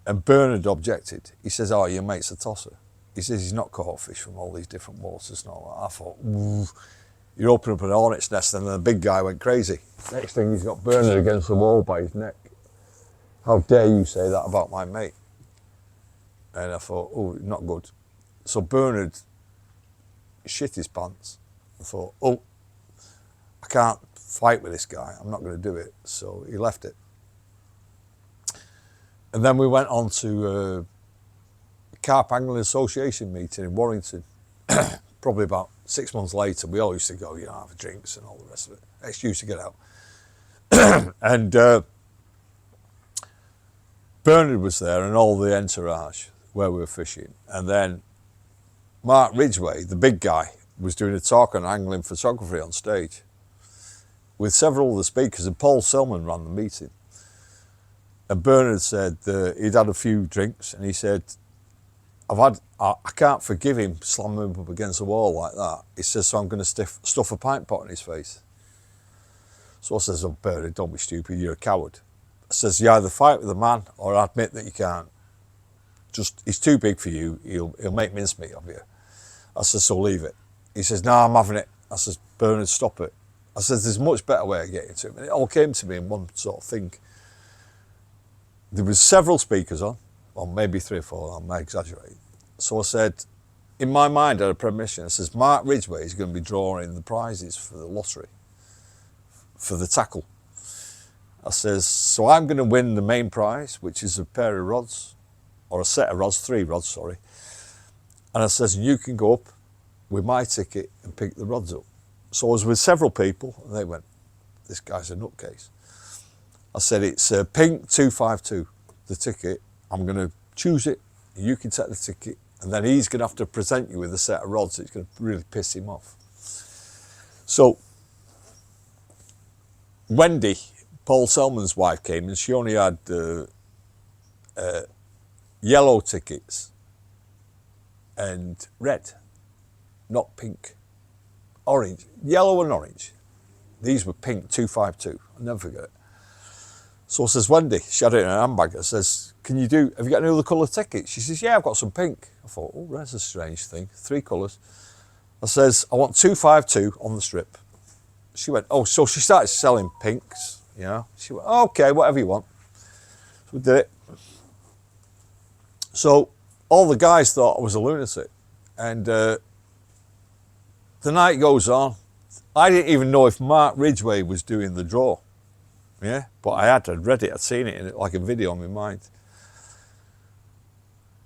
And Bernard objected. He says, oh, your mate's a tosser. He says he's not caught fish from all these different waters and all that. I thought, ooh, you open up an hornet's nest, and the big guy went crazy. Next thing, he's got Bernard against the wall by his neck. How dare you say that about my mate? And I thought, oh, not good. So Bernard shit his pants. I thought, oh, I can't fight with this guy. I'm not going to do it. So he left it. And then we went on to Carp Angling Association meeting in Warrington. Probably about 6 months later, we all used to go, have drinks and all the rest of it. Excuse to get out. And Bernard was there and all the entourage where we were fishing. And then Mark Ridgway, the big guy, was doing a talk on angling photography on stage with several of the speakers, and Paul Selman ran the meeting. And Bernard said he'd had a few drinks, and he said, I can't forgive him slamming him up against the wall like that. He says, so I'm going to stuff a pint pot in his face. So I says, oh, Bernard, don't be stupid, you're a coward. I says, you either fight with the man or admit that you can't. He's too big for you, he'll make mincemeat of you. I says, so leave it. He says, no, I'm having it. I says, Bernard, stop it. I says, there's a much better way of getting to him. And it all came to me in one sort of thing. There was several speakers on, or maybe 3 or 4, I might exaggerate. So I said, in my mind, I had a premonition. I says, Mark Ridgway is going to be drawing the prizes for the lottery, for the tackle. I says, so I'm going to win the main prize, which is a pair of rods, or a set of rods, 3 rods, sorry. And I says, you can go up with my ticket and pick the rods up. So I was with several people, and they went, this guy's a nutcase. I said, it's pink 252, the ticket. I'm going to choose it, you can take the ticket, and then he's going to have to present you with a set of rods. It's going to really piss him off. So Wendy, Paul Selman's wife, came, and she only had yellow tickets and red, not pink. Orange, yellow and orange. These were pink 252, I'll never forget it. So I says, Wendy, she had it in her handbag. I says, have you got any other colour tickets? She says, yeah, I've got some pink. I thought, oh, that's a strange thing, 3 colours. I says, I want 252 on the strip. She went, oh, so she started selling pinks, She went, oh, okay, whatever you want. So we did it. So all the guys thought I was a lunatic. And the night goes on. I didn't even know if Mark Ridgway was doing the draw. Yeah, but I'd read it, I'd seen it in like a video on my mind.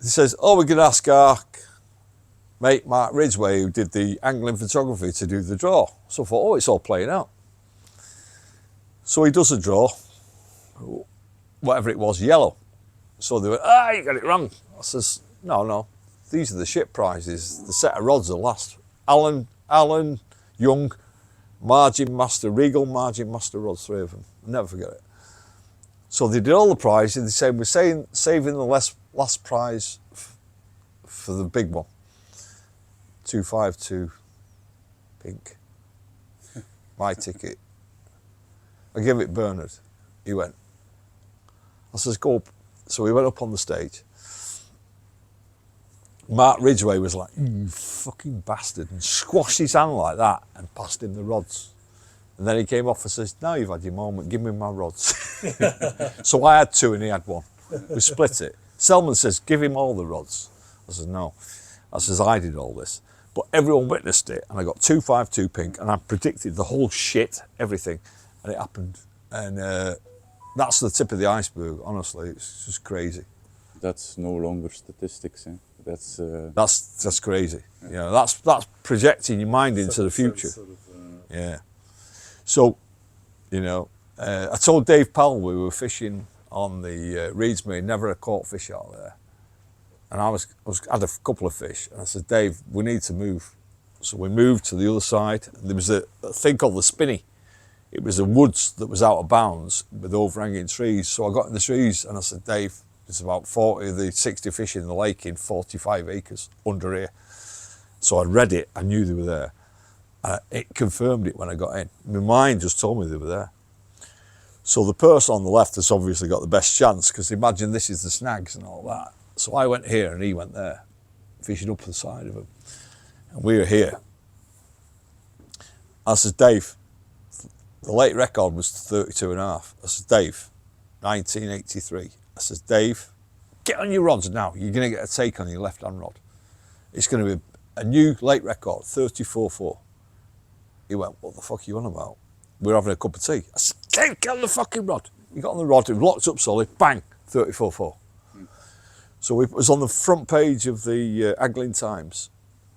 He says, oh, we're going to ask our mate Mark Ridgway, who did the angling photography, to do the draw. So I thought, oh, it's all playing out. So he does a draw, whatever it was, yellow. So they went, you got it wrong. I says, no, these are the shit prizes. The set of rods are last. Alan Young, Margin Master, Regal Margin Master rods, 3 of them. I'll never forget it. So they did all the prizes. They said, we're saving the last prize for the big one. 252 pink. My ticket. I gave it Bernard. He went. I says, go up. So we went up on the stage. Mark Ridgway was like, you fucking bastard, and squashed his hand like that and passed him the rods. And then he came off and says, now you've had your moment, give me my rods. So I had 2 and he had 1. We split it. Selman says, give him all the rods. I says, no. I says, I did all this. But everyone witnessed it, and I got 252 pink, and I predicted the whole shit, everything, and it happened. And that's the tip of the iceberg, honestly. It's just crazy. That's no longer statistics, eh? That's crazy. Yeah. That's projecting your mind into the future. Yeah. So, I told Dave Powell we were fishing on the Redesmere, never caught fish out there. And I had a couple of fish, and I said, Dave, we need to move. So we moved to the other side. There was a thing called the spinney. It was a woods that was out of bounds with overhanging trees. So I got in the trees and I said, Dave, there's about 40 of the 60 fish in the lake in 45 acres under here. So I read it, I knew they were there. It confirmed it when I got in. My mind just told me they were there. So the person on the left has obviously got the best chance, because imagine this is the snags and all that. So I went here and he went there, fishing up the side of him. And we were here. I said, Dave, the late record was 32 and a half. I said, Dave, 1983. I said, Dave, get on your rods now. You're going to get a take on your left-hand rod. It's going to be a new late record, 34.4. He went, what the fuck are you on about? We're having a cup of tea. I said, Dave, get on the fucking rod. He got on the rod, it was locked up solid, bang, 34.4. So it was on the front page of the Angling Times,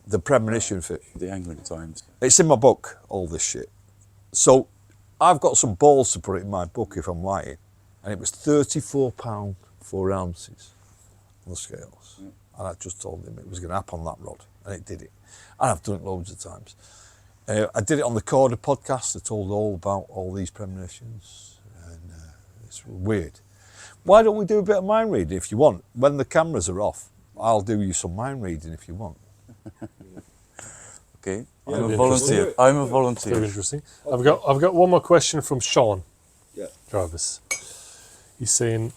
the premonition fit. The Angling Times. It's in my book, all this shit. So I've got some balls to put it in my book if I'm lying. And it was £34, 4 ounces on the scales. And I just told him it was going to happen on that rod. And it did it. And I've done it loads of times. I did it on the Corder podcast. I told all about all these premonitions. And it's weird. Why don't we do a bit of mind reading if you want? When the cameras are off, I'll do you some mind reading if you want. Okay, Yeah, I'm a interesting. volunteer. I'm a volunteer. Very interesting. I've got one more question from Sean. Yeah. Jarvis. He's saying,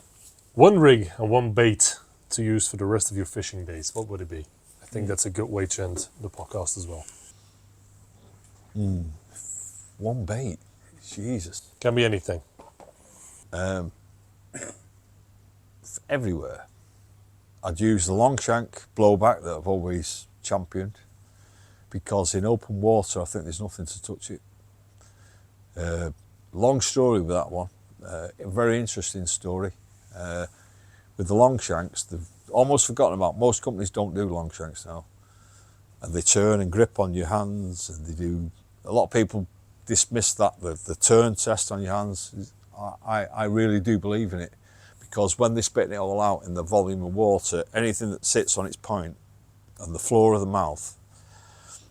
one rig and one bait to use for the rest of your fishing days. What would it be? I think that's a good way to end the podcast as well. One bait. Jesus. Can be anything. Everywhere. I'd use the long shank blowback that I've always championed, because in open water I think there's nothing to touch it. Long story with that one. A very interesting story. With the long shanks, they've almost forgotten about. Most companies don't do long shanks now, and they turn and grip on your hands, and they do. A lot of people dismiss that, the turn test on your hands. I really do believe in it, because when they're spitting it all out in the volume of water, anything that sits on its point and the floor of the mouth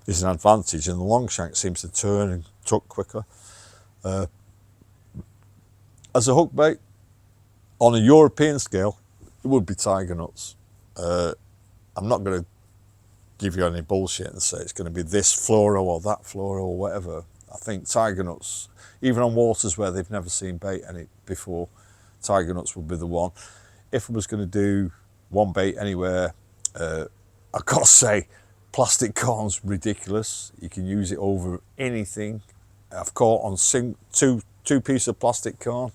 is an advantage, and the long shank seems to turn and tuck quicker. As a hook bait, on a European scale, it would be tiger nuts. I'm not going to give you any bullshit and say it's going to be this fluoro or that fluoro or whatever. I think tiger nuts, even on waters where they've never seen bait in it before, tiger nuts would be the one. If I was going to do one bait anywhere, I've got to say, plastic corn's ridiculous. You can use it over anything. I've caught on two pieces of plastic corn,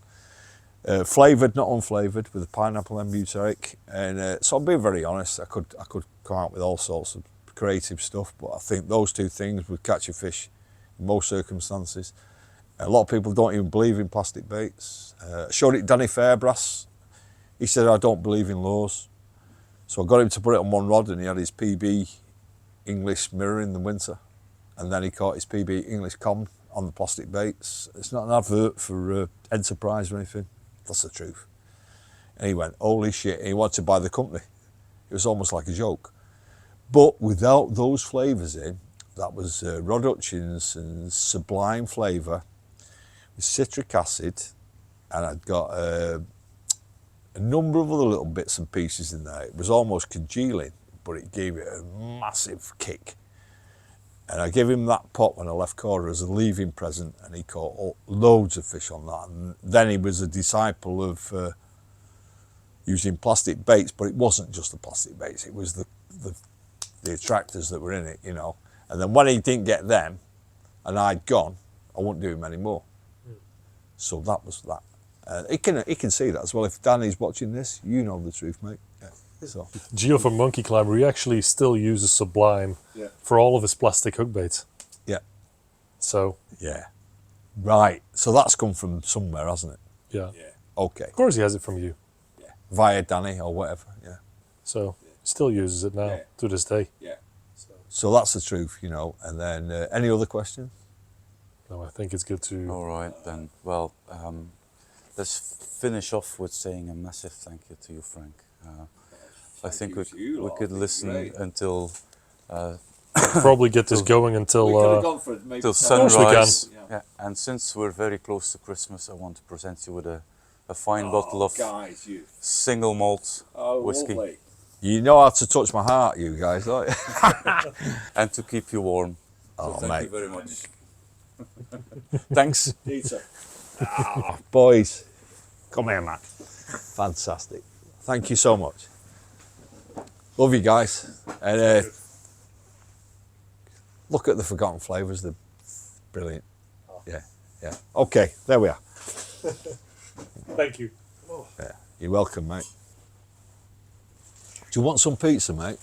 flavoured, not unflavoured, with a pineapple and butyric. And so I'll be very honest, I could come out with all sorts of creative stuff, but I think those two things would catch a fish in most circumstances. A lot of people don't even believe in plastic baits. I showed it Danny Fairbrass. He said, I don't believe in laws. So I got him to put it on one rod, and he had his PB English mirror in the winter. And then he caught his PB English common on the plastic baits. It's not an advert for Enterprise or anything. That's the truth. And he went, holy shit. And he wanted to buy the company. It was almost like a joke. But without those flavours in, that was Rod Hutchinson's Sublime flavour with citric acid, and I'd got a number of other little bits and pieces in there. It was almost congealing, but it gave it a massive kick. And I gave him that pot when I left Corder as a leaving present, and he caught loads of fish on that. And then he was a disciple of using plastic baits, but it wasn't just the plastic baits, it was the attractors that were in it, you know. And then when he didn't get them, and I'd gone, I wouldn't do him anymore. So that was that. He can see that as well. If Danny's watching this, you know the truth, mate. Yeah. So. Gio from Monkey Climber, he actually still uses Sublime for all of his plastic hook baits. Yeah. So. Yeah. Right. So that's come from somewhere, hasn't it? Yeah. Okay. Of course he has it from you. Yeah. Via Danny or whatever. Yeah. So he still uses it now to this day. Yeah. So that's the truth, you know. And then any other questions? No, I think it's good to. All right then. Well, let's finish off with saying a massive thank you to you, Frank. I think we could listen until probably get this going until sunrise. Yeah. And since we're very close to Christmas, I want to present you with a fine bottle of single malt whiskey. Lovely. You know how to touch my heart, you guys, don't you? And to keep you warm. Oh, Thank mate. you very much. Thanks. Dieter. Oh, boys, come here, man. Fantastic. Thank you so much. Love you guys. And look at the forgotten flavours. They're brilliant. Yeah, yeah. Okay, there we are. Thank you. Yeah, you're welcome, mate. Do you want some pizza, mate?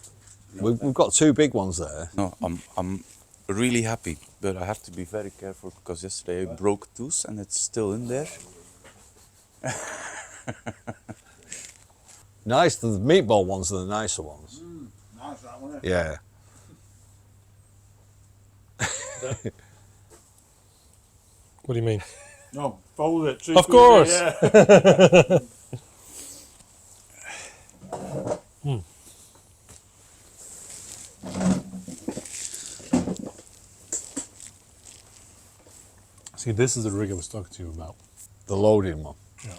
We've got 2 big ones there. No, I'm really happy, but I have to be very careful because yesterday I broke a tooth and it's still in there. Nice, the meatball ones are the nicer ones. Nice that one. Yeah. What do you mean? No, fold it. Of course. Yeah. See, this is the rig I was talking to you about. The loading one. Yeah.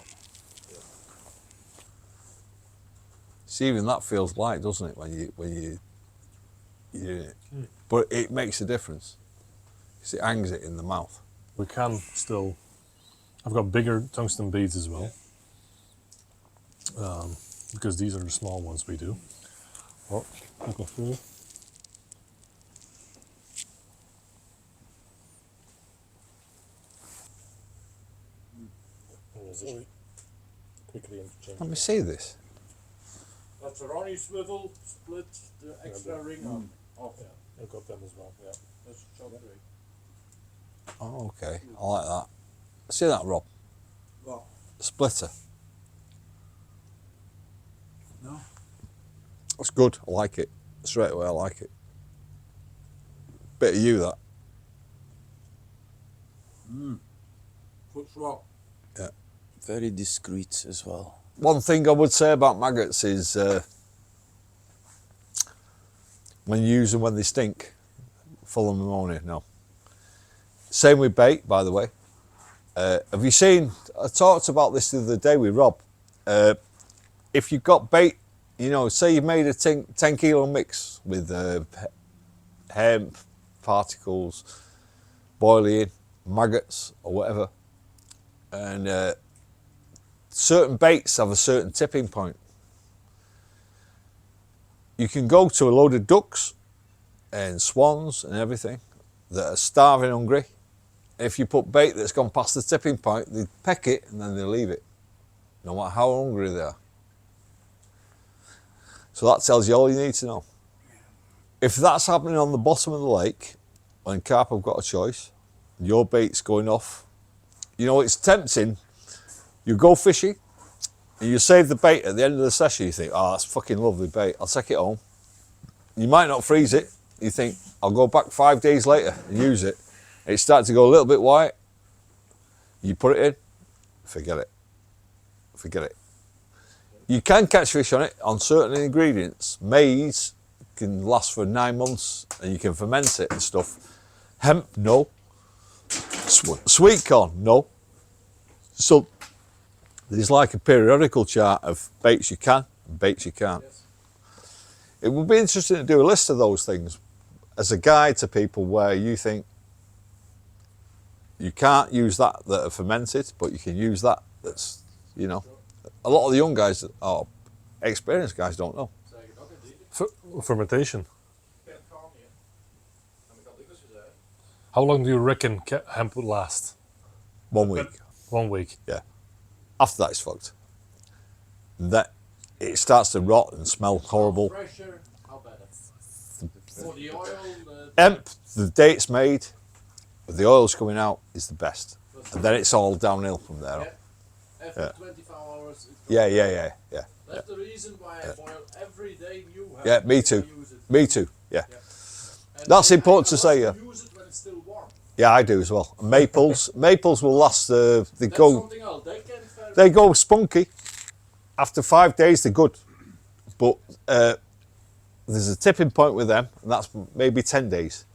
See, even that feels light, doesn't it, when you do it? But it makes a difference. 'Cause it hangs it in the mouth. We can still. I've got bigger tungsten beads as well. Because these are the small ones we do. Oh, I'll go through. Quickly interchange. Let me see this. That's a Ronnie swivel, split the extra ring on. Oh, Yeah, I've got them as well. Yeah. that's chopped ring. Oh, okay. I like that. See that, Rob? What? Splitter. No. That's good. I like it. Straight away, I like it. Bit of you, that. Puts what? Very discreet as well. One thing I would say about maggots is when you use them when they stink, full of pneumonia, no. Same with bait, by the way. Have you seen, I talked about this the other day with Rob. If you've got bait, you know, say you've made a 10 kilo mix with hemp, particles, boiling, maggots or whatever, and certain baits have a certain tipping point. You can go to a load of ducks and swans and everything that are starving hungry. If you put bait that's gone past the tipping point, they peck it and then they leave it, no matter how hungry they are. So that tells you all you need to know. If that's happening on the bottom of the lake, when carp have got a choice, and your bait's going off, you know, it's tempting. You go fishing, and you save the bait at the end of the session. You think, oh, that's fucking lovely bait. I'll take it home. You might not freeze it. You think, I'll go back 5 days later and use it. And it starts to go a little bit white. You put it in, forget it. Forget it. You can catch fish on it on certain ingredients. Maize can last for 9 months and you can ferment it and stuff. Hemp, no. Sweet corn, no. So there's like a periodical chart of baits you can and baits you can't. Yes. It would be interesting to do a list of those things as a guide to people where you think you can't use that are fermented, but you can use that that's, you know. A lot of the young guys, or experienced guys, don't know. Fermentation. How long do you reckon hemp would last? 1 week. 1 week. Yeah. After that, it's fucked. That it starts to rot and smell horrible. Pressure, how bad? For the oil, Hemp, the day it's made, with the oils coming out, is the best, and then it's all downhill from there on. after 24 hours. Yeah. That's the reason why I boil every day new hemp. Yeah, me too. I use it. Me too. Yeah. And That's I important to like say. Yeah. Use it when it's still warm. Yeah, I do as well. Maples will last. They That's go. something else. They can They go spunky. After 5 days, they're good, but there's a tipping point with them, and that's maybe 10 days.